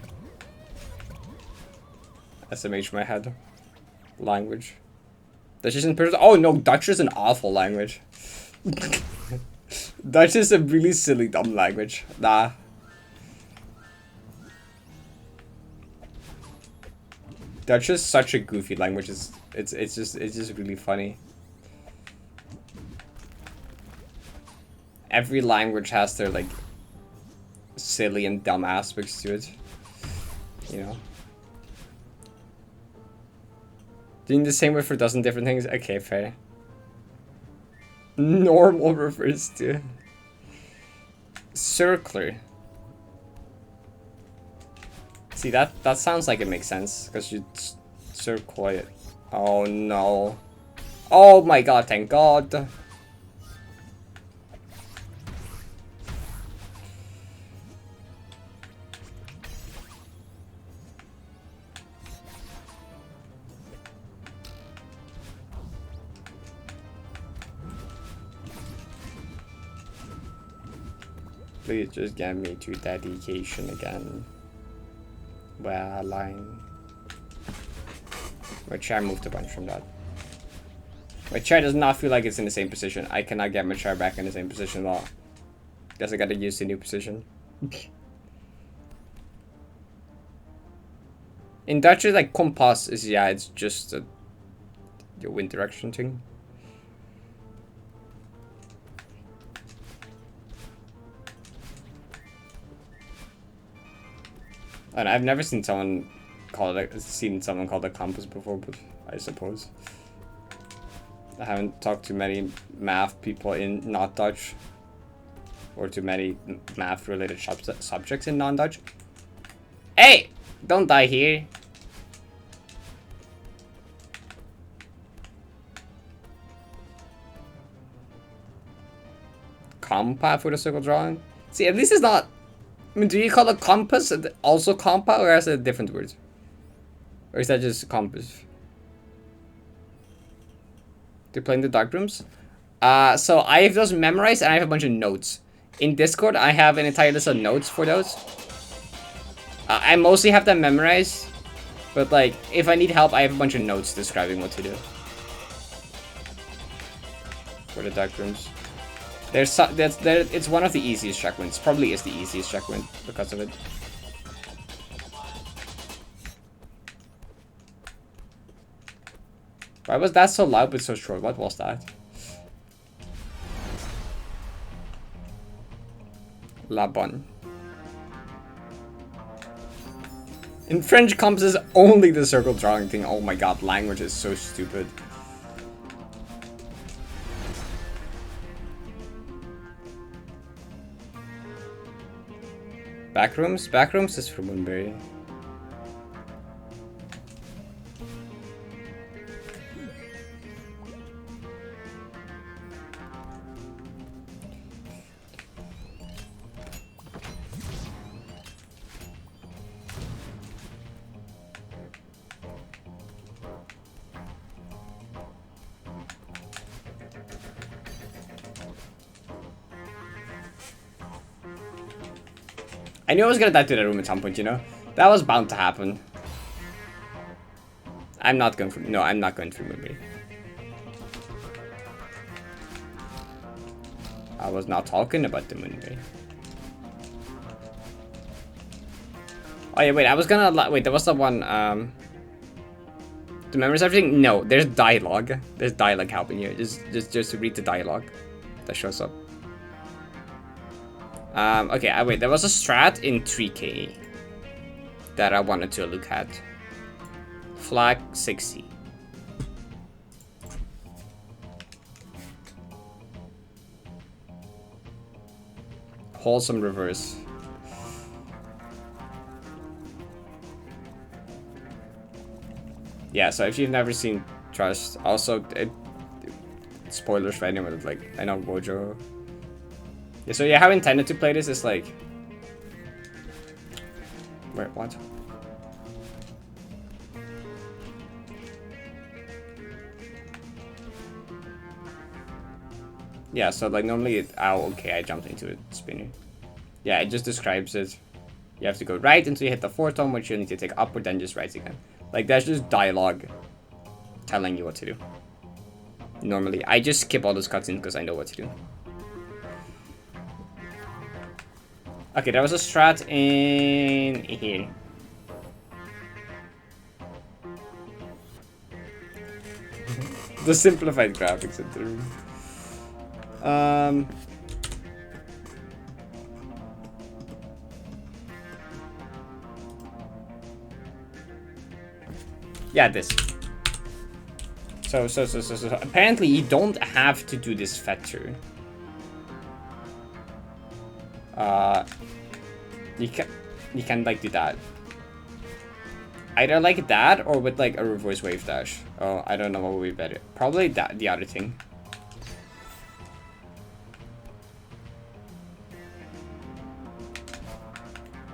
SMH my head. Language. Dutch isn't person. Oh no, Dutch is an awful language. Dutch is a really silly, dumb language. Nah. Dutch is such a goofy language. It's just really funny. Every language has their like silly and dumb aspects to it. You know. Doing the same word for a dozen different things. Okay, fair. Normal refers to circular. See, that sounds like it makes sense because you circle it. Oh no. Oh my god, thank god. Please just get me to dedication again. Well, line. My chair moved a bunch from that. My chair does not feel like it's in the same position. I cannot get my chair back in the same position at all. Guess I gotta use the new position. In Dutch, it's like kompas is, yeah, it's just a wind direction thing. And I've never seen someone call it a compass before, but I suppose. I haven't talked to many math people in not Dutch, or to many math related subjects in non-Dutch. Hey! Don't die here. Compa for the circle drawing? See, at least it's not... I mean, do you call it compass also compa, or is it a different word? Or is that just compass? Do you play in the dark rooms? So I have those memorized and I have a bunch of notes. In Discord, I have an entire list of notes for those. I mostly have them memorized. But like, if I need help, I have a bunch of notes describing what to do. For the dark rooms. It's one of the easiest checkpoints. Probably is the easiest checkpoint because of it. Why was that so loud but so short? What was that? La bonne. In French, compass is only the circle drawing thing. Oh my god, language is so stupid. Backrooms? Backrooms is from Moonberry. I knew I was gonna die to that room at some point, you know? That was bound to happen. I'm not going through... No, I'm not going through Moonberry. I was not talking about the moon ray. Oh yeah, wait, I was gonna... Wait, there was the one, to memorize everything? No, there's dialogue. There's dialogue helping you. Just read the dialogue that shows up. Okay, wait, there was a strat in 3K that I wanted to look at. Flag 60. Wholesome reverse. Yeah, so if you've never seen Trust, also spoilers for anyone with, like, I know Gojo. Yeah, so yeah, how I intended to play this is like... Wait, what? Yeah, so like normally okay, I jumped into it, spinner. Yeah, it just describes it. You have to go right until you hit the 4th tone, which you need to take upward, then just right again. Like, there's just dialogue telling you what to do. Normally, I just skip all those cutscenes because I know what to do. Okay, there was a strat in here. The simplified graphics in the room. Yeah, this. So apparently you don't have to do this fetter. You can like do that. Either like that or with like a reverse wave dash. Oh, I don't know what would be better. Probably that, the other thing.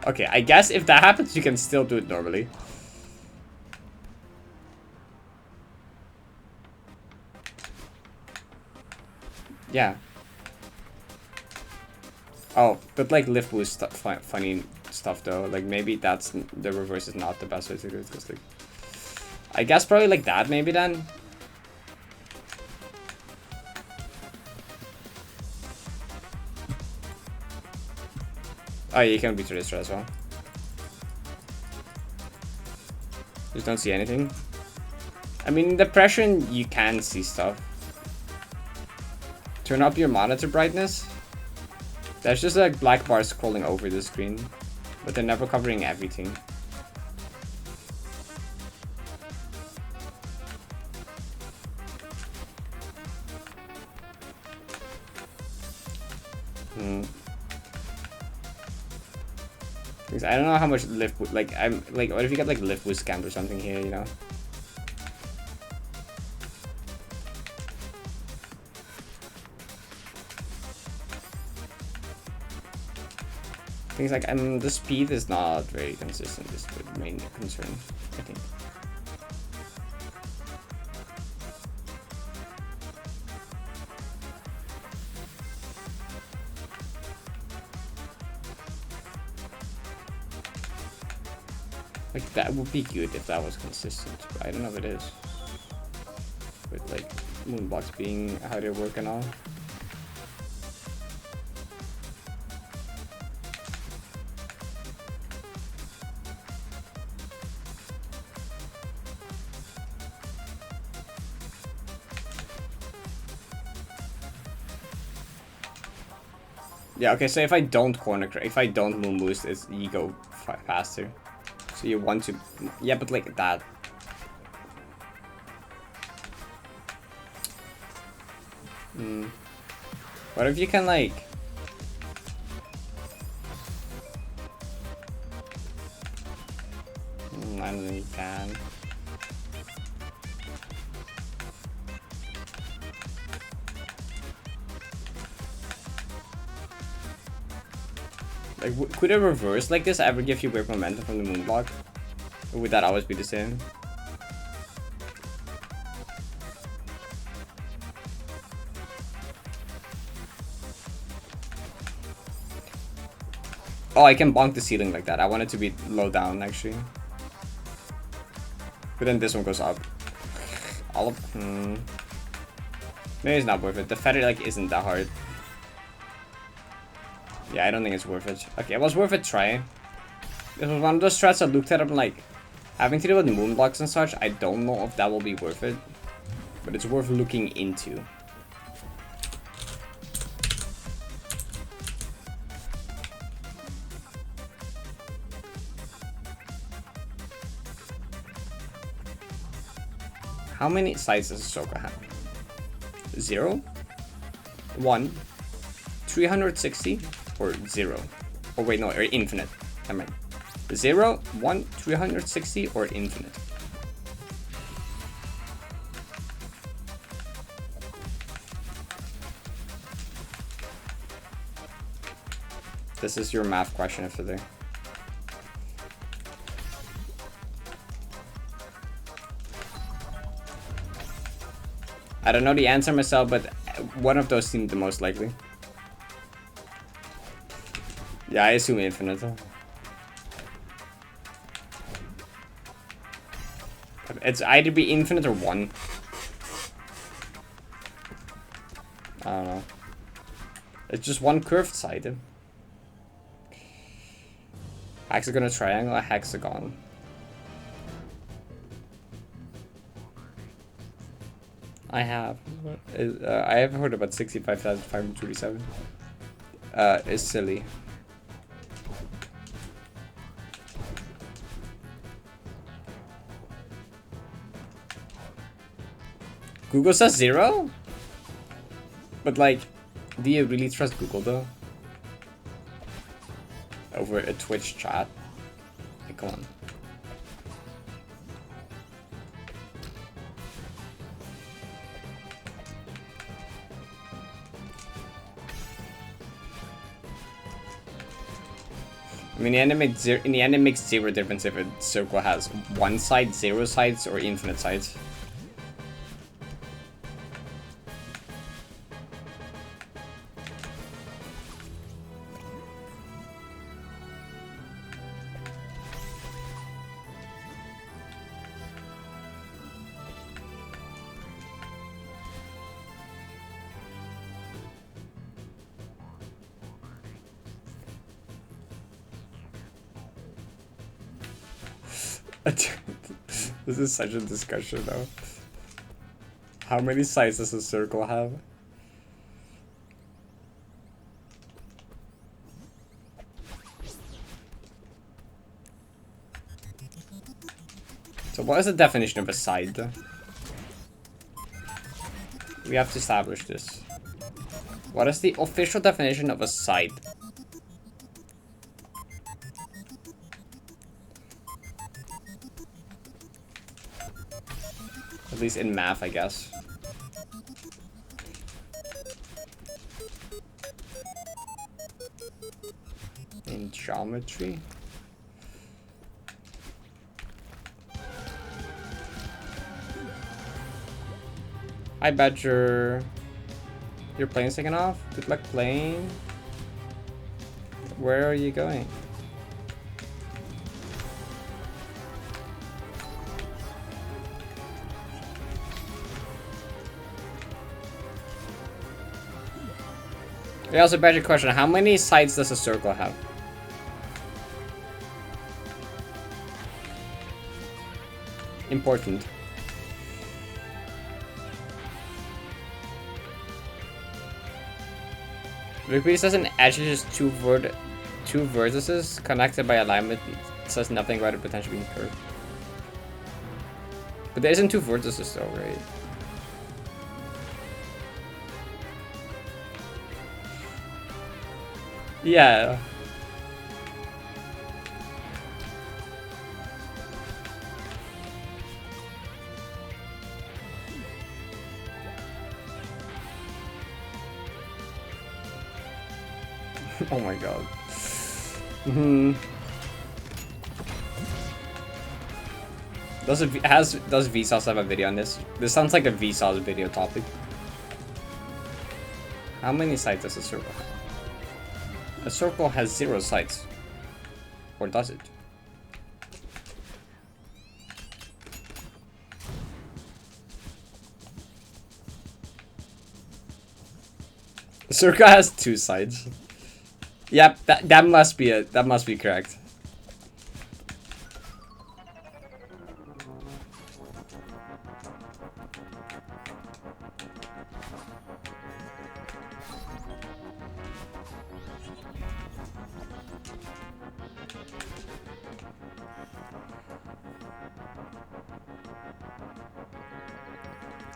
Okay, I guess if that happens, you can still do it normally. Yeah. Oh, but like lift boost funny stuff though. Like maybe that's the reverse is not the best way to do it because like I guess probably like that maybe then. Oh, yeah, you can beat Tracer as well. Just don't see anything. I mean, depression you can see stuff. Turn up your monitor brightness. There's just like black bars scrolling over the screen, but they're never covering everything. I don't know how much lift, like, I'm like, what if you get like lift boost scammed or something here, you know? Things like, the speed is not very consistent, is the main concern, I think. Like, that would be good if that was consistent, but I don't know if it is. With, like, moonblocks being how they work and all. Yeah, okay, so if I don't if I don't moon boost, you go faster. So you want to, yeah, but like that. What if you can like, I don't know, you can. Like, could a reverse like this ever give you weird momentum from the moon block? Or would that always be the same? Oh, I can bonk the ceiling like that. I want it to be low down, actually. But then this one goes up. All of... Maybe it's not worth it. The feather, like, isn't that hard. Yeah, I don't think it's worth it. Okay, it was worth a try. It was one of those strats I looked at. I'm like, having to do with moon blocks and such, I don't know if that will be worth it. But it's worth looking into. How many sides does Ahsoka have? 0? 1? 360? Or 0? Oh wait, no, or infinite. I mean, 0, 1, 360, or infinite? This is your math question of the day. I don't know the answer myself, but one of those seemed the most likely. Yeah, I assume infinite. It's either be infinite or 1. I don't know. It's just one curved side. Hexagon or triangle, a hexagon. I have heard about 65,537. It's silly. Google says 0? But like, do you really trust Google though? Over a Twitch chat? Like, come on. I mean, in the end it makes 0 difference if a circle has 1 side, 0 sides, or infinite sides. This is such a discussion though. How many sides does a circle have? So what is the definition of a side? We have to establish this. What is the official definition of a side? At least in math, I guess. In geometry? Hi, Badger. Your plane's taking off? Good luck, plane. Where are you going? Yeah, also, Badger question. How many sides does a circle have? Important. Wikipedia says an edge is just two vertices connected by alignment. It says nothing about it potentially being curved. But there isn't 2 vertices though, right? Yeah. Oh my god. Does Vsauce have a video on this? This sounds like a Vsauce video topic. How many sides does a circle have? A circle has 0 sides. Or does it? A circle has 2 sides. Yep, that must be it. That must be correct.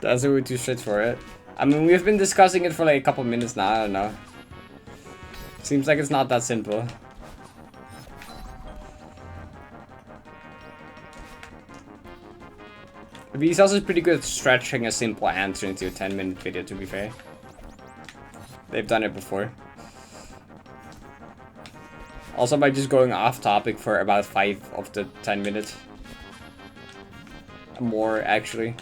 That's a bit too straight for it. I mean, we've been discussing it for like a couple minutes now. I don't know. Seems like it's not that simple. But he's also pretty good at stretching a simple answer into a 10-minute video, to be fair. They've done it before. Also by just going off topic for about 5 of the 10 minutes. More, actually.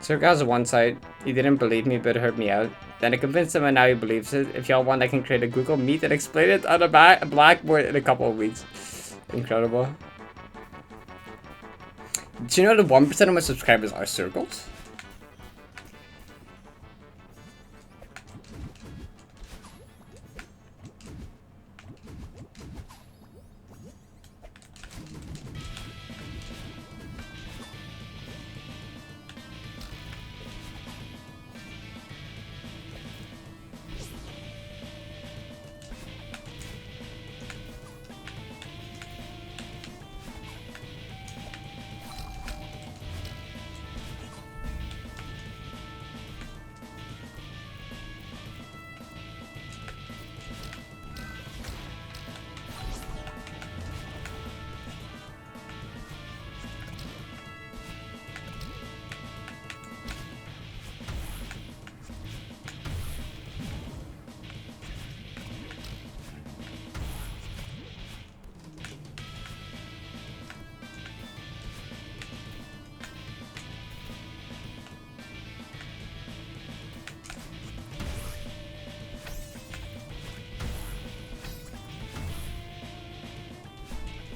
Circa has one side. He didn't believe me, but heard me out. Then I convinced him, and now he believes it. If y'all want, I can create a Google Meet and explain it on a blackboard in a couple of weeks. Incredible. Do you know that 1% of my subscribers are circles?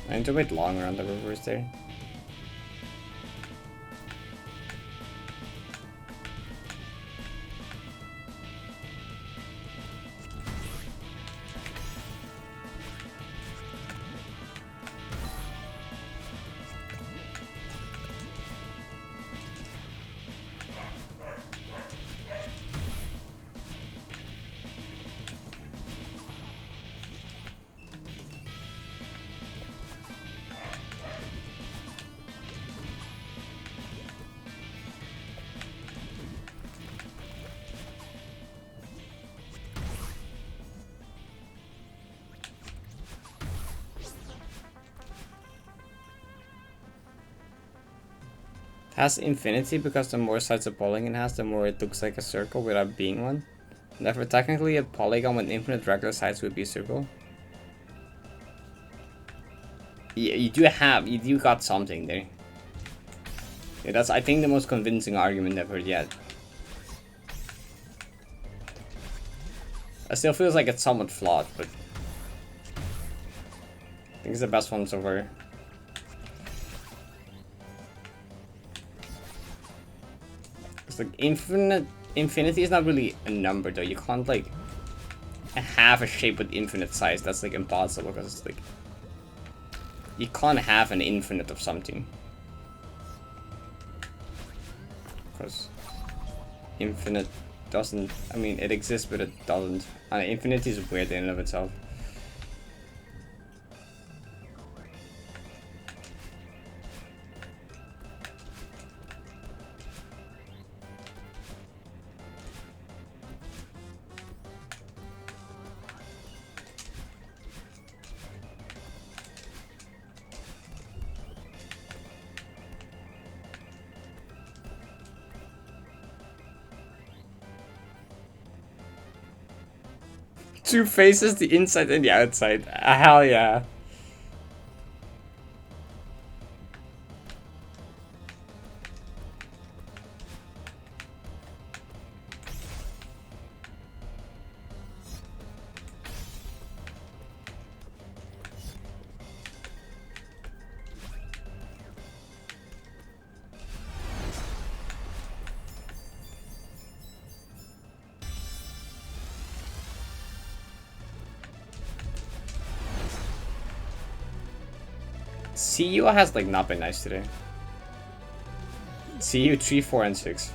I need to wait longer on the reverse there. Has infinity because the more sides a polygon has, the more it looks like a circle without being one. Therefore, technically, a polygon with infinite regular sides would be a circle. Yeah, you do got something there. Yeah, that's, I think, the most convincing argument I've heard yet. It still feels like it's somewhat flawed, but I think it's the best one so far. It's like infinity is not really a number though. You can't like have a shape with infinite size. That's like impossible because it's like you can't have an infinite of something. Because infinite doesn't, I mean, it exists, but it doesn't. And infinity is weird in and of itself. Two faces, the inside and the outside. Hell yeah. CU has like not been nice today. CU 3, 4, and 6.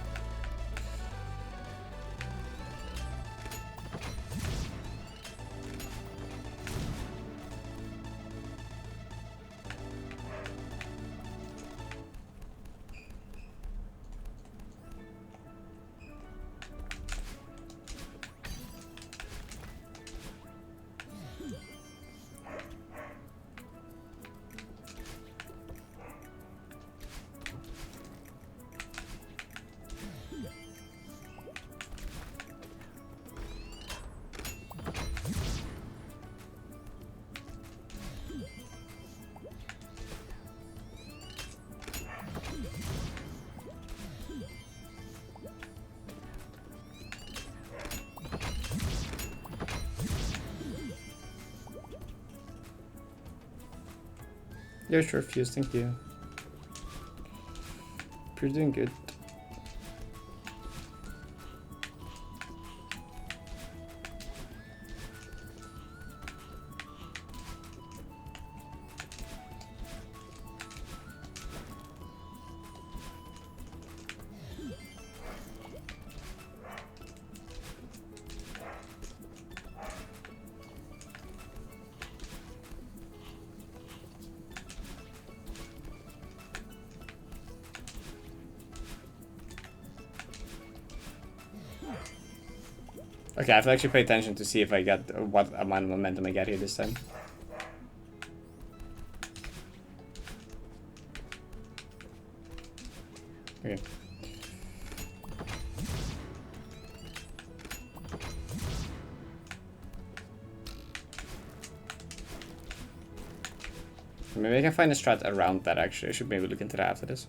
Yeah, sure, Fuse, thank you. You're doing good. Okay, I have to actually pay attention to see if I get what amount of momentum I get here this time. Okay. Maybe I can find a strat around that actually. I should maybe look into that after this.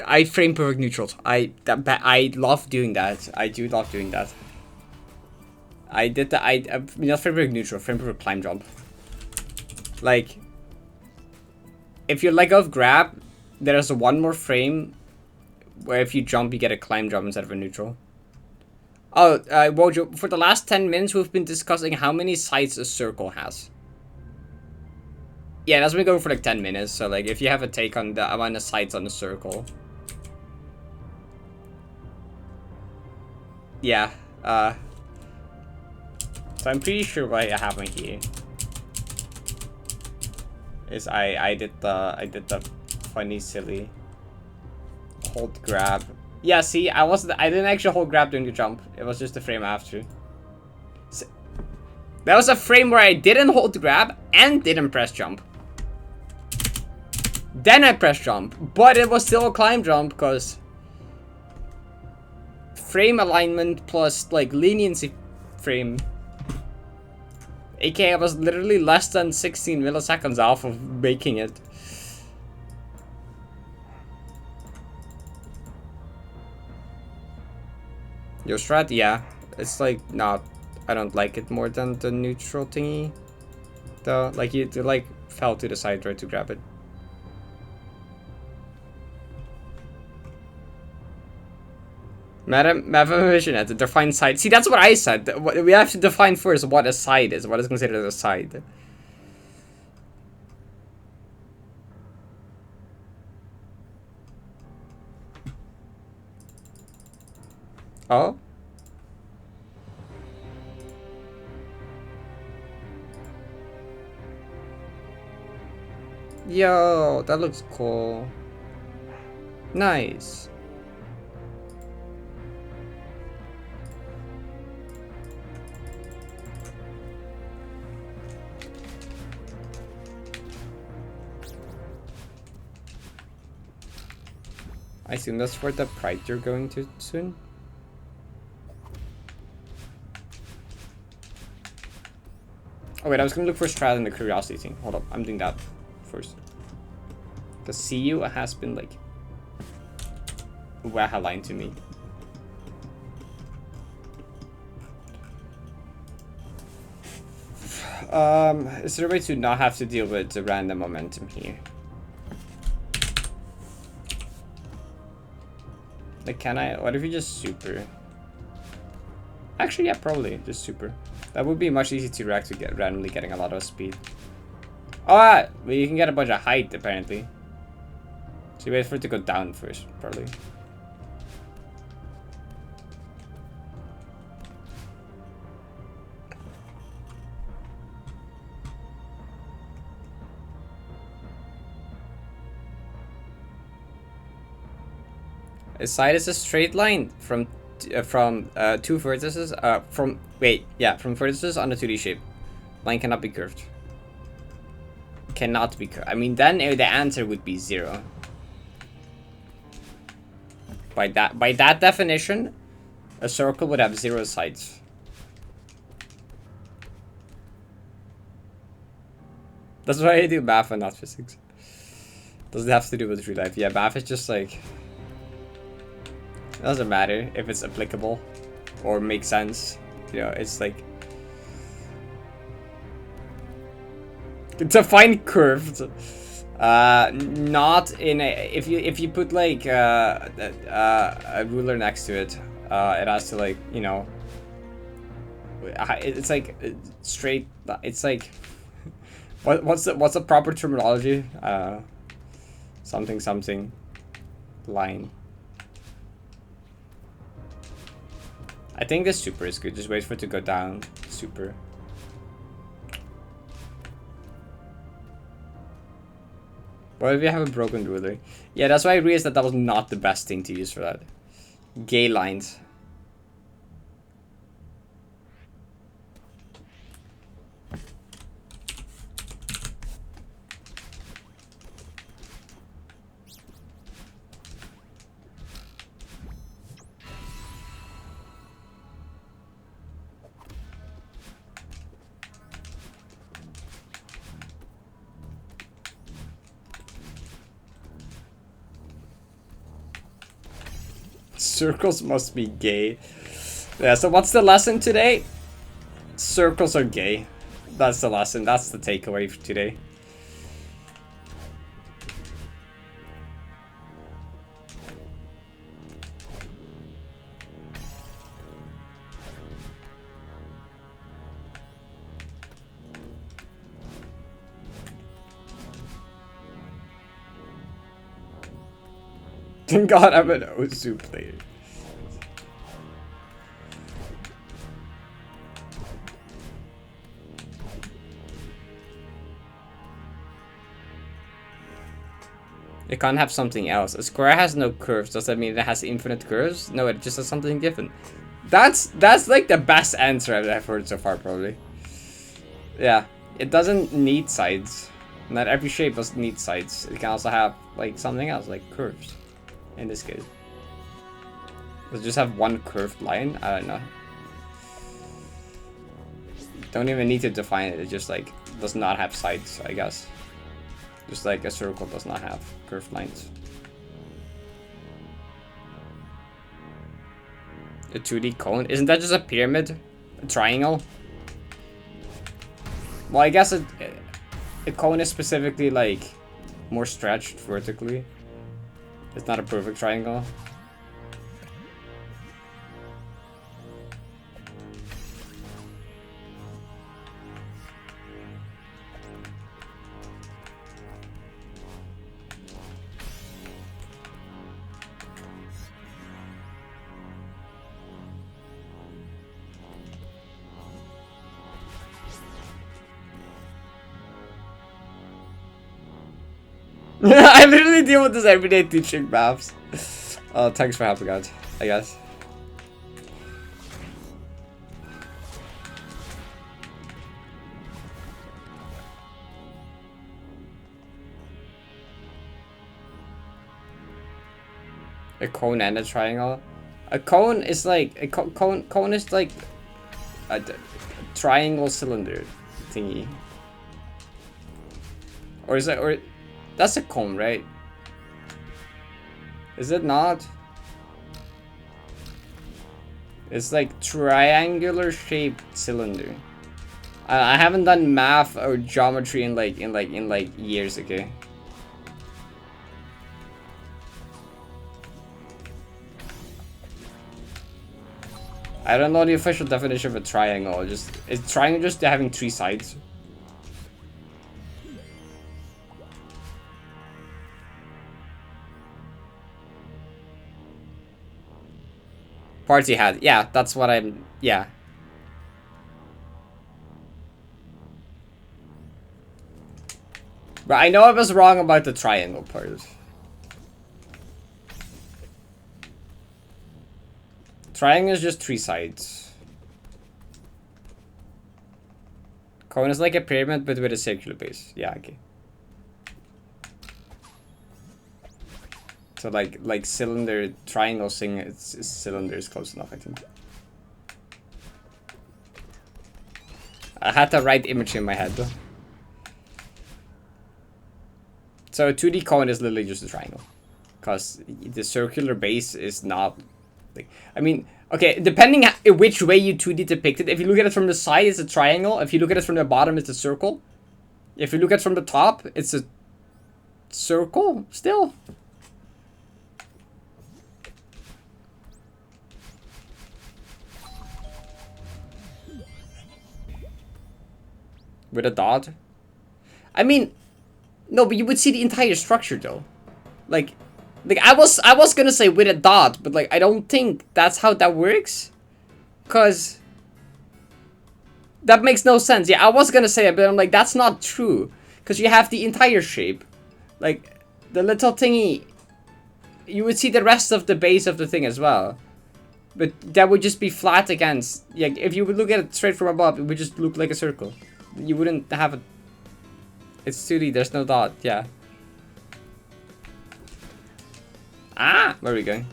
I frame perfect neutrals. I love doing that. I do love doing that. I did that. Not frame perfect neutral. Frame perfect climb jump. Like, if you let go of grab, there's one more frame where if you jump, you get a climb jump instead of a neutral. Oh, Wojo, for the last 10 minutes, we've been discussing how many sides a circle has. Yeah, that's been going for like 10 minutes. So like, if you have a take on the amount of sides on a circle. Yeah, so I'm pretty sure what happened here is I did the funny silly hold grab. Yeah, see, I didn't actually hold grab during the jump. It was just a frame after. So, that was a frame where I didn't hold grab and didn't press jump. Then I pressed jump, but it was still a climb jump because frame alignment plus like leniency frame. AKA I was literally less than 16 milliseconds off of making it. Your strat, yeah. It's like not, I don't like it more than the neutral thingy. Though, like you like fell to the side right to grab it. Madam Vision at the define side. See, that's what I said. We have to define first what a side is. What is considered a side. Oh? Yo, that looks cool. Nice. I assume that's for the Pride you're going to soon. Oh wait, I was gonna look for Strata in the curiosity thing. Hold up, I'm doing that first. Because CU has been like Waha line to me. Is there a way to not have to deal with the random momentum here? Like, can I? What if you just super? Actually, yeah, probably just super. That would be much easier to react to get randomly getting a lot of speed. Oh, well, you can get a bunch of height apparently. So you wait for it to go down first, probably. A side is a straight line from two vertices. From vertices on a 2D shape. Line cannot be curved. Cannot be curved. I mean, then the answer would be 0. By that definition, a circle would have 0 sides. That's why I do math and not physics. Doesn't have to do with real life. Yeah, math is just like, it doesn't matter if it's applicable or makes sense. You know, it's like define curved. Not in a, if you put like a ruler next to it, it has to, like, you know, it's like straight. It's like what's the proper terminology? Something line. I think this super is good. Just wait for it to go down. Super. What if you have a broken ruler? Yeah, that's why I realized that was not the best thing to use for that. Gay lines. Circles must be gay. Yeah, so what's the lesson today? Circles are gay. That's the lesson. That's the takeaway for today. Thank God I'm an Ozu player. It can't have something else. A square has no curves. Does that mean it has infinite curves? No, it just has something different. That's like the best answer I've heard so far, probably. Yeah, it doesn't need sides. Not every shape doesn't need sides. It can also have like something else, like curves. In this case, does it just have one curved line? I don't know. Don't even need to define it. It just like does not have sides, I guess. Just like a circle does not have curved lines. A 2D cone? Isn't that just a pyramid? A triangle? Well, I guess a cone is specifically like more stretched vertically. It's not a perfect triangle. I literally deal with this every day teaching maps. Thanks for helping out, I guess. A cone and a triangle. A cone is like a cone is like a triangle cylinder thingy. Or is that, or that's a cone, right? Is it not? It's like triangular shaped cylinder. I haven't done math or geometry in like years, okay? I don't know the official definition of a triangle. Is triangle just having 3 sides? Party hat. Yeah, that's what I'm... Yeah. But I know I was wrong about the triangle part. Triangle is just 3 sides. Cone is like a pyramid but with a circular base. Yeah, okay. So like cylinder, triangle thing, it's cylinder is close enough, I think. I had the right image in my head though. So a 2D cone is literally just a triangle. Because the circular base is not... Like, I mean, okay, depending which way you 2D depict it, if you look at it from the side, it's a triangle. If you look at it from the bottom, it's a circle. If you look at it from the top, it's a circle still. With a dot? I mean, no, but you would see the entire structure though. Like I was gonna say with a dot, but like I don't think that's how that works. Cause that makes no sense. Yeah, I was gonna say it, but I'm like, that's not true. Cause you have the entire shape. Like the little thingy, you would see the rest of the base of the thing as well. But that would just be flat against, yeah, if you would look at it straight from above, it would just look like a circle. You wouldn't have a... It's 2D, there's no dot, yeah. Ah! Where are we going?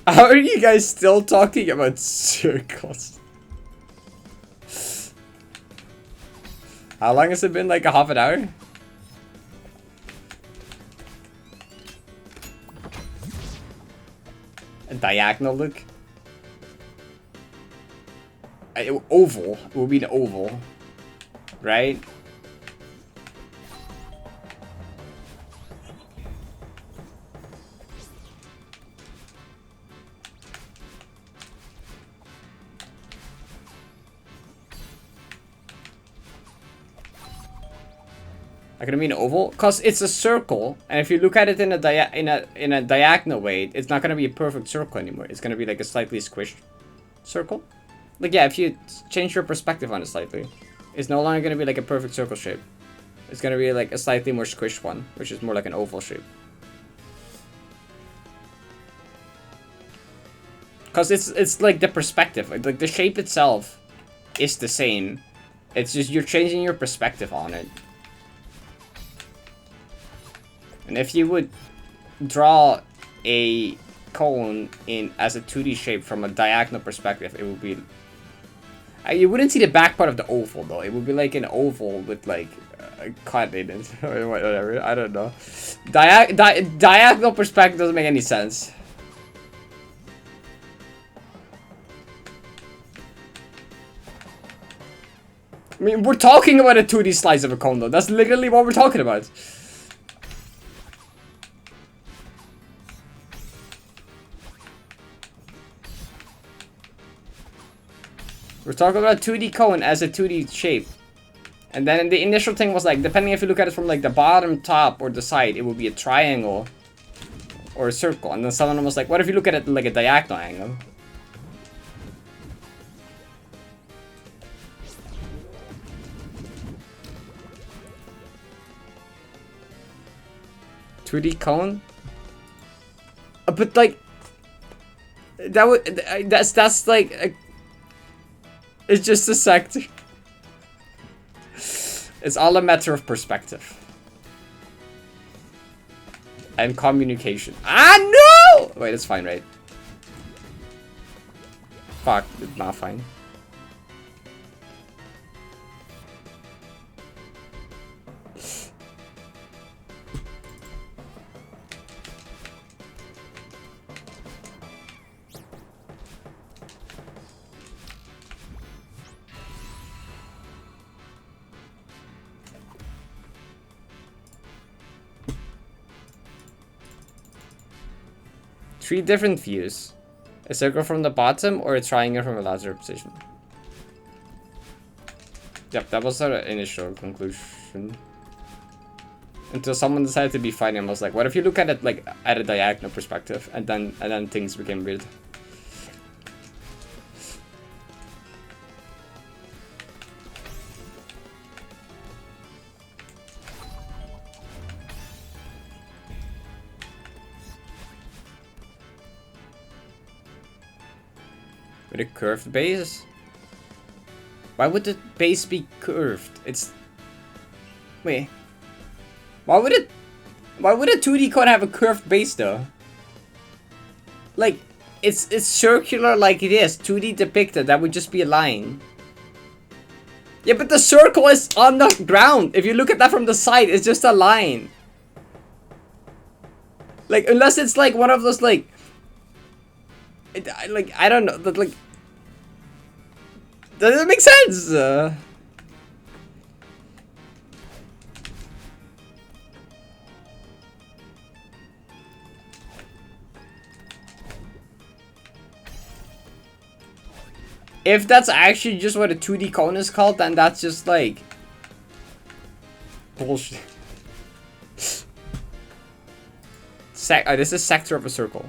How are you guys still talking about circles? How long has it been? Like a half an hour? A diagonal look? Oval. It will be an oval. Right? Are gonna mean oval? Cause it's a circle, and if you look at it in a diagonal way, it's not gonna be a perfect circle anymore. It's gonna be like a slightly squished circle. Like yeah, if you change your perspective on it slightly, it's no longer gonna be like a perfect circle shape. It's gonna be like a slightly more squished one, which is more like an oval shape. Cause it's like the perspective, like the shape itself is the same. It's just you're changing your perspective on it. And if you would draw a cone in as a 2D shape from a diagonal perspective, it would be... You wouldn't see the back part of the oval though. It would be like an oval with like a cut in it or whatever. I don't know. Diagonal perspective doesn't make any sense. I mean, we're talking about a 2D slice of a cone though. That's literally what we're talking about. We're talking about 2D cone as a 2D shape. And then the initial thing was like, depending if you look at it from like the bottom, top, or the side, it will be a triangle. or a circle. And then someone was like, what if you look at it like a diagonal angle? 2D cone? But like, that would, that's like, it's just a sector. It's all a matter of perspective. And communication. Ah, no! Wait, it's fine, right? Fuck, it's not fine. Three different views. A circle from the bottom or a triangle from a lateral position. Yep, that was our initial conclusion. Until someone decided to be funny and was like, what if you look at it like at a diagonal perspective, and then things became weird. With a curved base? Why would the base be curved? It's... Wait. Why would a 2D cone have a curved base though? Like, it's circular like it is. 2D depicted, that would just be a line. Yeah, but the circle is on the ground. If you look at that from the side, it's just a line. Like, unless it's like one of those like... I don't know, but like... Does it make sense? If that's actually just what a 2D cone is called, then that's just like... bullshit. This is sector of a circle.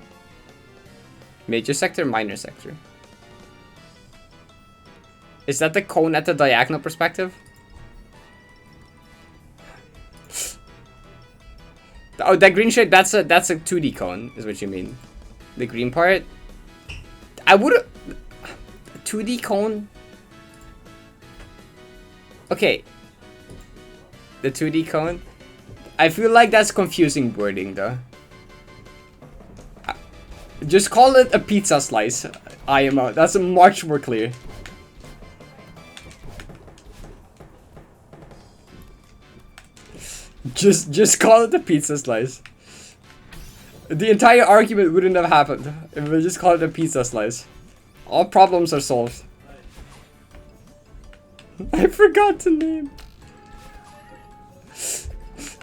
Major sector, minor sector. Is that the cone at the diagonal perspective? Oh, that green shape, that's a 2D cone, is what you mean. The green part? I would've... 2D cone? Okay. The 2D cone? I feel like that's confusing wording, though. Just call it a pizza slice, IMO. That's much more clear. Just call it a pizza slice. The entire argument wouldn't have happened if we just called it a pizza slice. All problems are solved. I forgot the name.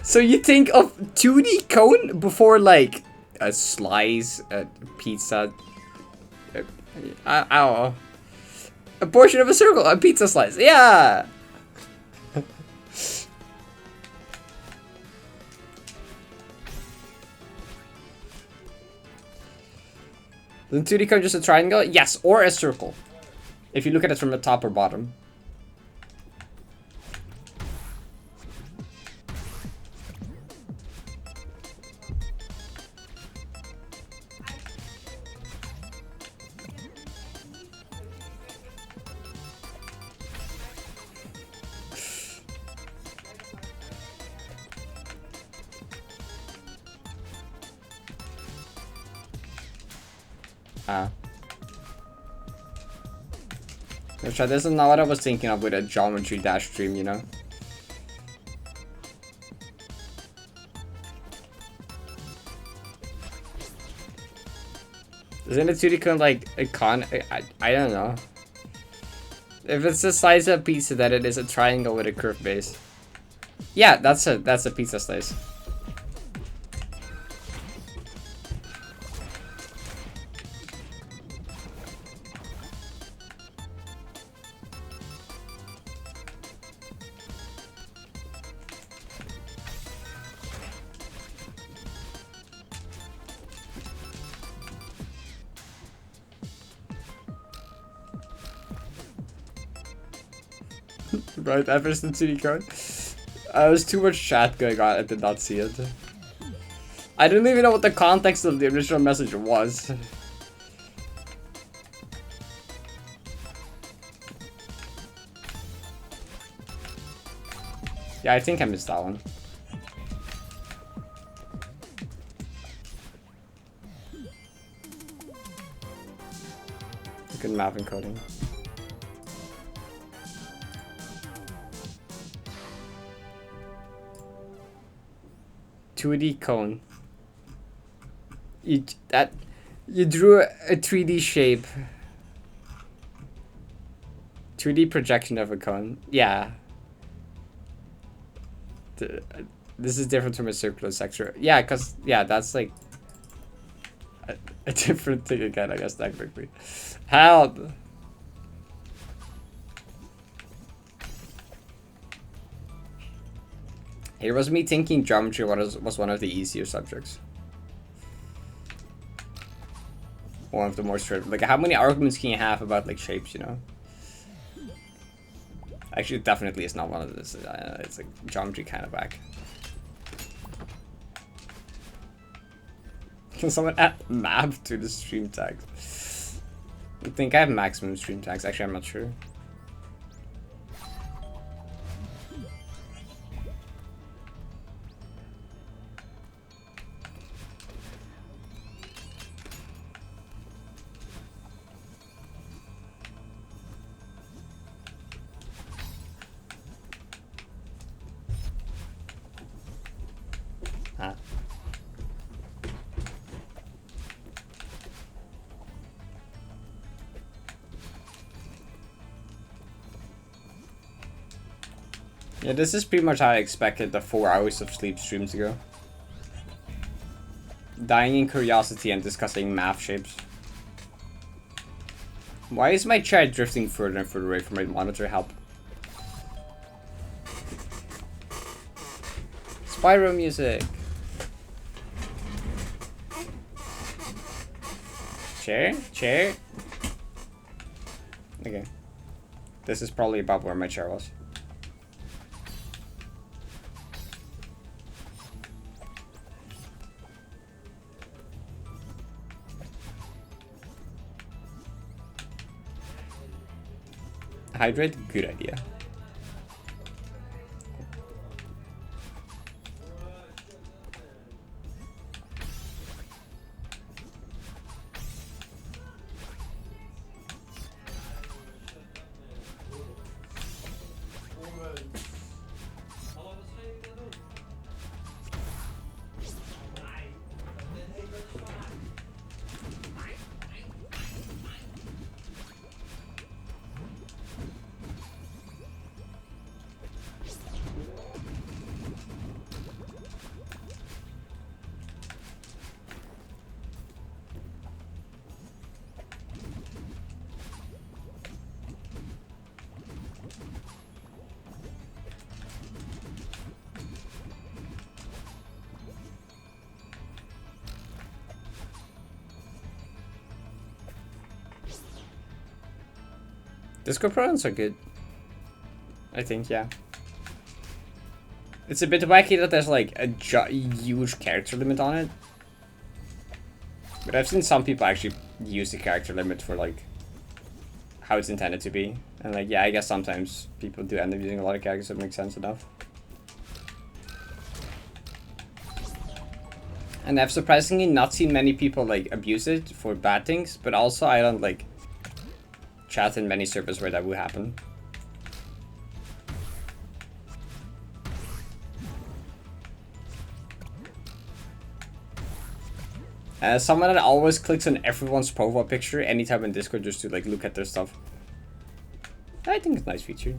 So you think of 2D cone before like a slice, a pizza, I don't know. A portion of a circle, a pizza slice, yeah! The 2D cone just a triangle? Yes, or a circle. If you look at it from the top or bottom. This is not what I was thinking of with a geometry dash stream, you know? Isn't a 2D cone like a con? I don't know. If it's the size of a pizza, then it is a triangle with a curved base. Yeah, that's a pizza slice. Right, Everson CD card. There's too much chat going on, I did not see it. I didn't even know what the context of the original message was. Yeah, I think I missed that one. Good math and coding. "2D cone." You drew a 3D shape. 2D projection of a cone. Yeah. This is different from a circular sector. Yeah, cause yeah, that's like a different thing again, I guess, technically. Help! It was me thinking geometry was one of the easier subjects. One of the more straight. Like, how many arguments can you have about, like, shapes, you know? Actually, it definitely is not one of this. It's like geometry kind of back. Can someone add map to the stream tags? I think I have maximum stream tags. Actually, I'm not sure. Huh. Yeah, this is pretty much how I expected the 4 hours of sleep stream to go. Dying in curiosity and discussing math shapes. Why is my chair drifting further and further away from my monitor? Help. Spyro music. Chair? Chair? Okay. This is probably about where my chair was. Hydrate? Good idea. Discord pronouns are good. I think, yeah. It's a bit wacky that there's like a huge character limit on it. But I've seen some people actually use the character limit for like how it's intended to be. And like, yeah, I guess sometimes people do end up using a lot of characters that make sense enough. And I've surprisingly not seen many people like abuse it for bad things, but also I don't like chat in many servers where that would happen. Someone that always clicks on everyone's profile picture anytime in Discord just to like look at their stuff. I think it's a nice feature.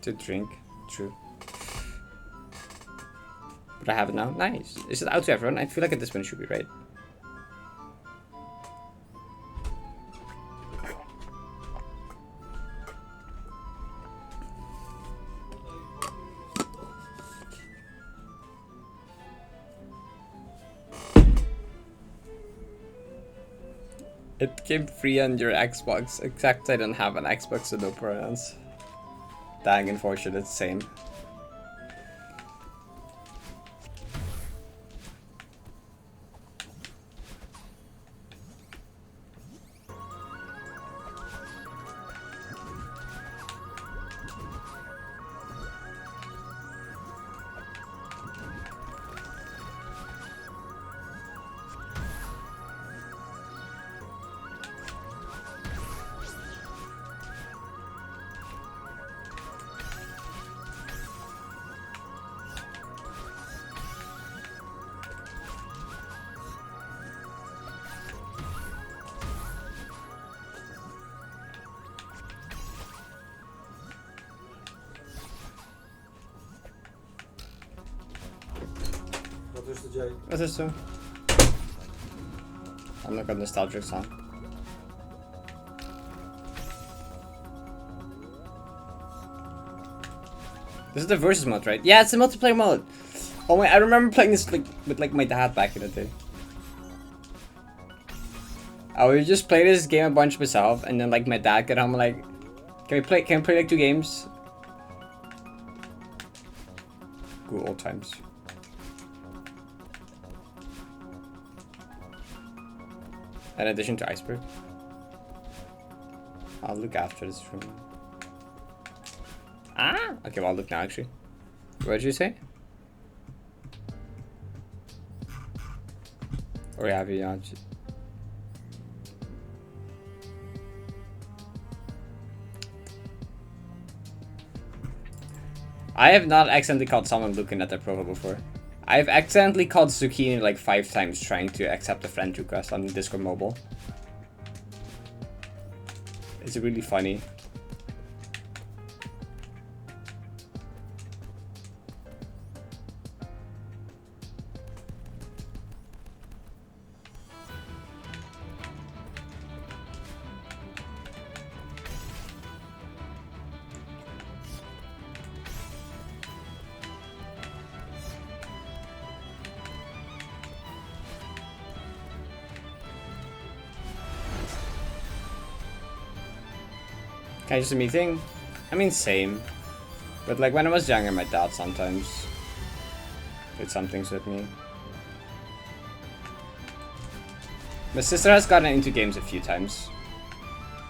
To drink. True. But I have it now. Nice. Is it out to everyone? I feel like at this point it should be right. It came free on your Xbox, except I don't have an Xbox, so no pronouns. Dang, unfortunate, same. Wat is zo? I'm like a nostalgic song. This is the versus mode, right? Yeah, it's a multiplayer mode. Oh my! I remember playing this like with like my dad back in the day. I would just play this game a bunch myself, and then like my dad got home like, Can we play like 2 games? Good old times. In addition to Iceberg. I'll look after this room. Ah! Okay, well, I'll look now actually. What did you say? Or have you not? I have not accidentally caught someone looking at their profile before. I've accidentally called Zucchini like 5 times trying to accept a friend request on Discord mobile. It's really funny. Can I just a meeting? I mean, same. But like when I was younger, my dad sometimes did some things with me. My sister has gotten into games a few times.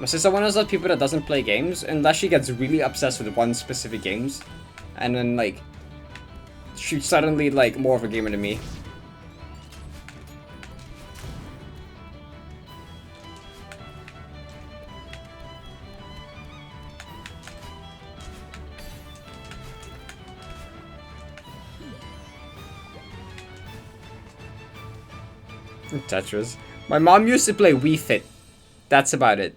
My sister one of those people that doesn't play games unless she gets really obsessed with one specific games. And then like, she's suddenly like more of a gamer than me. Tetris. My mom used to play Wii Fit. That's about it.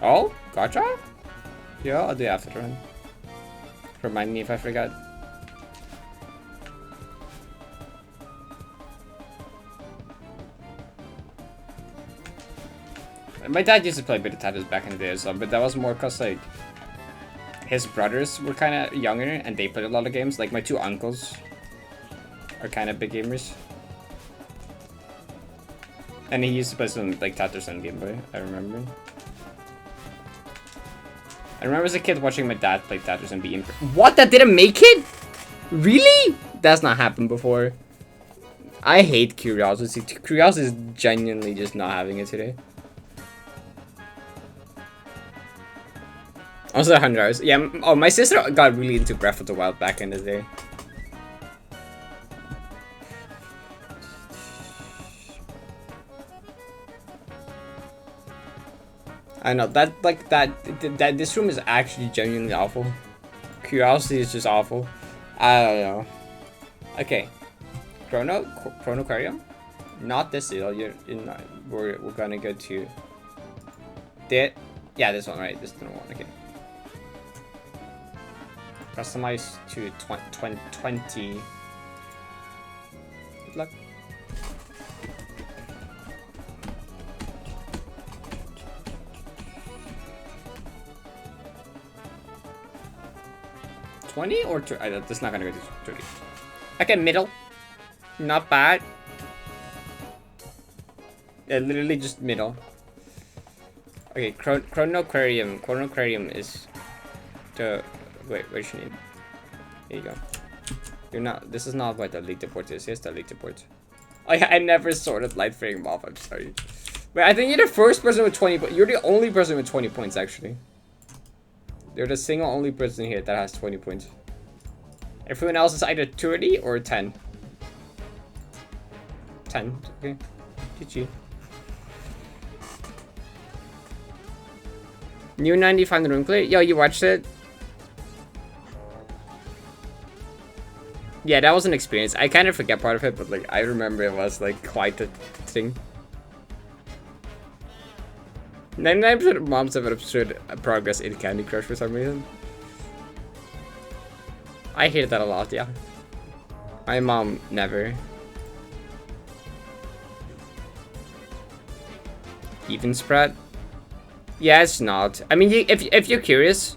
Oh, gotcha? Yeah, I'll do after run. Remind me if I forgot. My dad used to play a bit of Tetris back in the day as well, but that was more cause like his brothers were kind of younger and they played a lot of games. Like my 2 uncles are kind of big gamers. And he used to play some like Tetris on Game Boy, I remember. I remember as a kid watching my dad play Tetris and being what? That didn't make it? Really? That's not happened before. I hate Curiosity. Curiosity is genuinely just not having it today. Also 100 hours. Yeah, oh, my sister got really into Breath of the Wild back in the day. I know, that this room is actually genuinely awful. Curiosity is just awful. I don't know. Okay. Chronoquarium? Not this deal. We're gonna go to yeah, this one, right? This is the one, okay. Customize to 20. Good luck. $20 or that's not gonna go to 30. Okay, middle. Not bad. Yeah, literally just middle. Okay, Chronoquarium. Chronoquarium is the wait, where's your name? Here you go. You're not. This is not what the leaderboard is. Here's the leaderboard. I never sorted light frame off. I'm sorry. Wait, I think you're the first person with 20. But you're the only person with 20 points actually. You're the single only person here that has 20 points. Everyone else is either 30 or 10. 10. Okay. GG. New 95 in the room play. Yo, you watched it? Yeah, that was an experience. I kind of forget part of it, but like I remember it was like quite a thing. 99% of moms have absurd progress in Candy Crush for some reason. I hear that a lot, yeah. My mom never. Even spread? Yeah, it's not. I mean, if you're curious,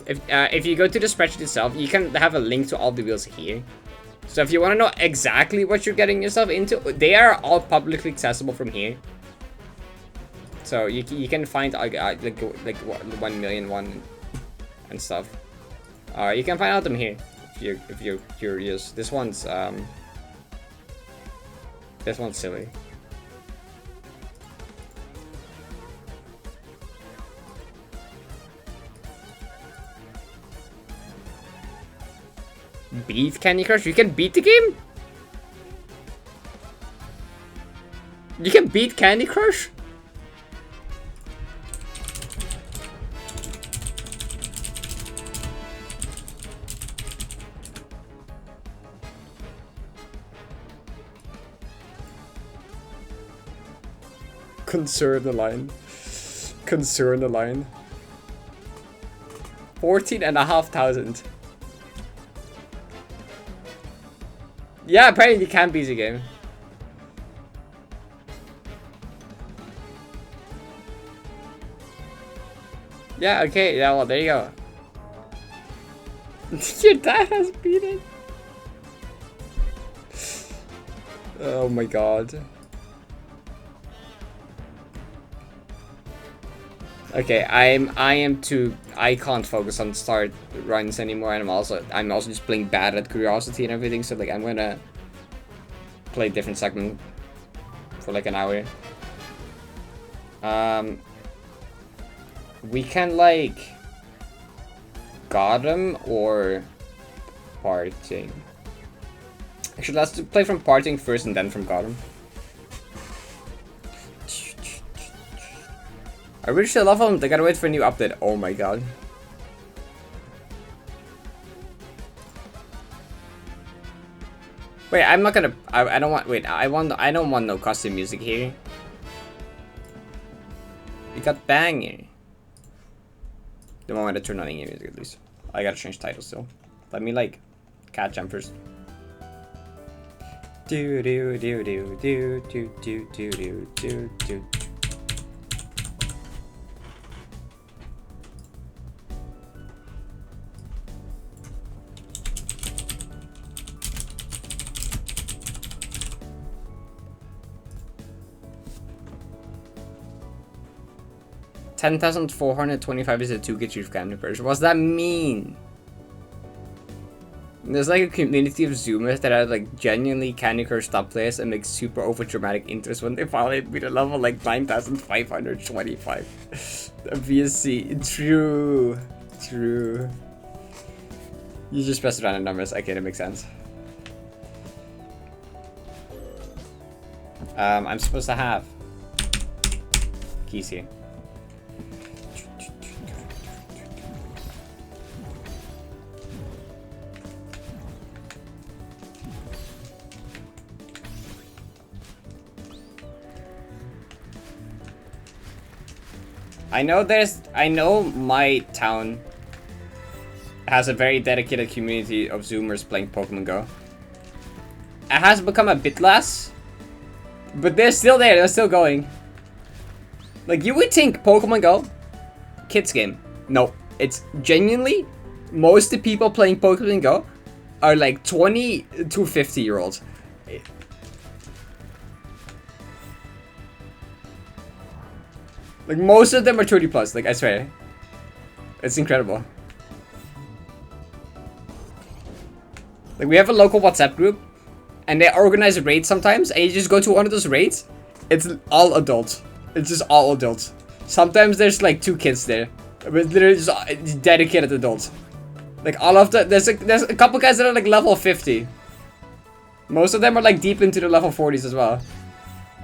if you go to the spreadsheet itself, you can have a link to all the wheels here. So if you want to know exactly what you're getting yourself into, they are all publicly accessible from here. So you can find like 1,000,001 and stuff. You can find out them here if you're curious. This one's silly. Beat Candy Crush? You can beat the game? You can beat Candy Crush? Concern the line. Concern the line. 14,500. Yeah, apparently you can beat the game. Yeah, okay, yeah, well, there you go. Your dad has beat it. Oh my god. Okay, I can't focus on start runs anymore, and I'm also just playing bad at curiosity and everything, so like I'm gonna play a different segment for like an hour. We can like Gotham or Parting. Actually, let's play from Parting first and then from Gotham. I really should love them. They gotta wait for a new update. Oh my god. Wait, I'm not gonna. I don't want. Wait, I don't want no custom music here. We got banger. The moment I turn on any music, at least. I gotta change title still. Let me like catch them first. Do do do do do do do do do do do. 10,425 is a 2K Chief Candy Crush. What's that mean? There's like a community of Zoomers that are like genuinely Candy Crush top players and make super over dramatic intros when they finally beat a level like 9,525. The VSC. True. True. You just press random numbers. Okay, that makes sense. I'm supposed to have keys here. I know my town has a very dedicated community of Zoomers playing Pokemon Go. It has become a bit less, but they're still there, they're still going. Like, you would think Pokemon Go, kids game. No, it's genuinely, most of the people playing Pokemon Go are like 20 to 50 year olds. Like, most of them are 30 plus, like, I swear. It's incredible. Like, we have a local WhatsApp group, and they organize raids sometimes, and you just go to one of those raids, it's all adults. It's just all adults. Sometimes there's like 2 kids there, but literally just dedicated adults. Like, all of the, there's a couple guys that are like level 50. Most of them are like deep into the level 40s as well.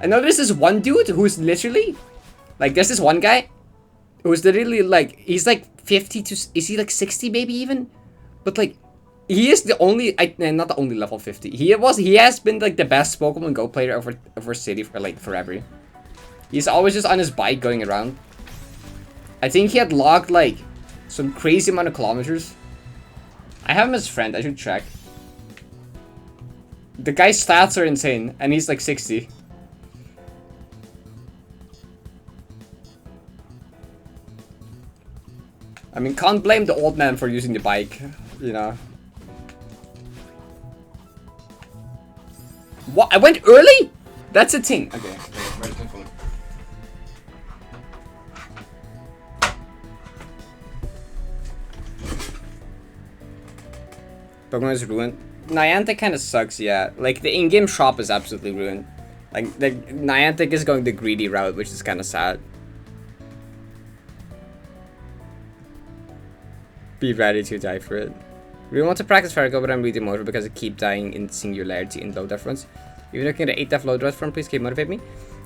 I know there's this one dude who's literally, like, there's this one guy who's literally like, he's like 50 to, is he like 60 maybe even? But like, he is the only, not the only level 50. He has been like the best Pokemon Go player of our city for like forever. He's always just on his bike going around. I think he had logged like some crazy amount of kilometers. I have him as a friend, I should check. The guy's stats are insane, and he's like 60. I mean, can't blame the old man for using the bike, you know. What? I went early? That's a thing. Okay. Where's my phone? Pokemon is ruined. Niantic kind of sucks, yeah. Like, the in-game shop is absolutely ruined. Like, Niantic is going the greedy route, which is kind of sad. Be ready to die for it. We want to practice Fargo, but I'm really motivated because I keep dying in Singularity in low death runs. If you're looking at 8 death low death run, please keep motivate me.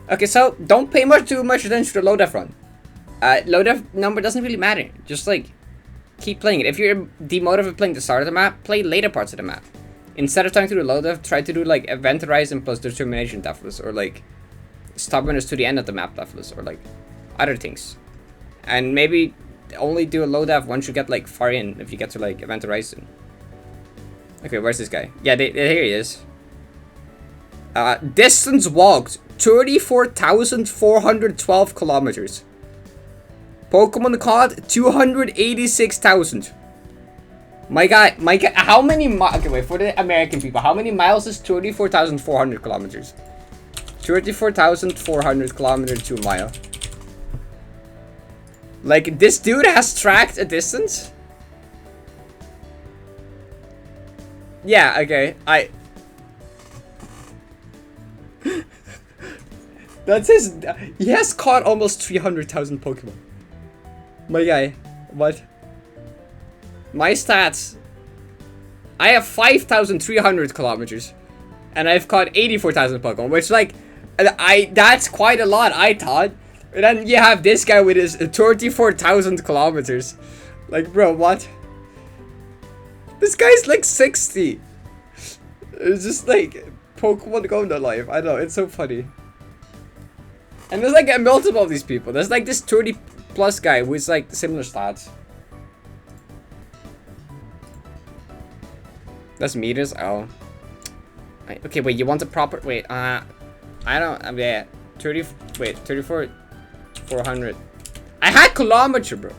Okay, so don't pay too much attention to the low death run. Low death number doesn't really matter. Just like, keep playing it. If you're demotivated playing the start of the map, play later parts of the map. Instead of trying to do low death, try to do like Event Horizon plus Determination Deathless, or like Stubbornness to the end of the map Deathless, or like other things. And maybe only do a low death once you get like far in, if you get to like Event Horizon. Okay, where's this guy? Yeah, here he is. Distance walked 34,412 kilometers. Pokemon caught 286,000. My guy, how many miles? Okay, wait, for the American people, how many miles is 34,400 kilometers? 34,400 kilometers to a mile. Like, this dude has tracked a distance? Yeah, okay, that's his, he has caught almost 300,000 Pokemon. My guy, what? My stats, I have 5,300 kilometers, and I've caught 84,000 Pokemon, which, like, that's quite a lot, I thought. And then you have this guy with his 34,000 kilometers. Like, bro, what? This guy's like 60. It's just like Pokemon Go in their life. I know, it's so funny. And there's like a multiple of these people. There's like this 30 plus guy with like similar stats. That's meters? Oh. Okay, wait, you want a proper... Wait, I don't... yeah. 30... Wait, 34,400. I had kilometer, bro.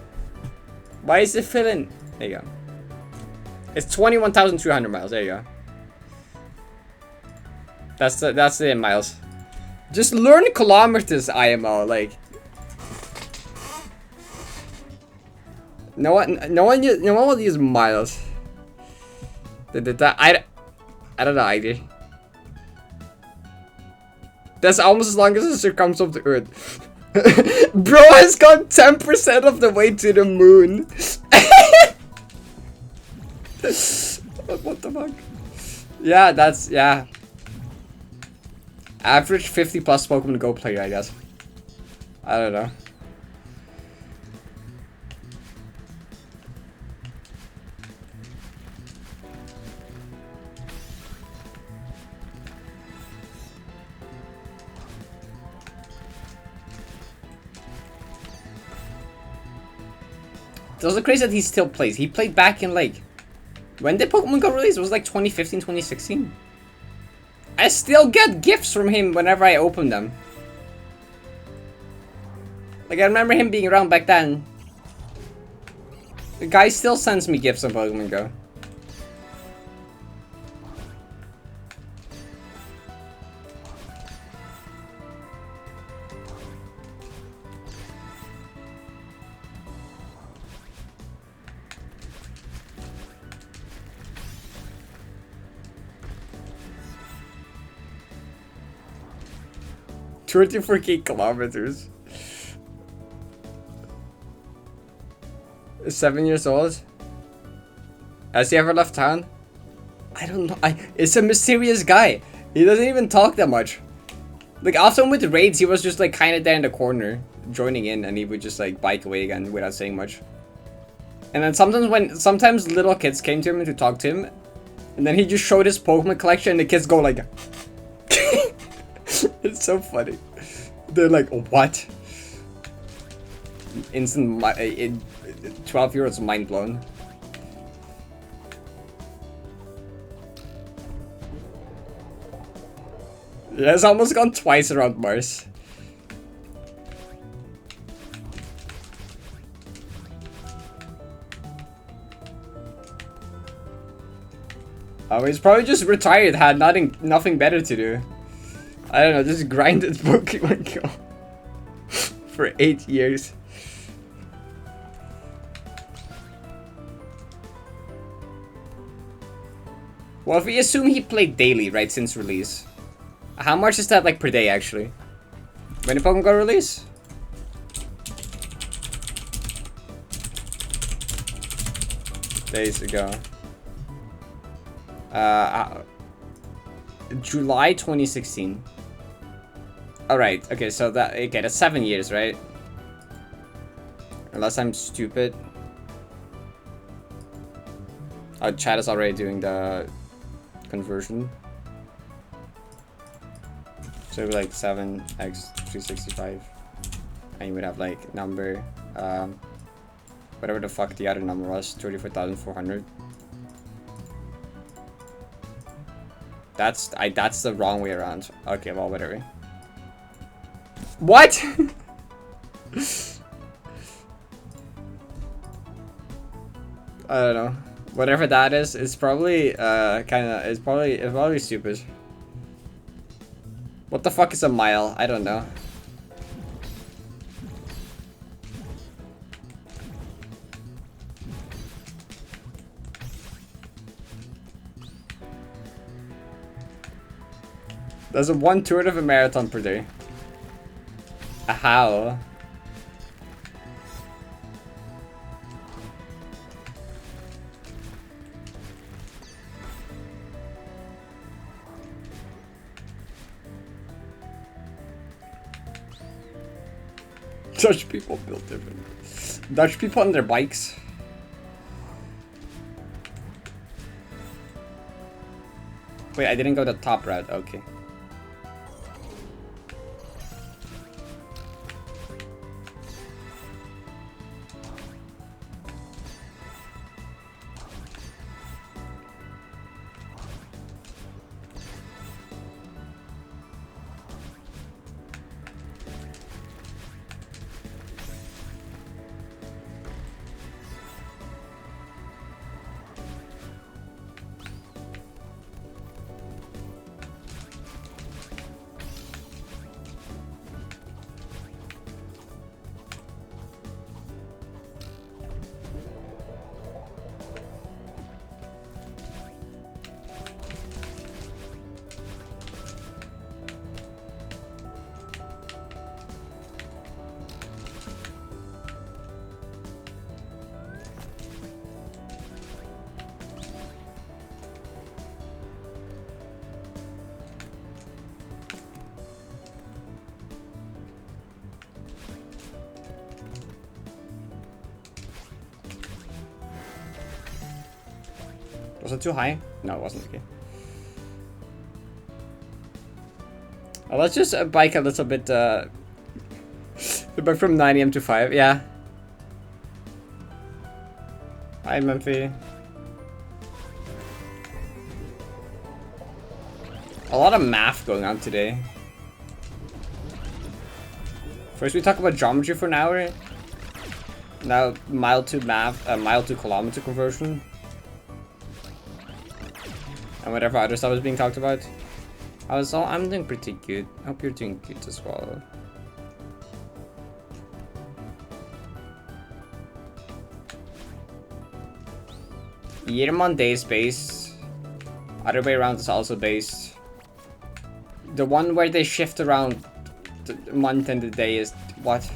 Why is it filling? There you go. It's 21,300 miles. There you go. That's the miles. Just learn kilometers, IMO. Like, no one will use miles. I don't know either. That's almost as long as the circumference of the Earth. Bro has gone 10% of the way to the moon. What the fuck? Yeah, that's, yeah. Average 50 plus Pokemon Go player, I guess. I don't know. It's also crazy that he still plays. He played back in like... When did Pokemon Go release? It was like 2015, 2016. I still get gifts from him whenever I open them. Like, I remember him being around back then. The guy still sends me gifts on Pokemon Go. $24K kilometers. 7 years old. Has he ever left town? I don't know. It's a mysterious guy. He doesn't even talk that much. Like, often with raids, he was just like kind of there in the corner, joining in, and he would just like bike away again without saying much. And then sometimes little kids came to him to talk to him, and then he just showed his Pokemon collection, and the kids go like, it's so funny. They're like, what? Instant 12-year-old's mind blown. Yeah, it's almost gone twice around Mars. Oh, he's probably just retired, had nothing better to do. I don't know, just grinded Pokemon Go for 8 years. Well, if we assume he played daily, right, since release, how much is that, like, per day, actually? When did Pokemon Go release? Days ago. July 2016. Alright, okay, so that's 7 years, right? Unless I'm stupid. Oh, chat is already doing the conversion. So it'd be like 7x 365. And you would have like number, whatever the fuck the other number was, 34,400. That's the wrong way around. Okay, well, whatever. What? I don't know. Whatever that is, it's probably it's probably stupid. What the fuck is a mile? I don't know. There's a 1/3 of a marathon per day. How? Dutch people built different. Dutch people on their bikes. Wait, I didn't go the top route. Okay. Was it too high? No, it wasn't. Okay. Well, let's just bike a little bit. Back from 9 AM to 5. Yeah. Hi, Memphi. A lot of math going on today. First, we talk about geometry for an hour. Now, mile to math, mile to kilometer conversion, and whatever other stuff is being talked about. I'm doing pretty good. I hope you're doing good as well. Year, month, day is based. Other way around is also based. The one where they shift around the month and the day is what?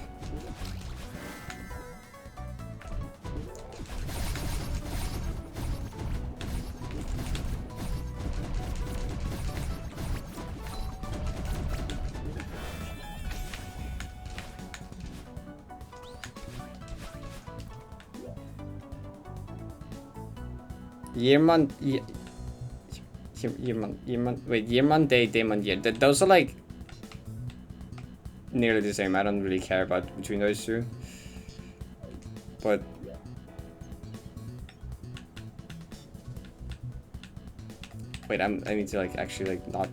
Year, month, year, month, wait, year, month, day, month, year. Those are like nearly the same. I don't really care about between those two. But wait, I need to like actually like not.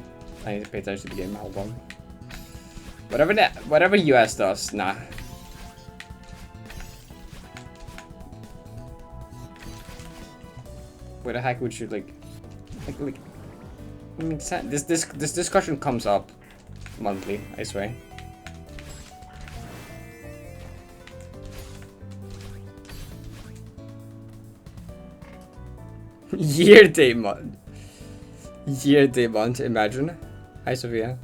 I need to pay attention to the game. Hold on. Whatever US does, nah. Where the heck would you like I mean, this discussion comes up monthly, I swear. Year, day, month. Year, day, month. Imagine. Hi, Sophia.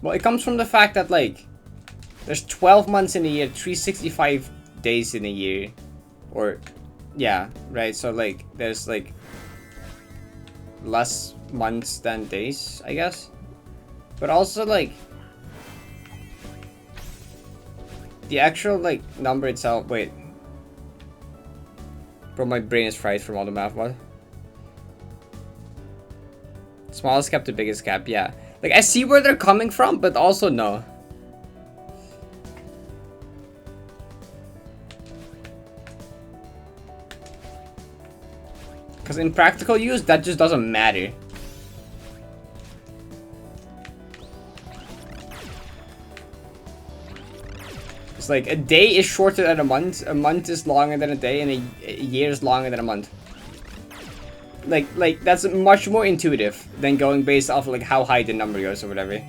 Well, it comes from the fact that, like, there's 12 months in a year, 365 days in a year. Or, yeah, right? So, like, there's, like, less months than days, I guess. But also, like, the actual, like, number itself. Wait. Bro, my brain is fried from all the math. What? Smallest cap to biggest cap, yeah. Like, I see where they're coming from, but also no. Because in practical use, that just doesn't matter. It's like, a day is shorter than a month is longer than a day, and a year is longer than a month. Like that's much more intuitive than going based off of, like, how high the number goes or whatever.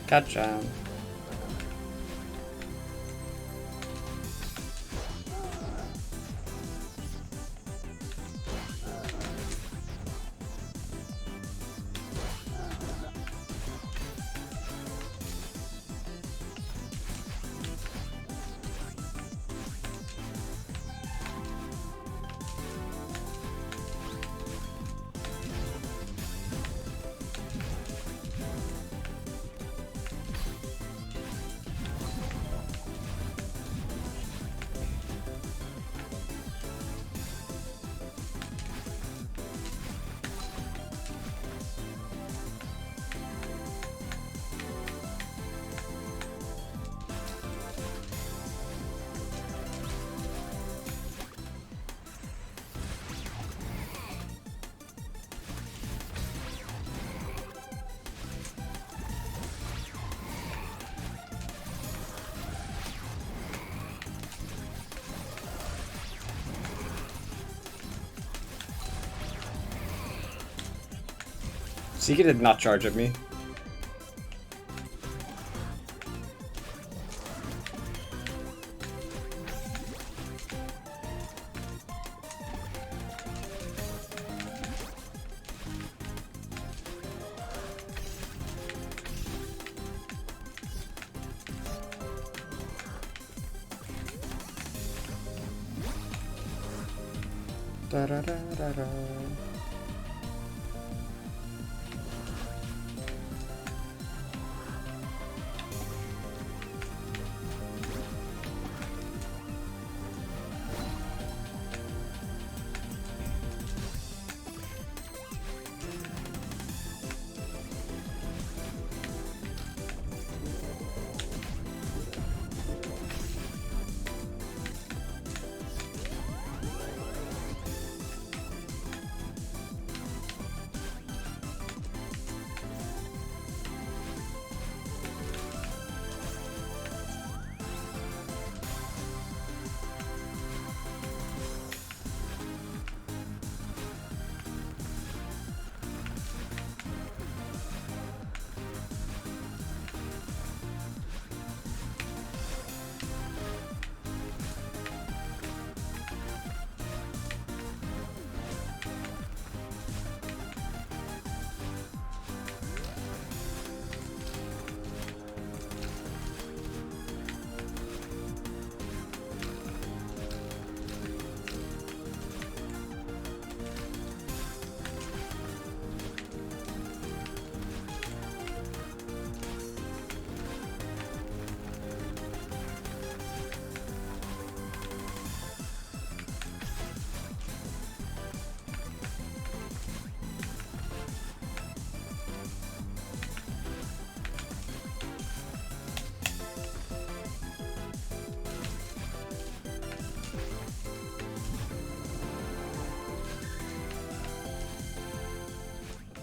Gotcha. Seeker did not charge at me. Da da da da da.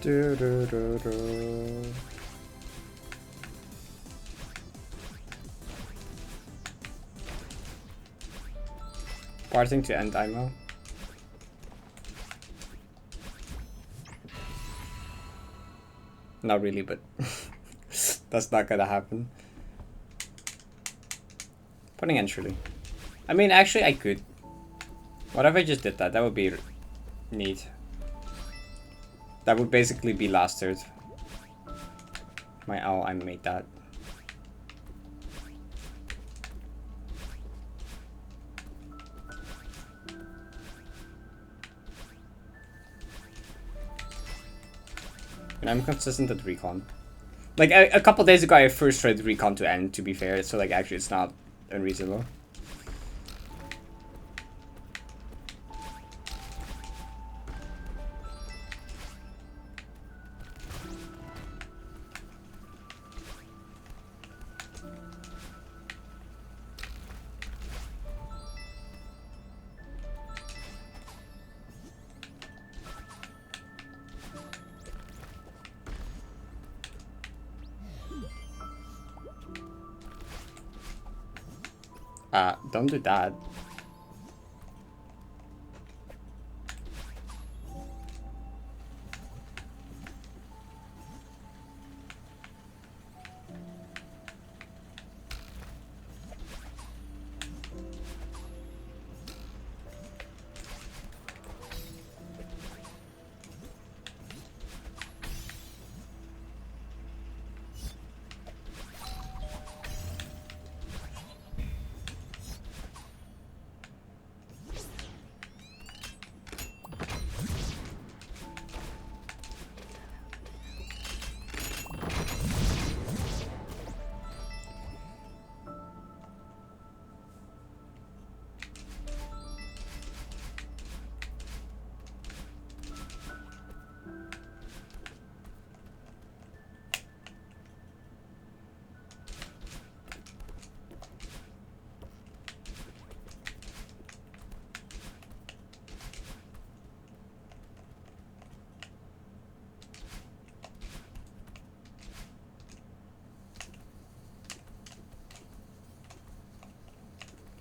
Do, do, do, do. Parting to end IMO. Not really, but that's not gonna happen. Putting entry. I mean, actually, I could. What if I just did that? That would be neat. That would basically be last third. I made that. And I'm consistent at recon. Like a couple days ago, I first tried recon to end. To be fair, so like actually, it's not unreasonable. Don't do that.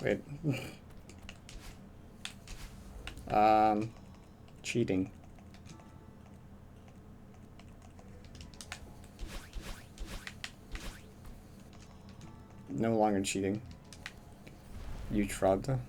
Wait. Cheating. No longer cheating. You fraud.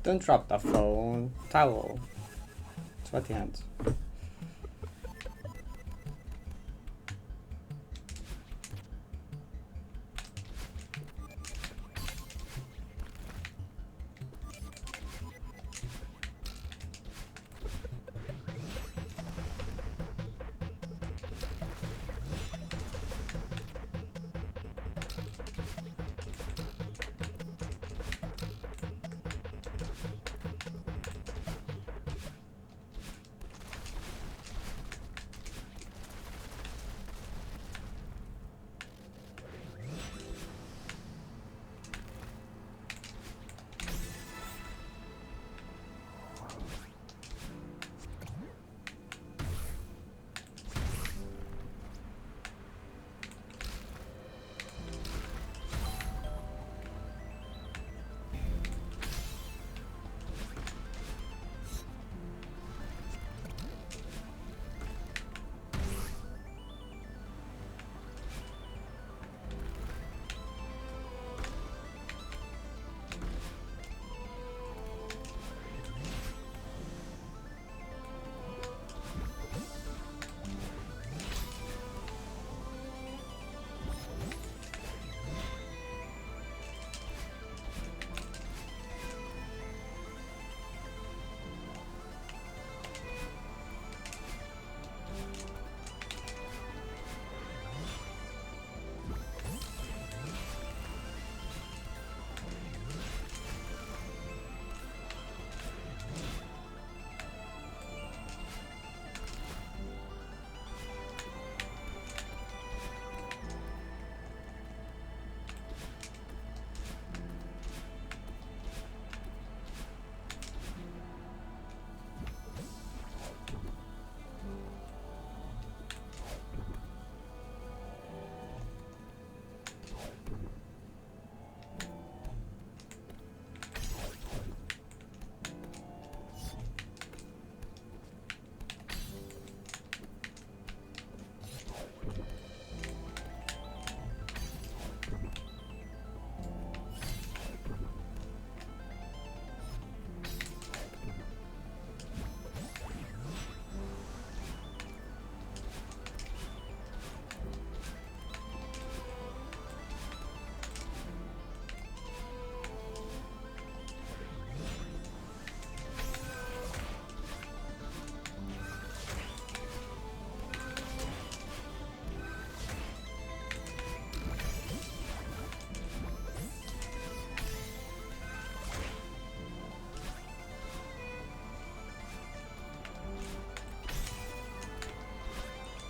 Don't drop the phone. Towel. Sweaty hands.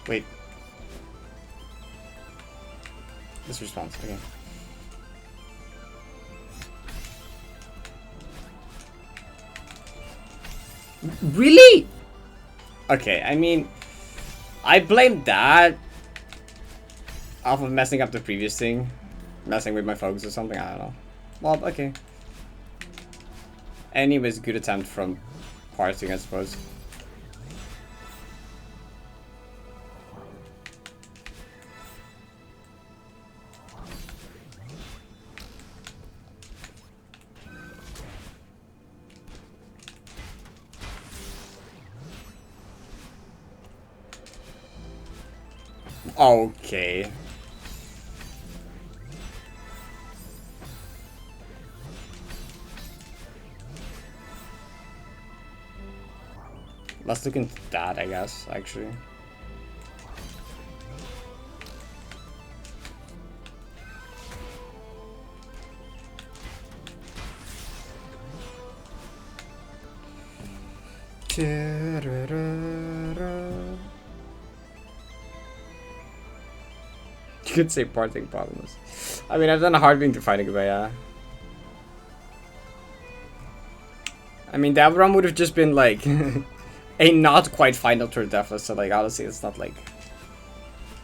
Wait. This response, okay. Really? Okay, I mean, I blame that off of messing up the previous thing. Messing with my focus or something, I don't know. Well, okay. Anyways, good attempt from Parrot, I suppose. Okay. Let's look into that, I guess, actually. You could say parting problems. I mean, I've done a hard thing to fighting, but yeah. I mean, that run would have just been like a not quite final turn Deathless, so like honestly, it's not like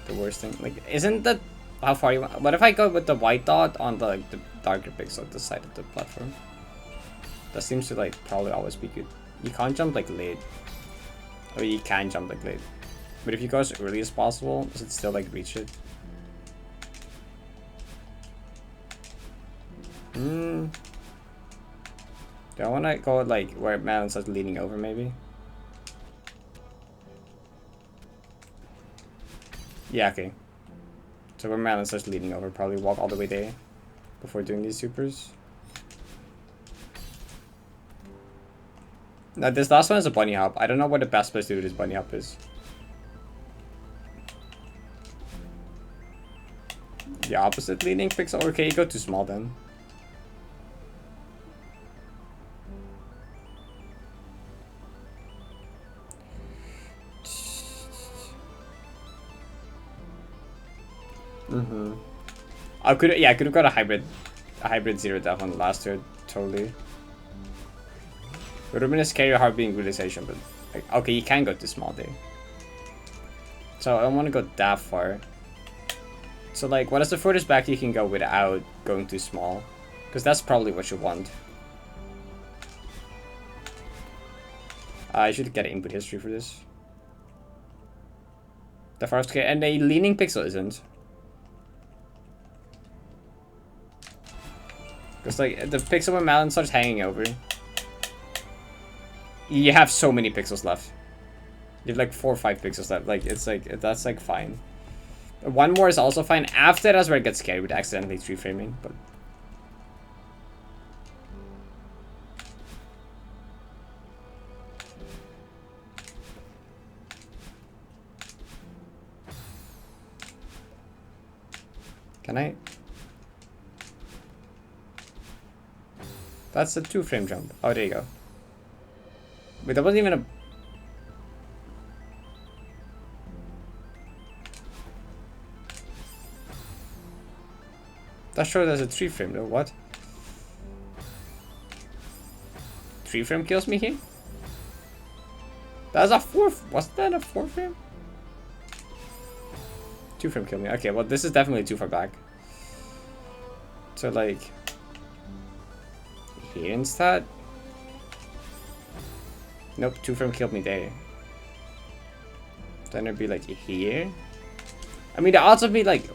the worst thing. Like, isn't that how far you want? What if I go with the white dot on the like the darker pixel at the side of the platform? That seems to like probably always be good. You can't jump like late, or you can jump like late. But if you go as early as possible, does it still like reach it? Do I want to go like where Madeline starts leaning over maybe? Yeah, okay. So where Madeline starts leaning over, probably walk all the way there before doing these supers. Now this last one is a bunny hop. I don't know what the best place to do this bunny hop is. The opposite leaning pixel, or okay, you go too small then. I could have got a hybrid zero death on the last turn, totally. Would have been a scary hard being realization, but like, okay, you can go too small there. So I don't want to go that far. So like, what is the furthest back you can go without going too small? Because that's probably what you want. I should get an input history for this. The first, okay, and a leaning pixel isn't. Because like the pixel when Malin starts hanging over, you have so many pixels left. You have like 4 or 5 pixels left. Like it's like that's like fine. One more is also fine. After that's where it gets scary with accidentally 3-framing, but. Can I? That's a 2-frame jump. Oh, there you go. Wait, that wasn't even a... That showed as a 3-frame though, what? 3-frame kills me here? That's a 4... Wasn't that a 4-frame? 2-frame killed me. Okay, well this is definitely too far back. So like... Here instead? Nope, 2-frame killed me there. Then it'd be like here? I mean the odds of me like...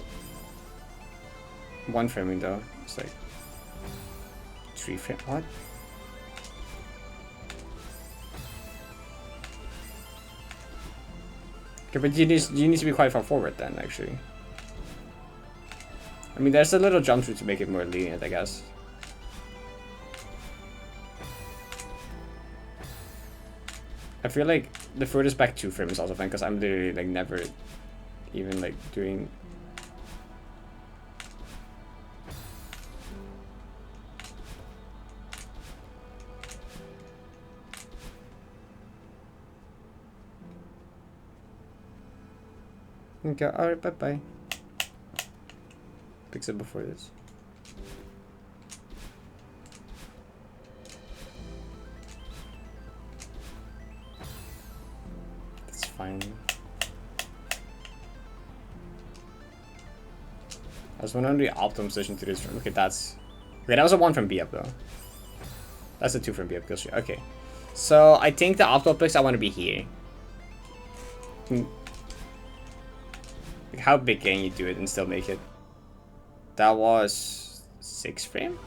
1-framing though. It's like... 3-frame... What? Okay, but you need to be quite far forward then, actually. I mean, there's a little jump through to make it more lenient, I guess. I feel like the furthest back 2-frame is also fine, because I'm literally, like, never even, like, doing... Okay, alright, bye-bye. Fix it before this. That's fine. I was wondering the optimum position to this room. Okay, that's... Okay, that was a 1 from B up, though. That's a 2 from B up. Okay. So, I think the optimal picks I want to be here. How big can you do it and still make it? That was 6-frame?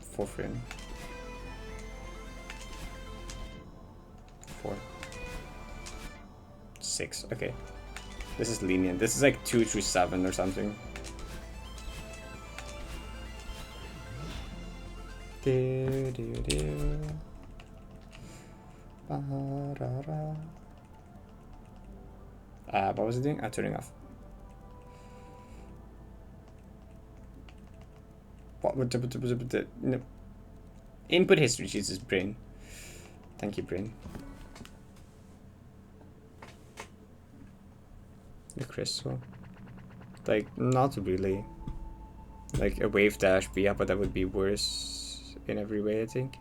Four frame. 4. 6. Okay. This is lenient. This is like 2 through 7 or something. What was it doing? Turning off. What? No. Input history, Jesus, brain. Thank you, brain. The crystal. Like, not really. Like, a wave dash, but yeah, but that would be worse in every way, I think.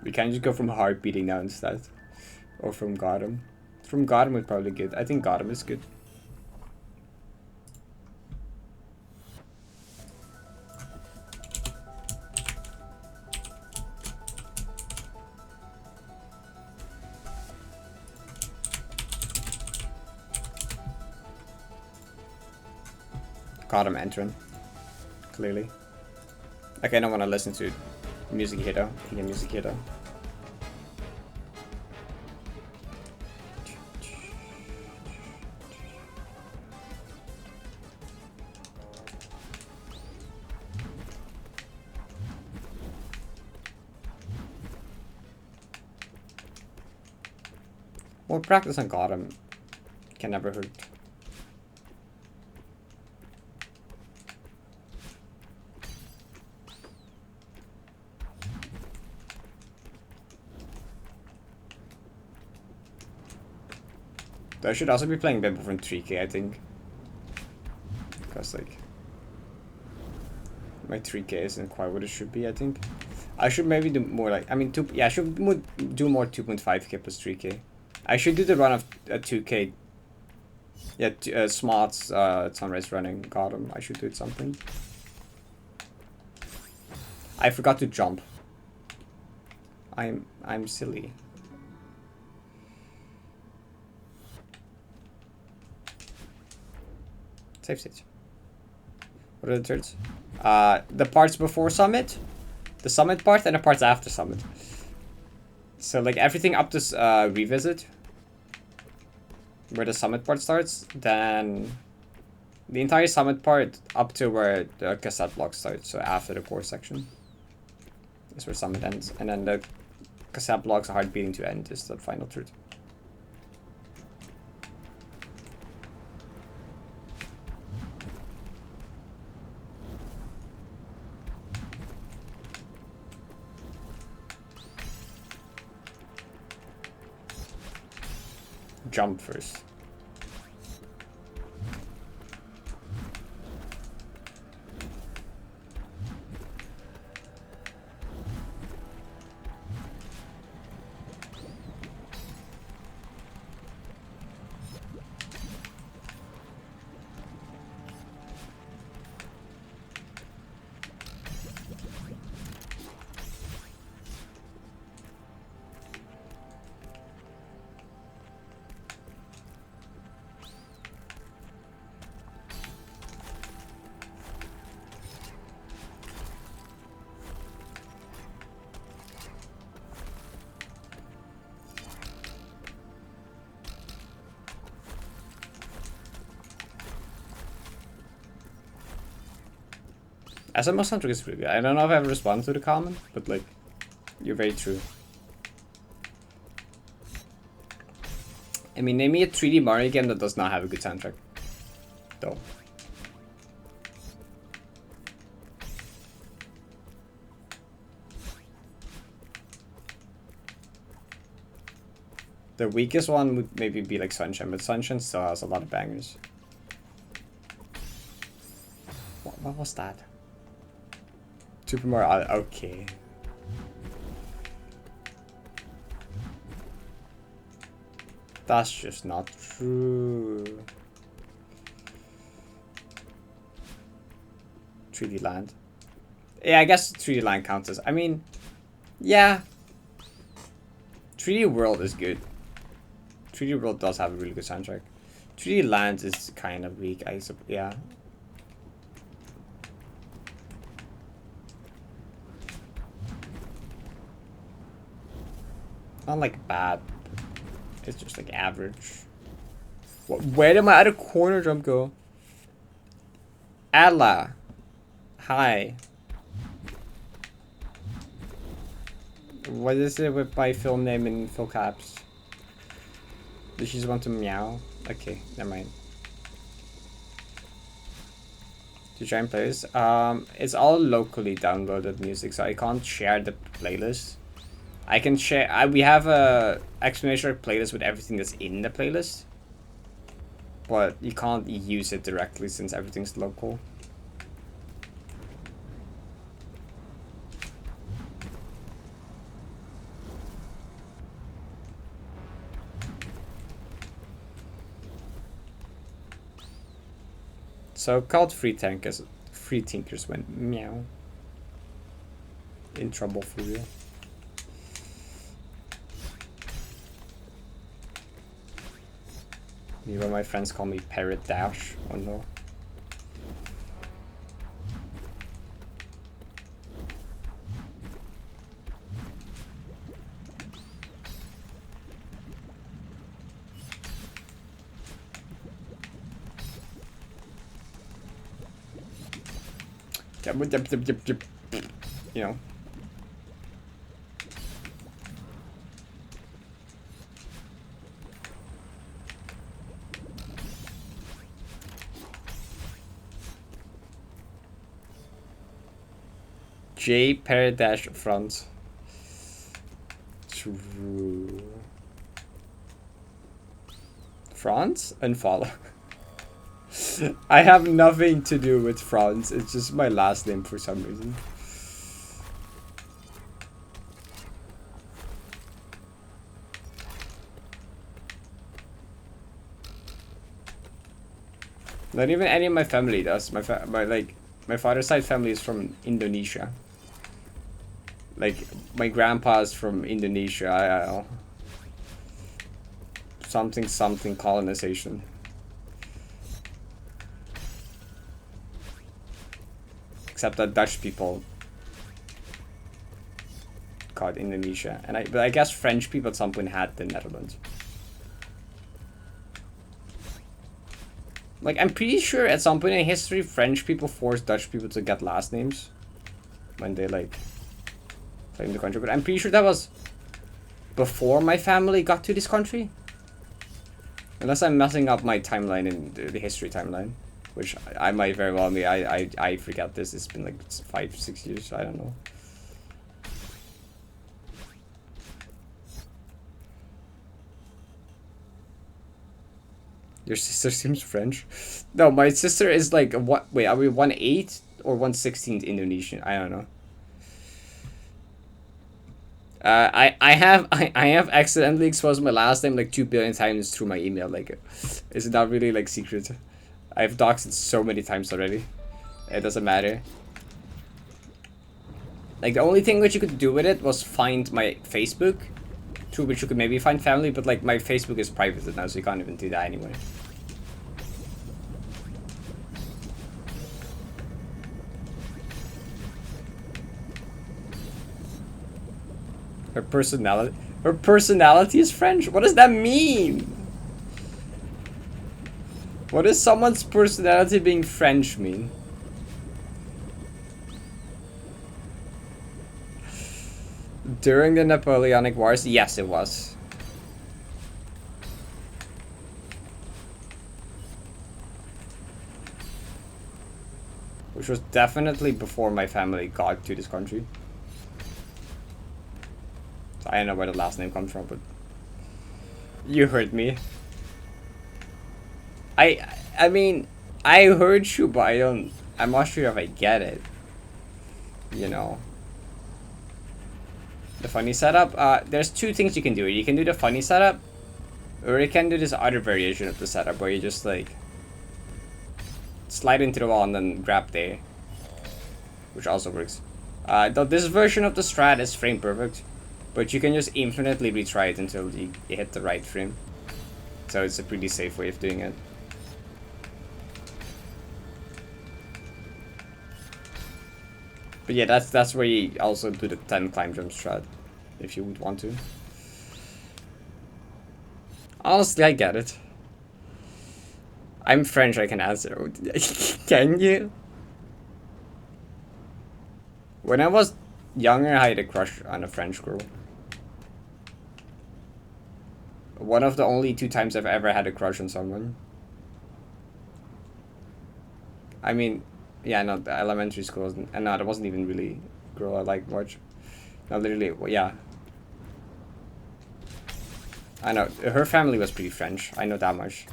We can just go from hard beating now instead. Or from Gotham. From Gotham is probably good. I think Gotham is good. God, I'm entering. Clearly. Okay, I don't want to listen to music here though. Yeah, music here though. More practice on Gotham can never hurt. I should also be playing Bimbo from 3K, I think. Because, like, my 3K isn't quite what it should be, I think. I should maybe do more, like, I mean, I should do more 2.5K plus 3K. I should do the run of 2K. Yeah, Smart's Sunrise running Gotham. I should do it something. I forgot to jump. I'm silly. Save stage. What are the turns? The parts before Summit, the Summit part, and the parts after Summit. So like everything up to Revisit, where the Summit part starts, then the entire Summit part up to where the cassette block starts, so after the core section. That's where Summit ends, and then the cassette blocks hard beating to end is the final truth. Jump first. SMO soundtrack is really good. I don't know if I ever responded to the comment, but like, you're very true. I mean, name me a 3D Mario game that does not have a good soundtrack. Though. The weakest one would maybe be like Sunshine, but Sunshine still has a lot of bangers. What was that? Super Mario, okay. That's just not true. 3D Land. Yeah, I guess 3D Land counts as, I mean, yeah. 3D World is good. 3D World does have a really good soundtrack. 3D Land is kind of weak, I suppose, yeah. Not like bad. It's just like average. What, where did my other corner jump go? Adla. Hi. What is it with my film name in full caps? Did she just want to meow? Okay, never mind. To try and play this? It's all locally downloaded music, so I can't share the playlist. I can share. We have a explanation playlist with everything that's in the playlist, but you can't use it directly since everything's local. So called free tinkers went meow. In trouble for real. Even my friends call me Parrot Dash. Oh no. You know. J Parrot dash front. True. France? Unfollow. I have nothing to do with France. It's just my last name for some reason. Not even any of my family does. My father's side family is from Indonesia. Like my grandpa's from Indonesia. I don't know. Something colonization. Except that Dutch people called Indonesia, and but I guess French people at some point had the Netherlands. Like I'm pretty sure at some point in history, French people forced Dutch people to get last names when they like claimed the country. But I'm pretty sure that was before my family got to this country. Unless I'm messing up my timeline in the history timeline, which I might very well be. I forget this. It's been like 5-6 years. So I don't know. Your sister seems French. No, my sister is like what? Wait, are we 1/8 or 1/16 Indonesian? I don't know. I have accidentally exposed my last name like 2 billion times through my email. Like, it's not really like secret. I've doxed it so many times already. It doesn't matter. Like the only thing which you could do with it was find my Facebook, through which you could maybe find family. But like my Facebook is private now, so you can't even do that anyway. Her personality is French? What does that mean? What does someone's personality being French mean? During the Napoleonic Wars? Yes, it was. Which was definitely before my family got to this country. So I don't know where the last name comes from, but you heard me. I mean, I heard you, but I'm not sure if I get it. You know. The funny setup, there's two things you can do. You can do the funny setup, or you can do this other variation of the setup where you just like slide into the wall and then grab there, which also works. Though this version of the strat is frame perfect, but you can just infinitely retry it until you hit the right frame. So it's a pretty safe way of doing it. But yeah, that's where you also do the 10 climb jump strat, if you would want to. Honestly, I get it. I'm French, I can answer. Can you? When I was younger, I had a crush on a French girl. One of the only 2 times I've ever had a crush on someone. I mean, yeah, no, the elementary school, and no, there wasn't even really a girl I liked much. No, literally, well, yeah. I know, her family was pretty French, I know that much.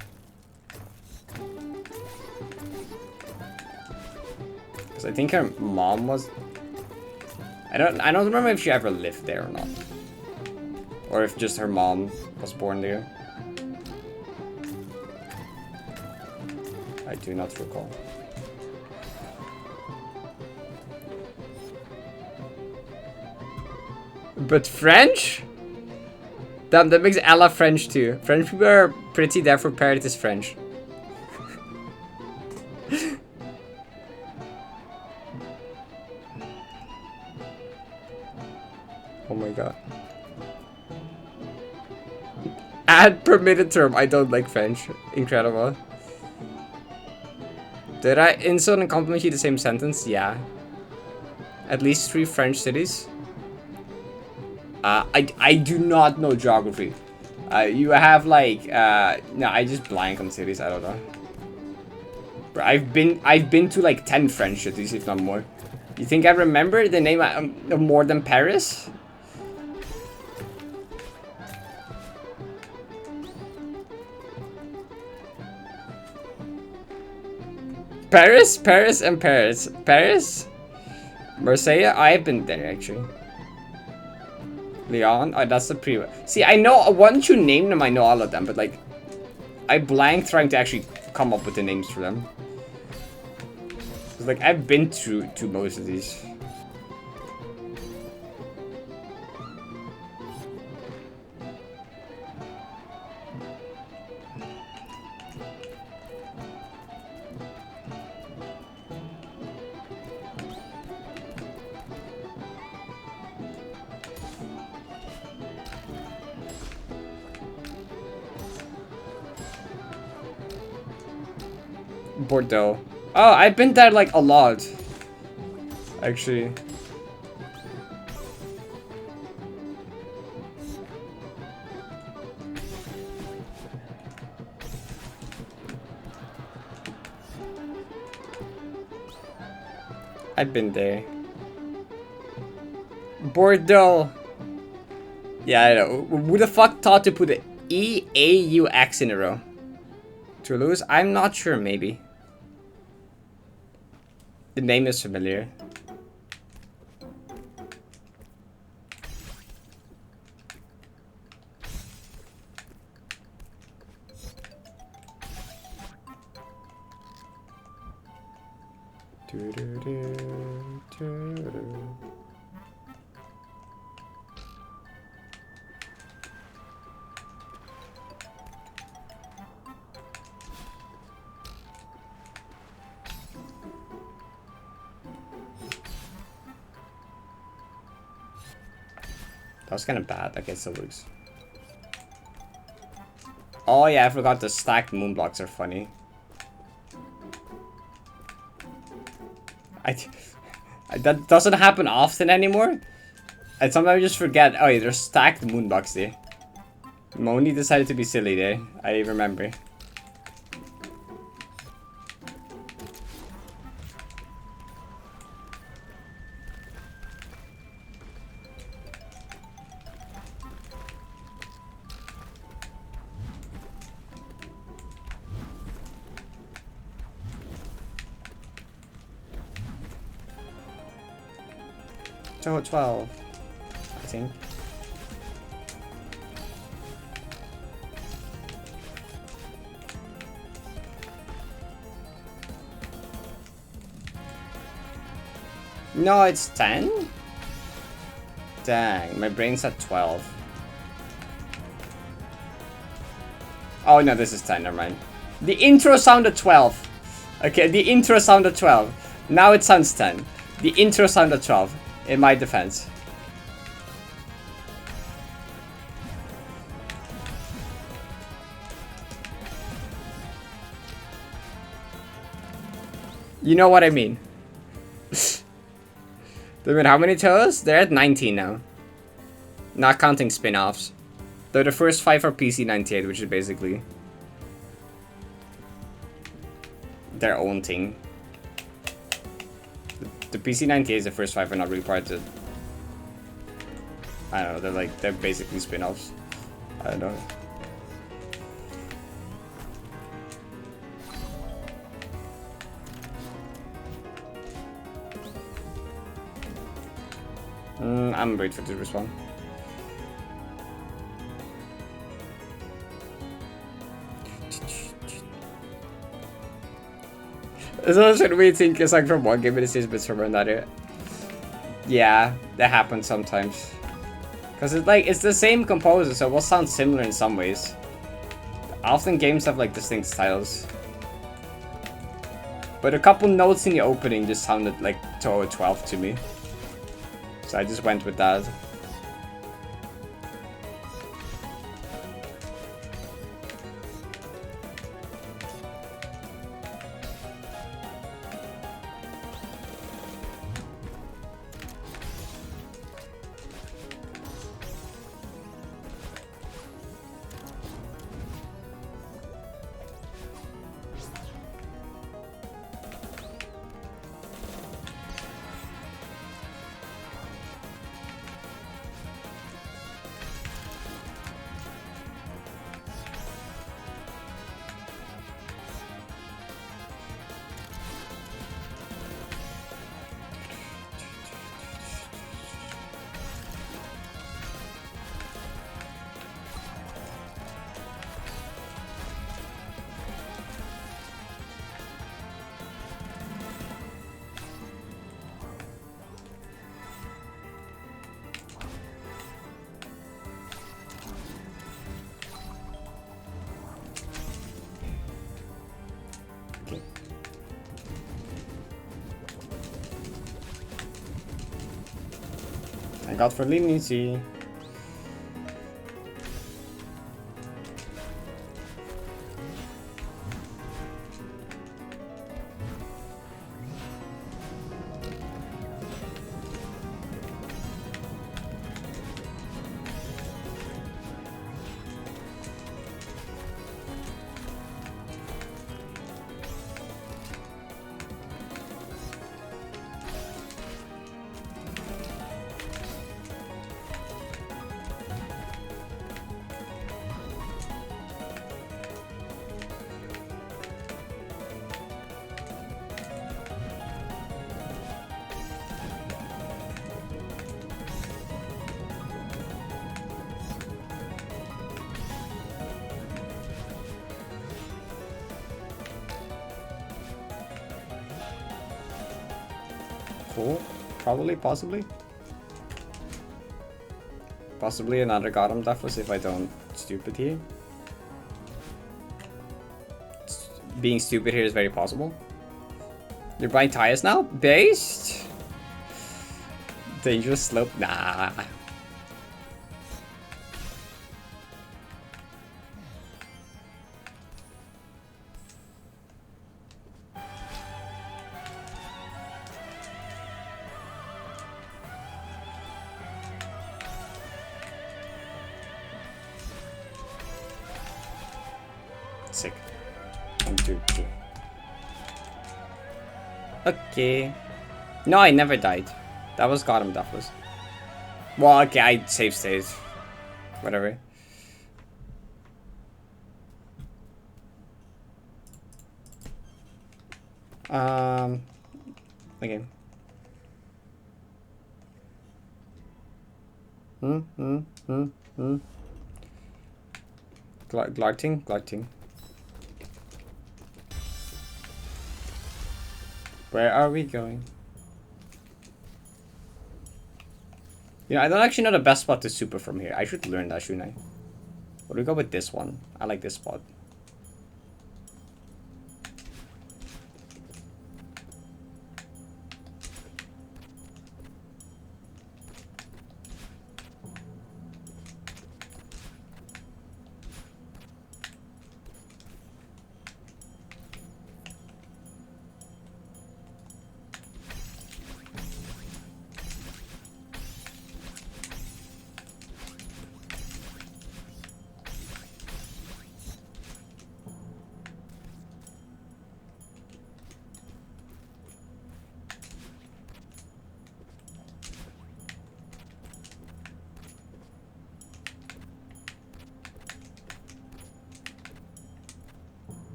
Because I think her mom was... I don't remember if she ever lived there or not. Or if just her mom was born there. I do not recall. But French? Damn, that makes Ella French too. French people are pretty, therefore Parrot is French. Oh my god. Add permitted term. I don't like French. Incredible. Did I insult and compliment you the same sentence? Yeah. At least 3 French cities. I do not know geography. You have like no, I just blank on cities. I don't know. But I've been to like 10 French cities, if not more. You think I remember the name of more than Paris? Paris, Paris, and Paris. Paris? Marseille? I've been there actually. Lyon? Oh, that's the pre. See, I know, once you name them, I know all of them, but like, I blank trying to actually come up with the names for them. Cause like, I've been to most of these. Bordeaux. Oh, I've been there like a lot. Actually. I've been there. Bordeaux. Yeah, I know. Who the fuck thought to put the E-A-U-X in a row? Toulouse? I'm not sure, maybe. The name is familiar. That was kind of bad. I guess it lose. Oh yeah, I forgot the stacked moon blocks are funny. That doesn't happen often anymore. And sometimes I just forget. Oh yeah, there's stacked moon blocks there. Moni decided to be silly there. I remember. So 12, I think. No, it's 10? Dang, my brain's at 12. Oh no, this is 10, never mind. The intro sounded 12. Okay, the intro sounded 12. Now it sounds 10. The intro sounded 12. In my defense. You know what I mean. How many toes? They're at 19 now. Not counting spin-offs. They're the first 5 for PC 98, which is basically their own thing. The PC 98 is the first 5 are not really part of. I don't know, they're basically spin-offs. I don't know. I'm waiting for it to respond. So should we think it's like from one game and it says bits from another? Yeah, that happens sometimes. Cause it's the same composer, so it will sound similar in some ways. Often games have like distinct styles. But a couple notes in the opening just sounded like Toho 12 to me. So I just went with that. Okay. Thank God for leniency. Cool. Probably, possibly. Possibly another Gotham Deathless if I don't stupid here. Being stupid here is very possible. You're buying tires now? Based? Dangerous slope? Nah. Sick. 1, 2, 3. Okay. No, I never died. That was Gotham Deathless. Well, okay, I save state. Whatever. Okay. Glarting. Where are we going? Yeah, I don't actually know the best spot to super from here. I should learn that, shouldn't I? What do we go with this one? I like this spot.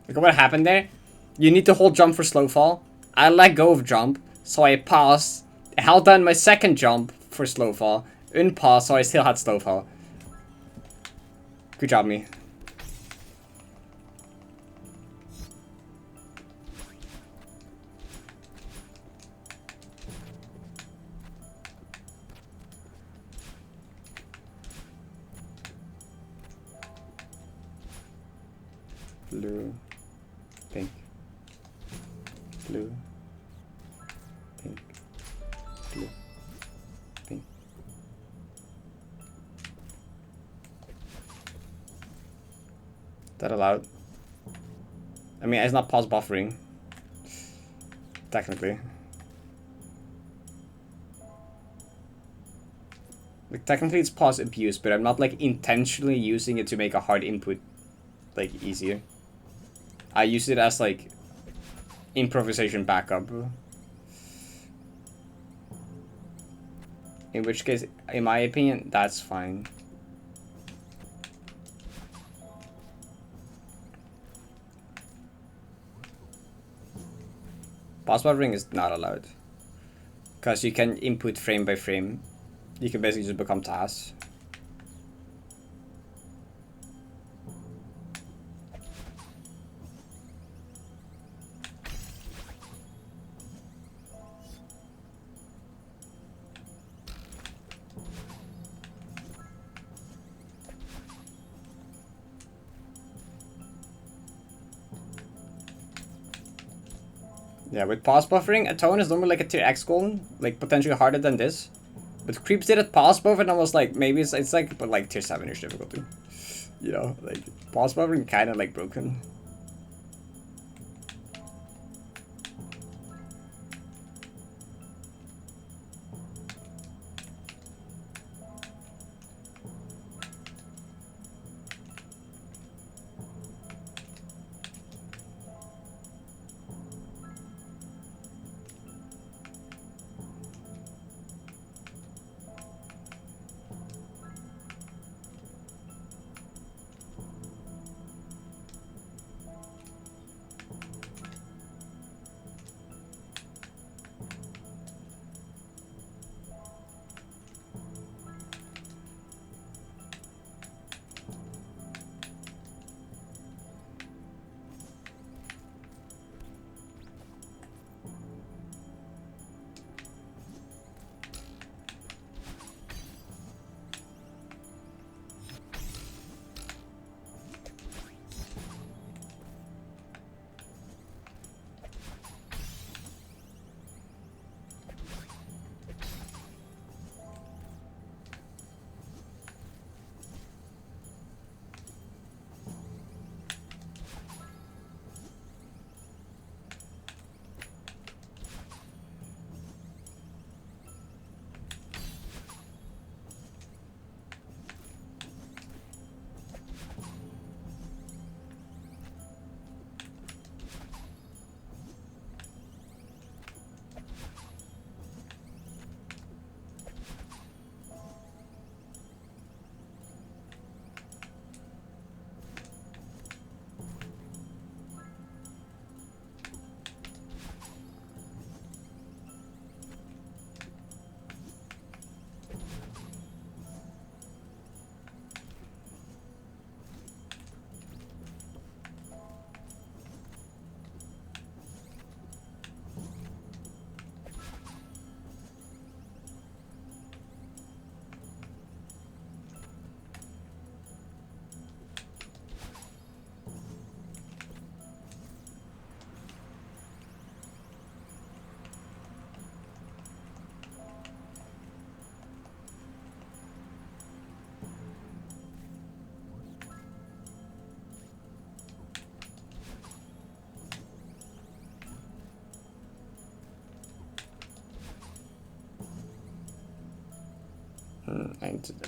Look at what happened there. You need to hold jump for slow fall. I let go of jump, so I paused. Held down my second jump for slow fall. Unpause, so I still had slow fall. Good job, me. Blue, pink, blue, pink. Blue. Pink. That allowed? I mean, it's not pause buffering. Technically. Like, technically it's pause abuse, but I'm not, like, intentionally using it to make a hard input, like, easier. I use it as, like, improvisation backup. In which case, in my opinion, that's fine. Pause buffering is not allowed. Because you can input frame by frame. You can basically just become tasks. Yeah, with pause buffering, a tone is normally like a tier X golem, like potentially harder than this. But creeps did it pause buff and I was like, maybe it's like, but like tier 7-ish difficulty. You know, like pause buffering kind of like broken.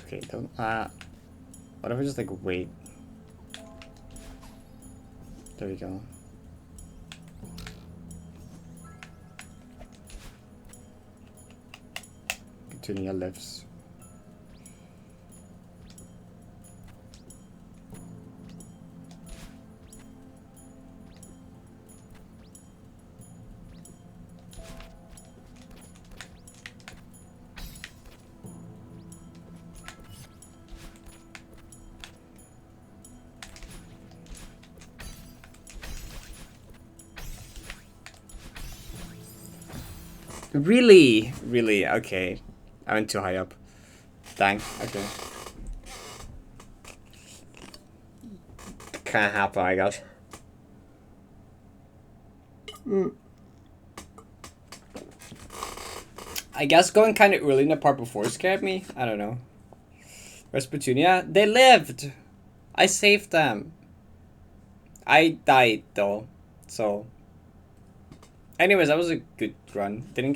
Okay, don't, what if I just like wait? There we go. Continue lifts. Really? Really? Okay. I went too high up. Dang. Okay. Can't happen, I guess. I guess going kind of early in the part before scared me. I don't know. Where's Petunia? They lived! I saved them. I died though. So. Anyways, that was a good run. Didn't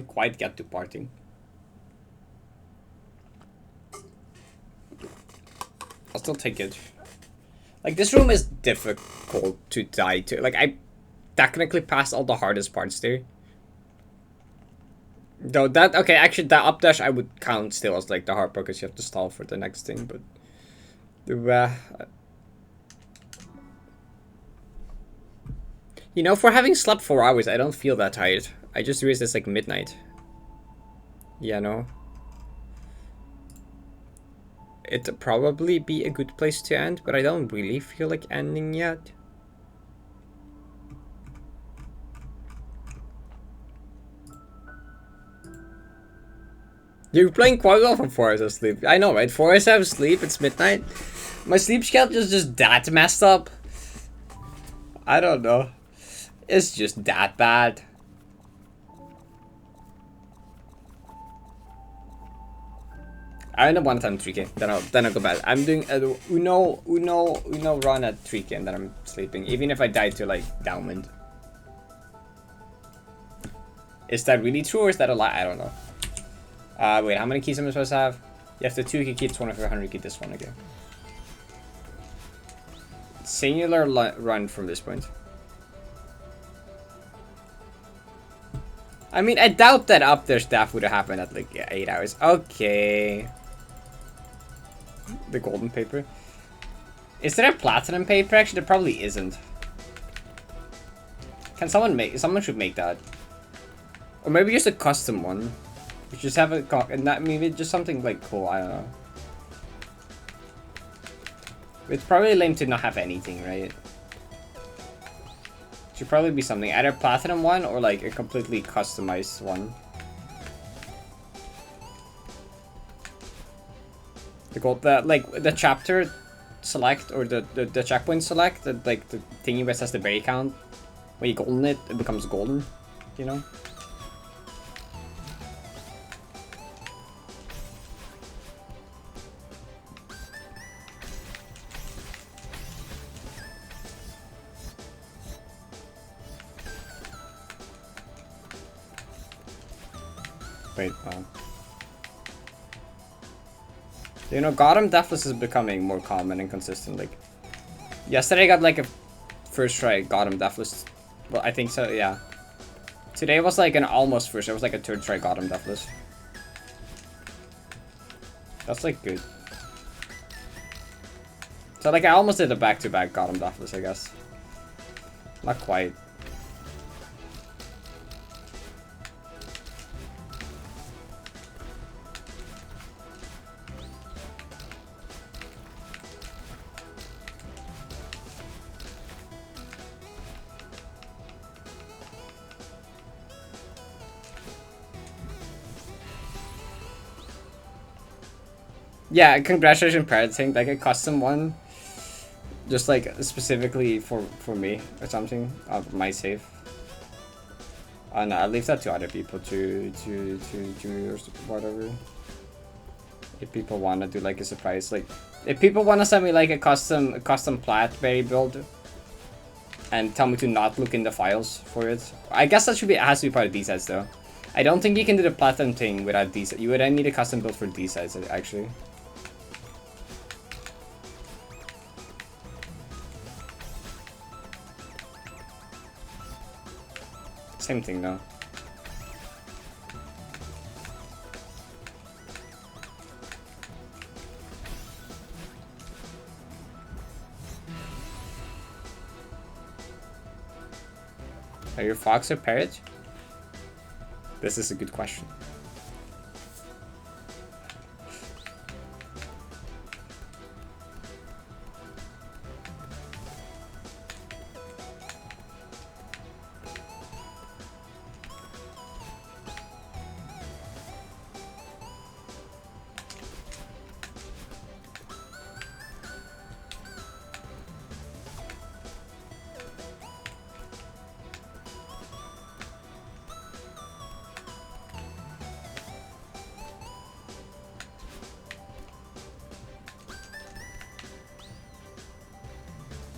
quite get to parting. I'll still take it. Like, this room is difficult to die to. Like, I technically passed all the hardest parts there. Though that, okay, actually that updash I would count still as like the hard part because you have to stall for the next thing, but... you know, for having slept 4 hours, I don't feel that tired. I just realized it's like midnight. Yeah, no. It'd probably be a good place to end, but I don't really feel like ending yet. You're playing quite well for 4 hours of sleep. I know, right? 4 hours of sleep, it's midnight. My sleep schedule is just that messed up. I don't know. It's just that bad. I end up 1 time 3k, then I'll go back. I'm doing a Uno run at 3k and then I'm sleeping. Even if I die to like downwind. Is that really true or is that a lie? I don't know. Wait, how many keys am I supposed to have? You have the 2k key, 2400 key, this one again. Singular run from this point. I mean, I doubt that up there stuff would have happened at like 8 hours. Okay. The golden paper. Is there a platinum paper? Actually, there probably isn't. Can someone make? Someone should make that. Or maybe just a custom one. We just have a, and that maybe just something like cool. I don't know. It's probably lame to not have anything, right? Should probably be something, either a platinum one or like a completely customized one. The gold, the chapter select or the checkpoint select, like the thingy where it says the berry count. When you golden it, it becomes golden, you know. Wait, you know, Deathless is becoming more common and consistent. Like, yesterday I got like a first try Deathless. Well, I think so, yeah. Today was like an almost first. It was like a third try Deathless. That's like good. So like I almost did a back-to-back Deathless, I guess. Not quite. Yeah, congratulations, Parrot, saying like a custom one, just like specifically for me or something of my save. No, I'll leave that to other people to or whatever. If people want to do like a surprise, like if people want to send me like a custom plat berry build, and tell me to not look in the files for it. I guess that has to be part of D-sides though. I don't think you can do the platinum thing without D-sides. You would then need a custom build for D-sides actually. Same thing though. Are you a fox or parrot? This is a good question.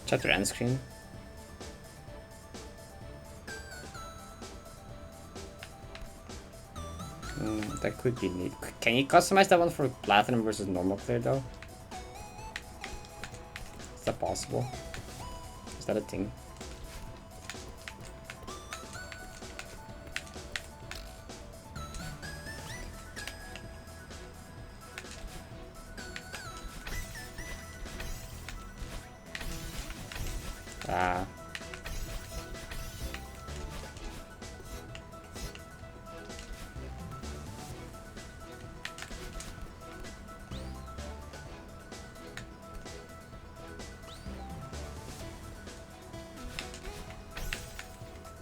Check the end screen. That could be neat. Can you customize that one for platinum versus normal clear though? Is that possible? Is that a thing? Ah.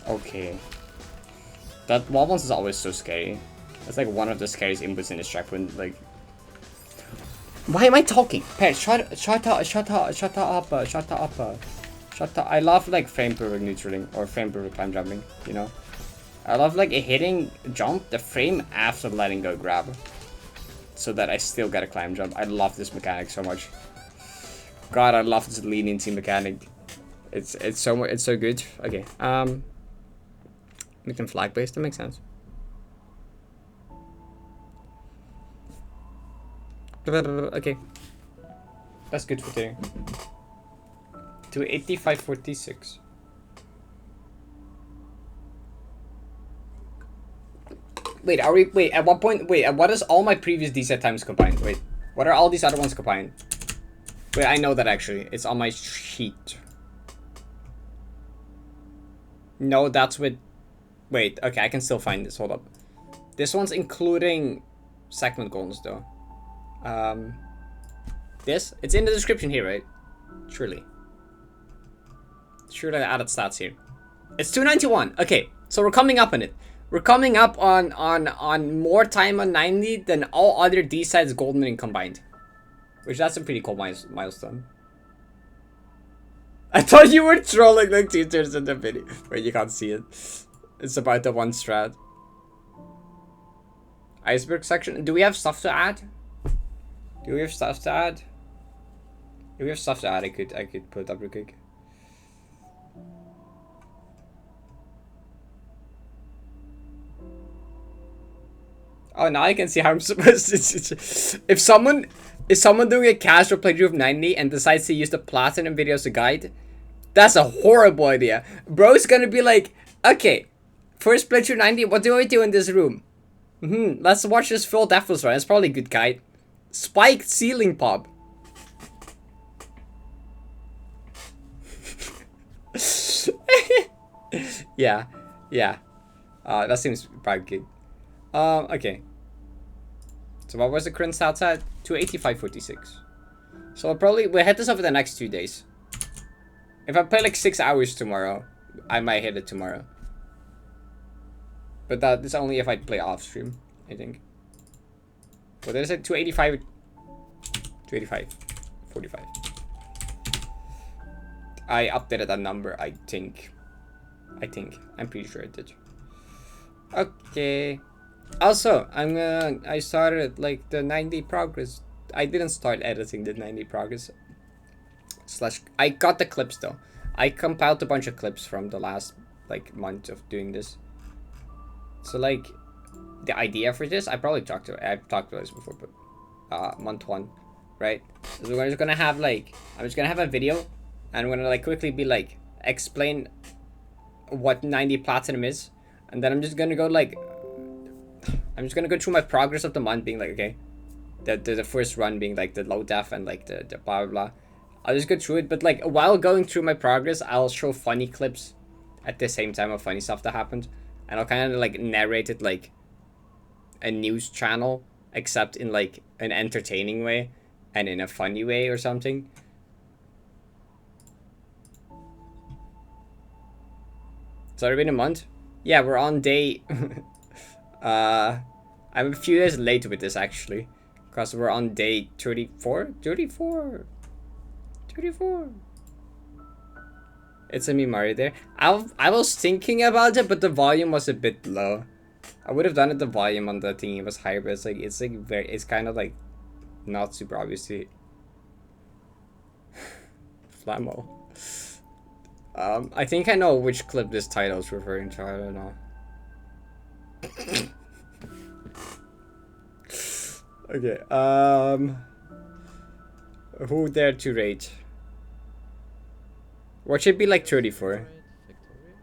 Okay. That wobbles is always so scary. It's like one of the scariest inputs in this track when like. Why am I talking? Parrot, shut up. I love like frame perfect neutraling or frame perfect climb jumping, you know? I love like hitting jump the frame after letting go grab. So that I still get a climb jump. I love this mechanic so much. God, I love this leniency mechanic. It's so good. Okay. Make them flag based, that makes sense. Okay. That's good for today. To 8546. Wait, are we wait, at what point what is all my previous DZ times combined? Wait. What are all these other ones combined? Wait, I know that actually. It's on my sheet. No, that's with wait, okay, I can still find this. Hold up. This one's including segment goals though. This? It's in the description here, right? Surely. Surely I added stats here. It's 291. Okay, so we're coming up on it. We're coming up on more time on 90 than all other D-sides gold winning combined. Which that's a pretty cool milestone. I thought you were trolling like teachers in the video. Wait, you can't see it. It's about the one strat. Iceberg section. Do we have stuff to add? Do we have stuff to add? If we have stuff to add, I could put it up real quick. Oh, now I can see how I'm supposed to. If someone doing a casual playthrough of 90 and decides to use the platinum video as a guide, that's a horrible idea. Bro's gonna be like, okay, first playthrough 90, what do I do in this room? Let's watch this full Deathless run. It's probably a good guide. Spiked ceiling pop. yeah. That seems probably good. Okay. So what was the current stats at? 285.46. So we'll hit this over the next 2 days. If I play like 6 hours tomorrow, I might hit it tomorrow. But that is only if I play off stream, I think. What is it? 285. 45. I updated that number, I think. I'm pretty sure I did. Okay. Also, I started like the 90 progress. I didn't start editing the 90 progress. I got the clips though. I compiled a bunch of clips from the last like month of doing this. So like the idea for this, I've talked about this before, but month 1, right? So we're just gonna have like I'm just gonna have a video and I'm gonna like quickly be like explain what 90 platinum is, and then I'm just gonna go through my progress of the month, being like, okay, the first run being like the low def and like the blah blah blah. I'll just go through it, but like while going through my progress, I'll show funny clips at the same time of funny stuff that happened, and I'll kind of like narrate it like a news channel, except in like an entertaining way and in a funny way or something. It's already been a month. Yeah, we're on day. I'm a few days late with this actually, because we're on day 34. It's a me Mario there. I was thinking about it, but the volume was a bit low. I would have done it the volume on the thingy was higher, but it's kind of like not super obviously. Flammo. I think I know which clip this title is referring to. I don't know. Okay. Who dared to rate? What should be like 34?
Victoria?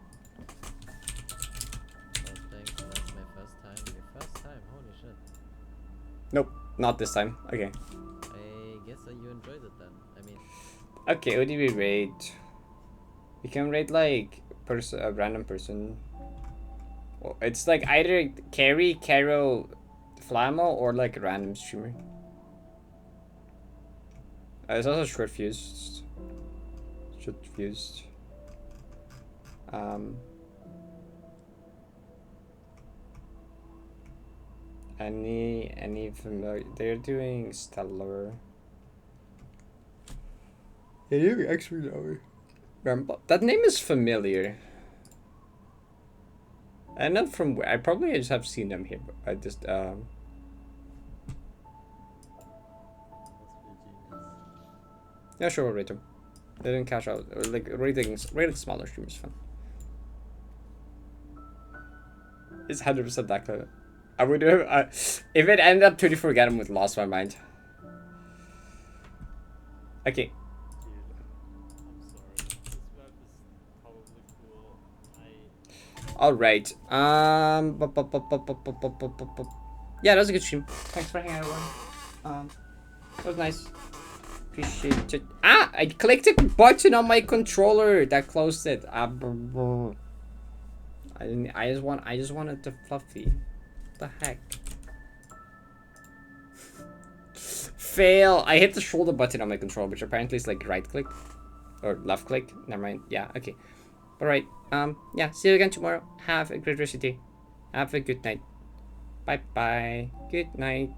I was playing, so that's my first time. Your first time? Holy shit.
Nope, not this time. Okay.
I guess that you enjoyed it then. I mean...
Okay, who did we rate? We can rate like a random person. Well, it's like either Carrie, Carol, Flamo, or like a random streamer. It's also short fused. Short fused. Any familiar? They're doing stellar. Yeah, you actually know. That name is familiar. I know from where. I probably just have seen them here, but I just Yeah, sure, we'll rate them. They didn't catch out. Like rating smaller streamers fun. It's 100% that clever. I would have if it ended up 34 Gatom would lost my mind. Okay. All right. Yeah, that was a good stream. Thanks for hanging out, everyone. That was nice. Appreciate it. Ah, I clicked a button on my controller that closed it. I didn't. I just wanted the fluffy. What the heck? Fail. I hit the shoulder button on my controller, which apparently is like right click or left click. Never mind. Yeah. Okay. All right. Yeah. See you again tomorrow. Have a great rest of the day. Have a good night. Bye bye. Good night.